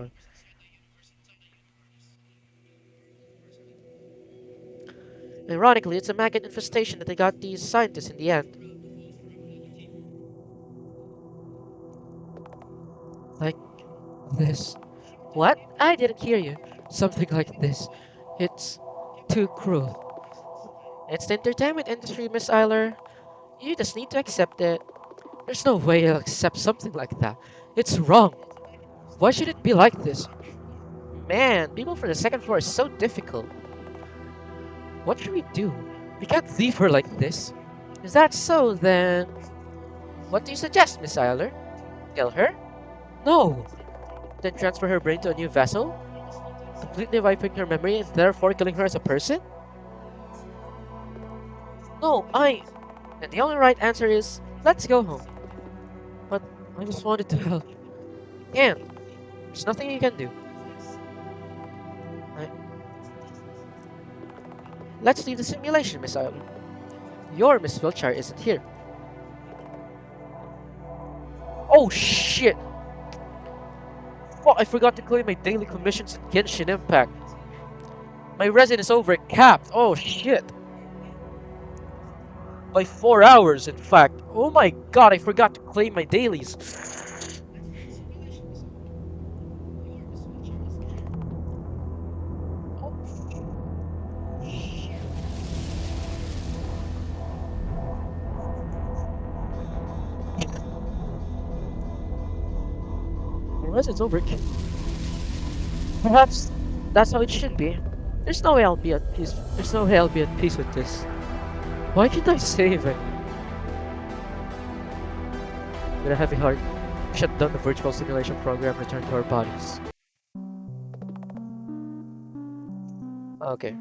Ironically, it's a maggot infestation that they got these scientists in the end. Like this. What? I didn't hear you. Something like this. It's too cruel. It's the entertainment industry, Miss Eiler. You just need to accept it. There's no way I'll accept something like that. It's wrong. Why should it be like this? Man, people from the second floor are so difficult. What should we do? We can't leave her like this. Is that so, then? What do you suggest, Miss Eiler? Kill her? No! Then transfer her brain to a new vessel? Completely wiping her memory and therefore killing her as a person? No, And the only right answer is, let's go home. But I just wanted to help. Can't. There's nothing you can do. I... Let's leave the simulation, Miss Eiler. Your Miss Wiltshire isn't here. Oh shit! Fuck, I forgot to claim my daily commissions at Genshin Impact. My resin is overcapped. Oh shit! By 4 hours, in fact. Oh my god, I forgot to claim my dailies. My resin's overcapped. Perhaps that's how it should be. There's no way I'll be at peace. There's no way I'll be at peace with this. Why can't I save it? With a heavy heart, shut down the virtual simulation program, return to our bodies. Okay.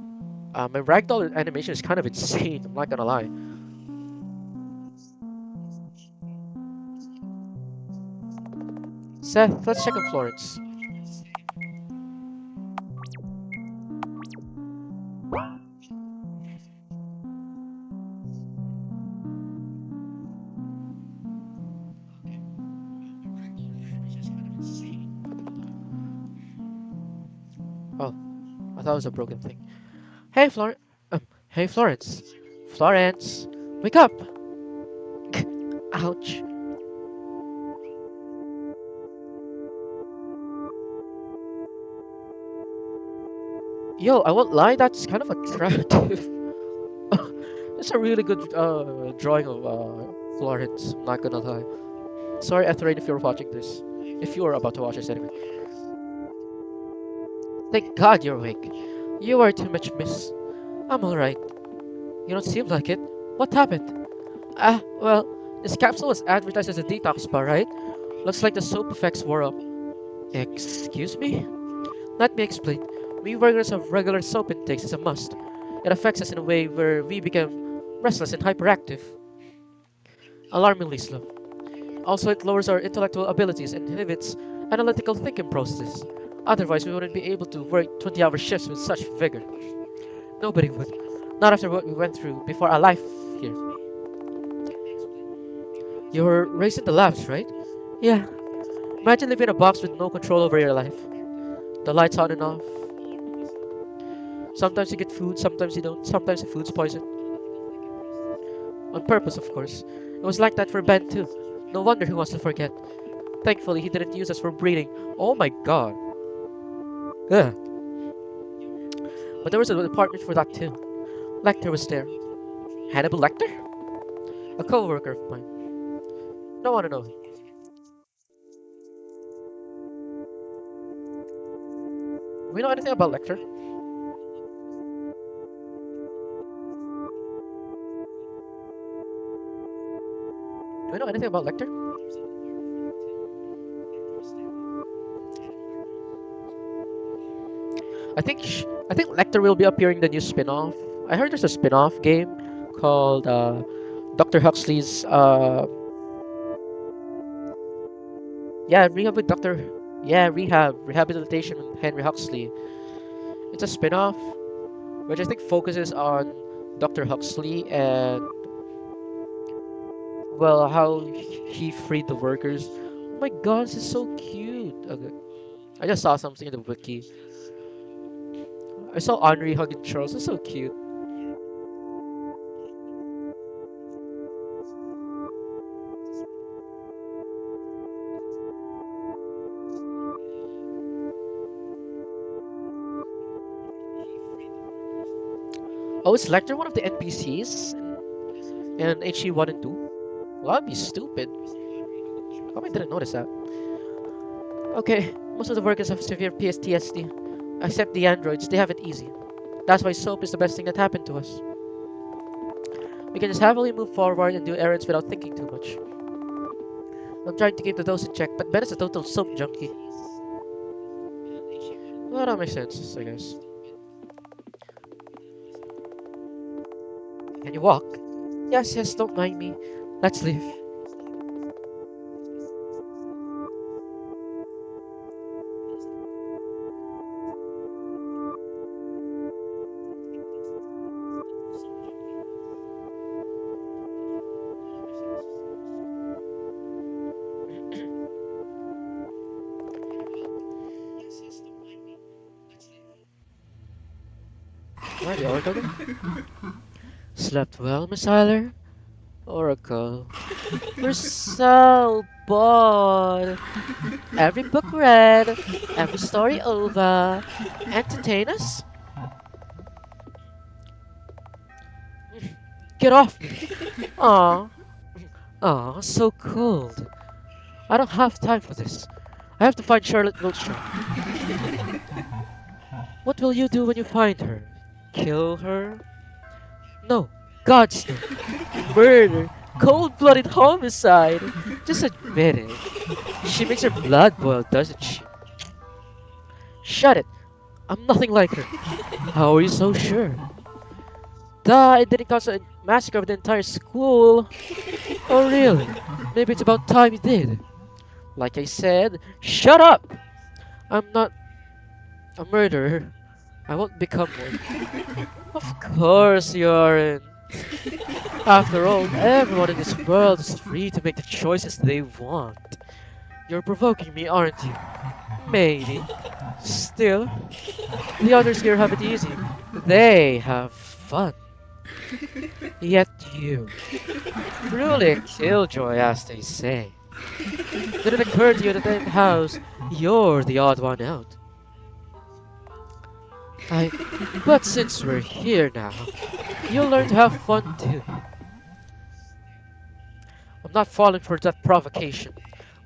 My ragdoll animation is kind of insane, I'm not gonna lie. Seth, let's check on Florence. I thought it was a broken thing. Hey, hey, Florence. Florence, wake up! Ouch. Yo, I won't lie, that's kind of attractive. It's a really good drawing of Florence, I'm not gonna lie. Sorry, Ethrain, if you're watching this. If you are about to watch this anyway. Thank God you're awake. You are too much, miss. I'm alright. You don't seem like it. What happened? Well, this capsule was advertised as a detox spa, right? Looks like the soap effects wore off. Excuse me? Let me explain. We workers have regular soap intakes as a must. It affects us in a way where we become restless and hyperactive. Alarmingly slow. Also, it lowers our intellectual abilities and inhibits analytical thinking processes. Otherwise, we wouldn't be able to work 20-hour shifts with such vigor. Nobody would. Not after what we went through before our life here. You're raised in the labs, right? Yeah. Imagine living in a box with no control over your life. The lights on and off. Sometimes you get food, sometimes you don't. Sometimes the food's poison. On purpose, of course. It was like that for Ben too. No wonder he wants to forget. Thankfully, he didn't use us for breeding. Oh my god. Ugh. But there was a department for that too. Lecter was there. Hannibal Lecter? A co-worker of mine. Don't want to know. Do we know anything about Lecter? Do we know anything about Lecter? I think Lecter will be appearing in the new spin-off. I heard there's a spin-off game called Dr. Huxley's Rehab with Dr. Rehabilitation with Henry Huxley. It's a spin-off which I think focuses on Dr. Huxley and well how he freed the workers. Oh my god, this is so cute. Okay. I just saw something in the wiki. I saw Henri hugging Charles. It's so cute. Oh, is Lecter one of the NPCs in HE 1 and 2? Well, that'd be stupid. How come I didn't notice that? Okay, most of the workers have severe PTSD. Except the androids, they have it easy. That's why soap is the best thing that happened to us. We can just happily move forward and do errands without thinking too much. I'm trying to keep the dose in check, but Ben is a total soap junkie. Well, that makes sense, I guess. Can you walk? Yes, yes, don't mind me. Let's leave. Where the Oracle again? Slept well, Miss Hyler? Oracle. We're so bored. Every book read, every story over. Entertain us? Get off me! Aw. Aw, so cold. I don't have time for this. I have to find Charlotte Goldstrom. What will you do when you find her? Kill her? No. God's no. Murder. Cold-blooded homicide. Just admit it. She makes her blood boil, doesn't she? Shut it. I'm nothing like her. How are you so sure? Duh, I didn't cause a massacre of the entire school. Oh really? Maybe it's about time you did. Like I said, shut up! I'm not a murderer. I won't become one. Of course you aren't. After all, everyone in this world is free to make the choices they want. You're provoking me, aren't you? Maybe. Still, the others here have it easy. They have fun. Yet you, truly a killjoy as they say. Did it occur to you that in the house, you're the odd one out? I... But since we're here now, you'll learn to have fun too. I'm not falling for that provocation.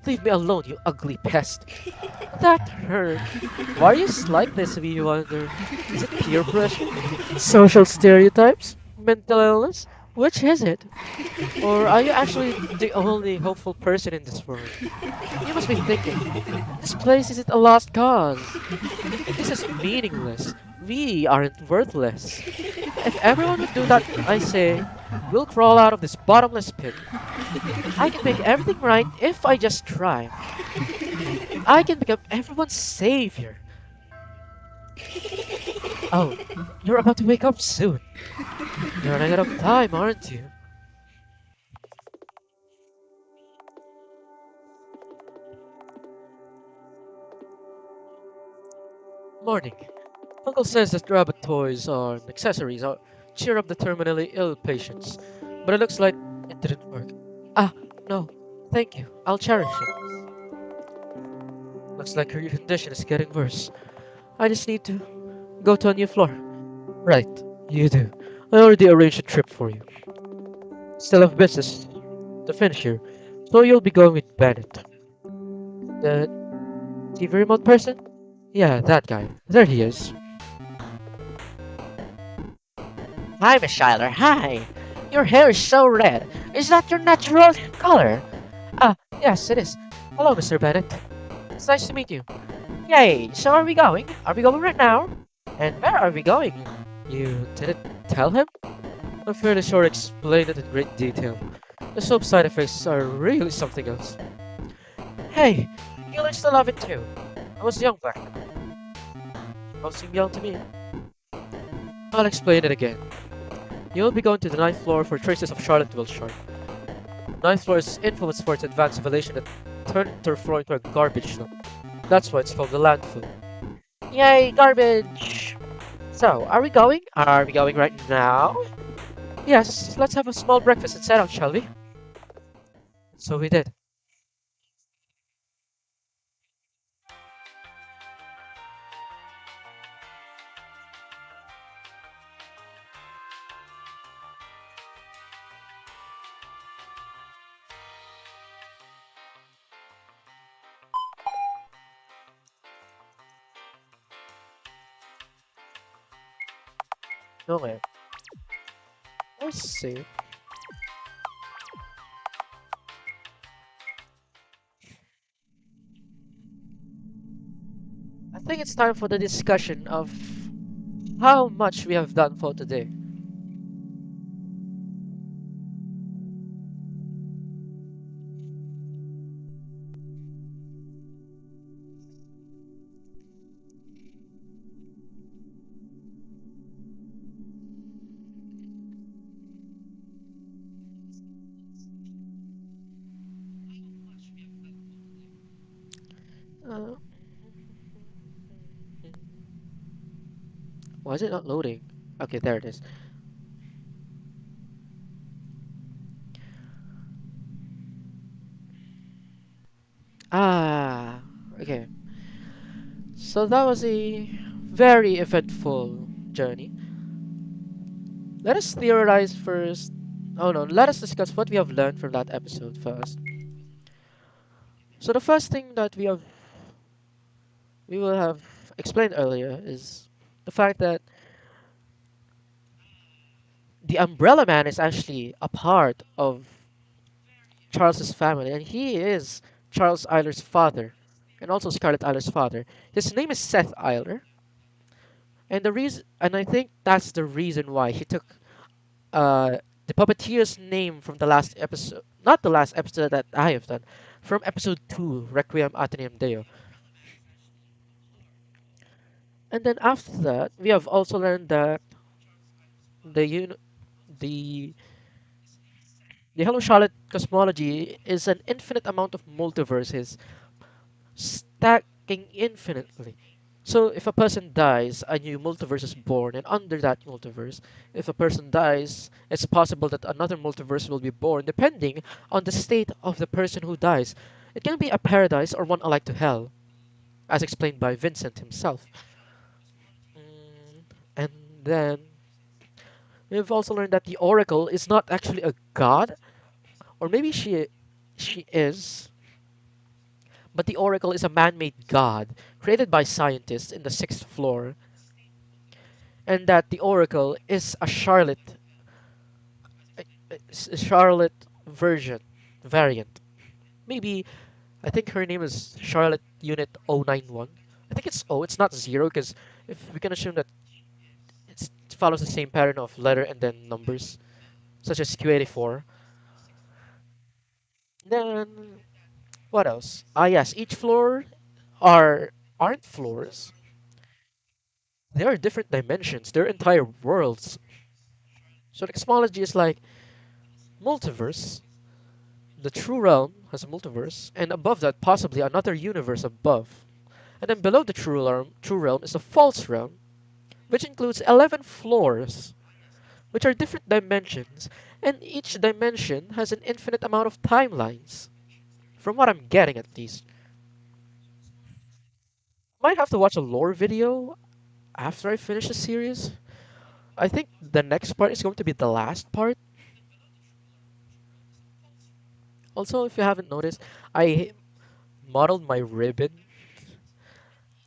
Leave me alone, you ugly pest. That hurt. Why are you like this, we wonder? Is it peer pressure? Social stereotypes? Mental illness? Which is it? Or are you actually the only hopeful person in this world? You must be thinking, this place isn't a lost cause. This is meaningless. We aren't worthless. If everyone would do that, I say, we'll crawl out of this bottomless pit. I can make everything right if I just try. I can become everyone's savior. Oh, you're about to wake up soon. You're running out of time, aren't you? Morning. Uncle says that rabbit toys and accessories are cheer up the terminally ill patients, but it looks like it didn't work. Ah, no, thank you. I'll cherish it. Looks like her condition is getting worse. I just need to go to a new floor. Right, you do. I already arranged a trip for you. Still have business to finish here, so you'll be going with Bennett. The TV remote person? Yeah, that guy. There he is. Hi, Miss Schuyler. Hi. Your hair is so red. Is that your natural color? Ah, yes, it is. Hello, Mr. Bennett. It's nice to meet you. Yay. So are we going? Are we going right now? And where are we going? You didn't tell him? I'm fairly sure I explained it in great detail. The soap side effects are really something else. Hey, you used to love it too. I was young back then. Don't seem young to me. I'll explain it again. You'll be going to the ninth floor for traces of Charlotte Wilshire. Ninth floor is infamous for its advanced ventilation that turned their floor into a garbage dump. That's why it's called the landfill. Yay, garbage. So, are we going? Are we going right now? Yes, let's have a small breakfast and set out, shall we? So we did. Okay. Let's see. I think it's time for the discussion of how much we have done for today. Uh, why is it not loading? Okay, there it is. Ah, okay. So that was a very eventful journey. Let us theorize first. Oh no, let us discuss what we have learned from that episode first. So the first thing that we will have explained earlier is the fact that the Umbrella Man is actually a part of Charles's family, and he is Charles Eiler's father, and also Scarlet Eiler's father. His name is Seth Eiler, and I think that's the reason why he took uh, the puppeteer's name from the last episode, not the last episode that I have done, from episode 2, Requiem Ateneum Deo. And then after that, we have also learned that the uni- the the Hello Charlotte cosmology is an infinite amount of multiverses stacking infinitely. So if a person dies, a new multiverse is born, and under that multiverse, if a person dies, it's possible that another multiverse will be born depending on the state of the person who dies. It can be a paradise or one alike to hell, as explained by Vincent himself. Mm, and then we've also learned that the Oracle is not actually a god, or maybe she is, but the Oracle is a man-made god created by scientists in the sixth floor, and that the Oracle is a Charlotte version variant. Maybe I think her name is Charlotte Unit 091. I think it's O. It's not zero because if we can assume that it follows the same pattern of letter and then numbers, such as Q84. Then what else? Ah yes, each floor aren't floors. They are different dimensions. They're entire worlds. So the cosmology is like multiverse. The true realm has a multiverse, and above that possibly another universe above. And then below the true realm is the false realm, which includes 11 floors, which are different dimensions, and each dimension has an infinite amount of timelines. From what I'm getting at least. Might have to watch a lore video after I finish the series. I think the next part is going to be the last part. Also, if you haven't noticed, I modeled my ribbon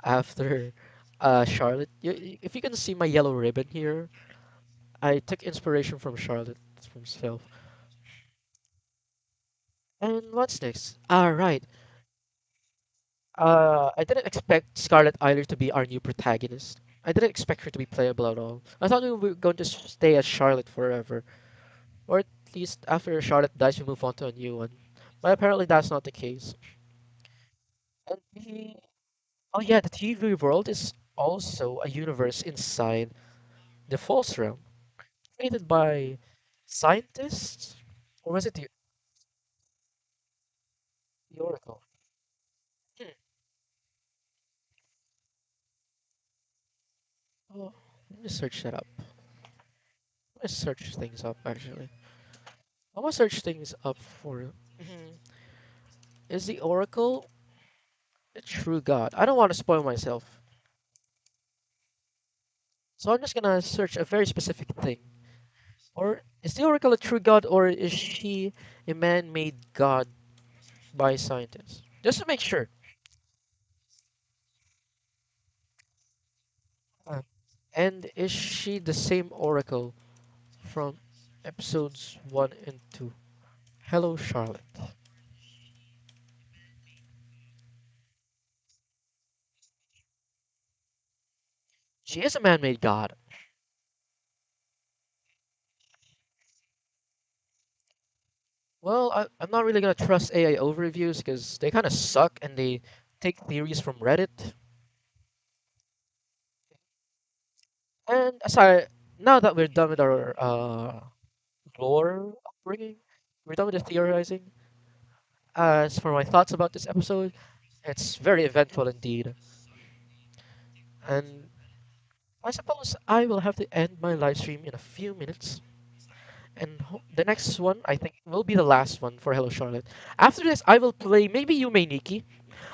after Charlotte. If you can see my yellow ribbon here, I took inspiration from Charlotte from herself. And what's next? Right. I didn't expect Scarlet Eiler to be our new protagonist. I didn't expect her to be playable at all. I thought we were going to stay as Charlotte forever, or at least after Charlotte dies, we move on to a new one. But apparently, that's not the case. And oh yeah, the TV world is also a universe inside the false realm, created by scientists, or was it the Oracle? Hmm. Oh, let me search that up. Let me search things up actually. I'm gonna search things up for. Mhm. Is the Oracle a true god? I don't want to spoil myself, so I'm just gonna search a very specific thing. Or is the Oracle a true god, or is she a man-made god by scientists? Just to make sure. Uh, and is she the same Oracle from episodes 1 and 2? Hello, Charlotte. She is a man-made god. Well, I'm not really gonna trust AI overviews because they kind of suck and they take theories from Reddit. And aside, now that we're done with our lore upbringing, we're done with the theorizing. As for my thoughts about this episode, it's very eventful indeed. And I suppose I will have to end my live stream in a few minutes. And the next one, I think, will be the last one for Hello Charlotte. After this, I will play maybe Yume Nikki.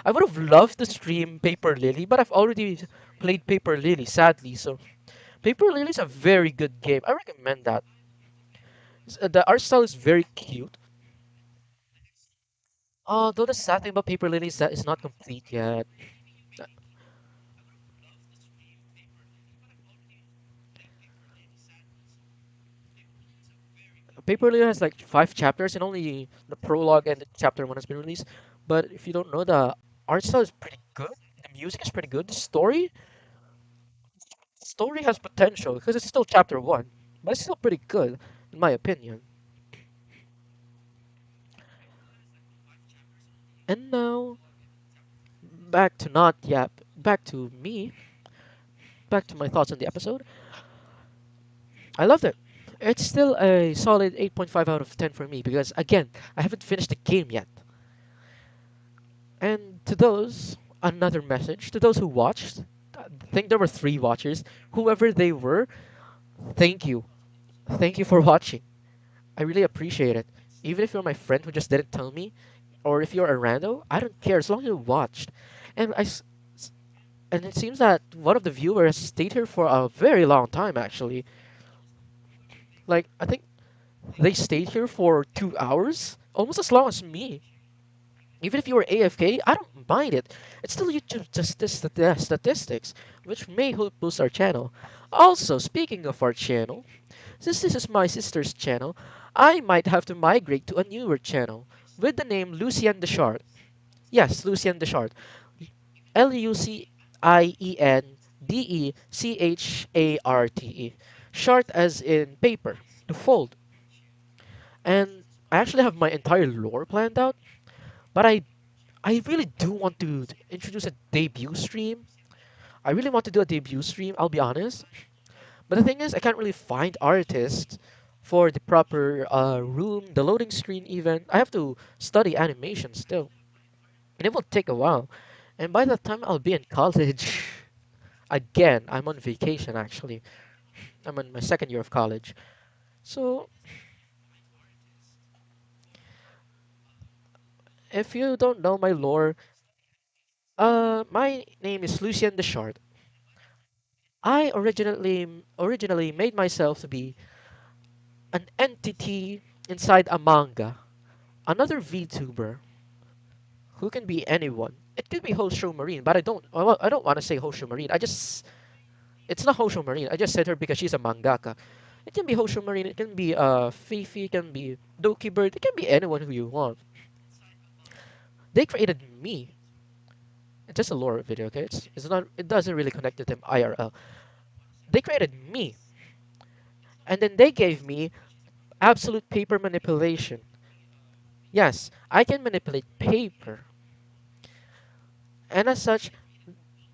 I would have loved to stream Paper Lily, but I've already played Paper Lily, sadly. So Paper Lily is a very good game. I recommend that. The art style is very cute. Though the sad thing about Paper Lily is that it's not complete yet. Paper Lily has like 5 chapters, and only the prologue and the chapter 1 has been released. But if you don't know, the art style is pretty good. The music is pretty good. The story has potential because it's still chapter 1, but it's still pretty good in my opinion. And now back to me, back to my thoughts on the episode. I loved it. It's still a solid 8.5 out of 10 for me because again, I haven't finished the game yet. And to those, another message to those who watched. I think there were three watchers. Whoever they were, thank you. Thank you for watching. I really appreciate it. Even if you're my friend who just didn't tell me, or if you're a rando, I don't care as long as you watched. And s- and it seems that one of the viewers stayed here for a very long time actually. Like I think they stayed here for 2 hours, almost as long as me. Even if you were AFK, I don't mind it. It's still YouTube just this statistics, which may help boost our channel. Also, speaking of our channel, since this is my sister's channel, I might have to migrate to a newer channel with the name Lucien Deschart. Yes, Lucien Deschart. Luciendecharte. Chart as in paper, to fold. And I actually have my entire lore planned out, but I really do want to introduce a debut stream. I really want to do a debut stream, I'll be honest. But the thing is, I can't really find artists for the proper room, the loading screen even. I have to study animation still. And it will take a while. And by that time, I'll be in college. Again, I'm on vacation actually. I'm in my second year of college. So, if you don't know my lore, my name is Lucien Deschart. I originally made myself to be an entity inside a manga, another VTuber who can be anyone. It could be Hosho Marine, but I don't want to say Hosho Marine. It's not Hosho Marine. I just said her because she's a mangaka. It can be Hosho Marine. It can be Fifi. It can be Doki Bird. It can be anyone who you want. They created me. It's just a lore video, okay? It's not. It doesn't really connect to them IRL. They created me, and then they gave me absolute paper manipulation. Yes, I can manipulate paper, and as such,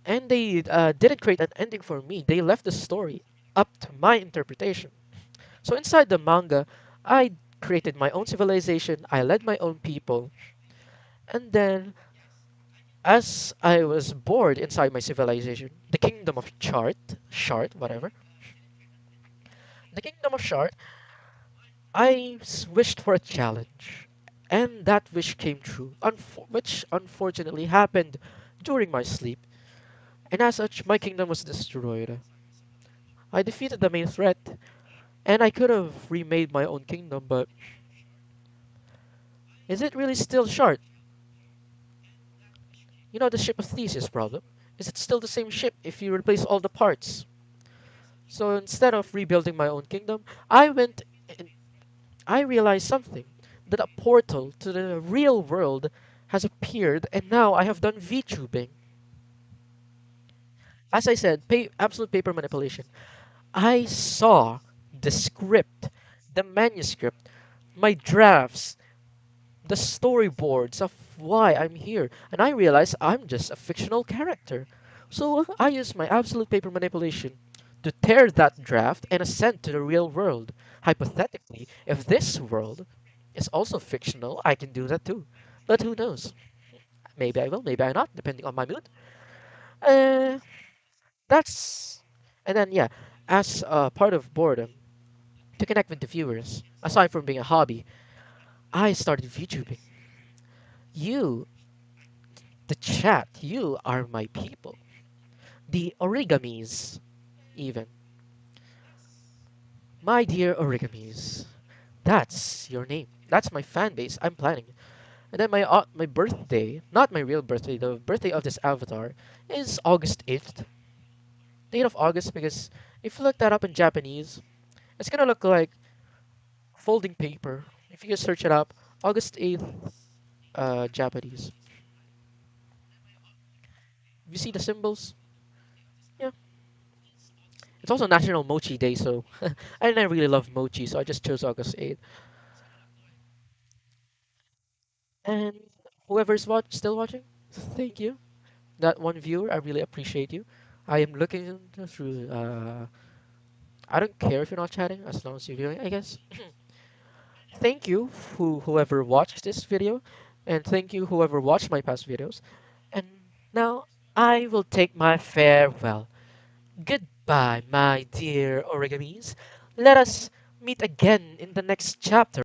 and they didn't create an ending for me. They left the story up to my interpretation. So inside the manga, I created my own civilization. I led my own people, and then as I was bored inside my civilization, the kingdom of Shart, whatever, the kingdom of Shart, wished for a challenge, and that wish came true, which unfortunately happened during my sleep. And as such, my kingdom was destroyed. I defeated the main threat, and I could have remade my own kingdom, but is it really still Shard? You know the ship of Theseus problem? Is it still the same ship if you replace all the parts? So instead of rebuilding my own kingdom, I went and I realized something that a portal to the real world has appeared, and now I have done VTubing. As I said, absolute paper manipulation. I saw the script, the manuscript, my drafts, the storyboards of why I'm here, and I realize I'm just a fictional character. So I use my absolute paper manipulation to tear that draft and ascend to the real world. Hypothetically, if this world is also fictional, I can do that too. But who knows? Maybe I will, maybe I not, depending on my mood. Uh, that's and then yeah, as part of boredom to connect with the viewers, aside from being a hobby, I started VTubing. You the chat, you are my people. The origamis, even. My dear origamis. That's your name. That's my fan base. I'm planning. And then my birthday, not my real birthday, the birthday of this avatar, is August 8th. Date of August because if you look that up in Japanese, it's gonna look like folding paper. If you just search it up, August 8th, Japanese. You see the symbols? Yeah. It's also National Mochi Day, so and I really love mochi, so I just chose August 8th. And whoever's still watching, thank you. That one viewer, I really appreciate you. I am looking through. I don't care if you're not chatting, as long as you're viewing, I guess. Thank you, whoever watched this video, and thank you, whoever watched my past videos. And now, I will take my farewell. Goodbye, my dear origamis. Let us meet again in the next chapter.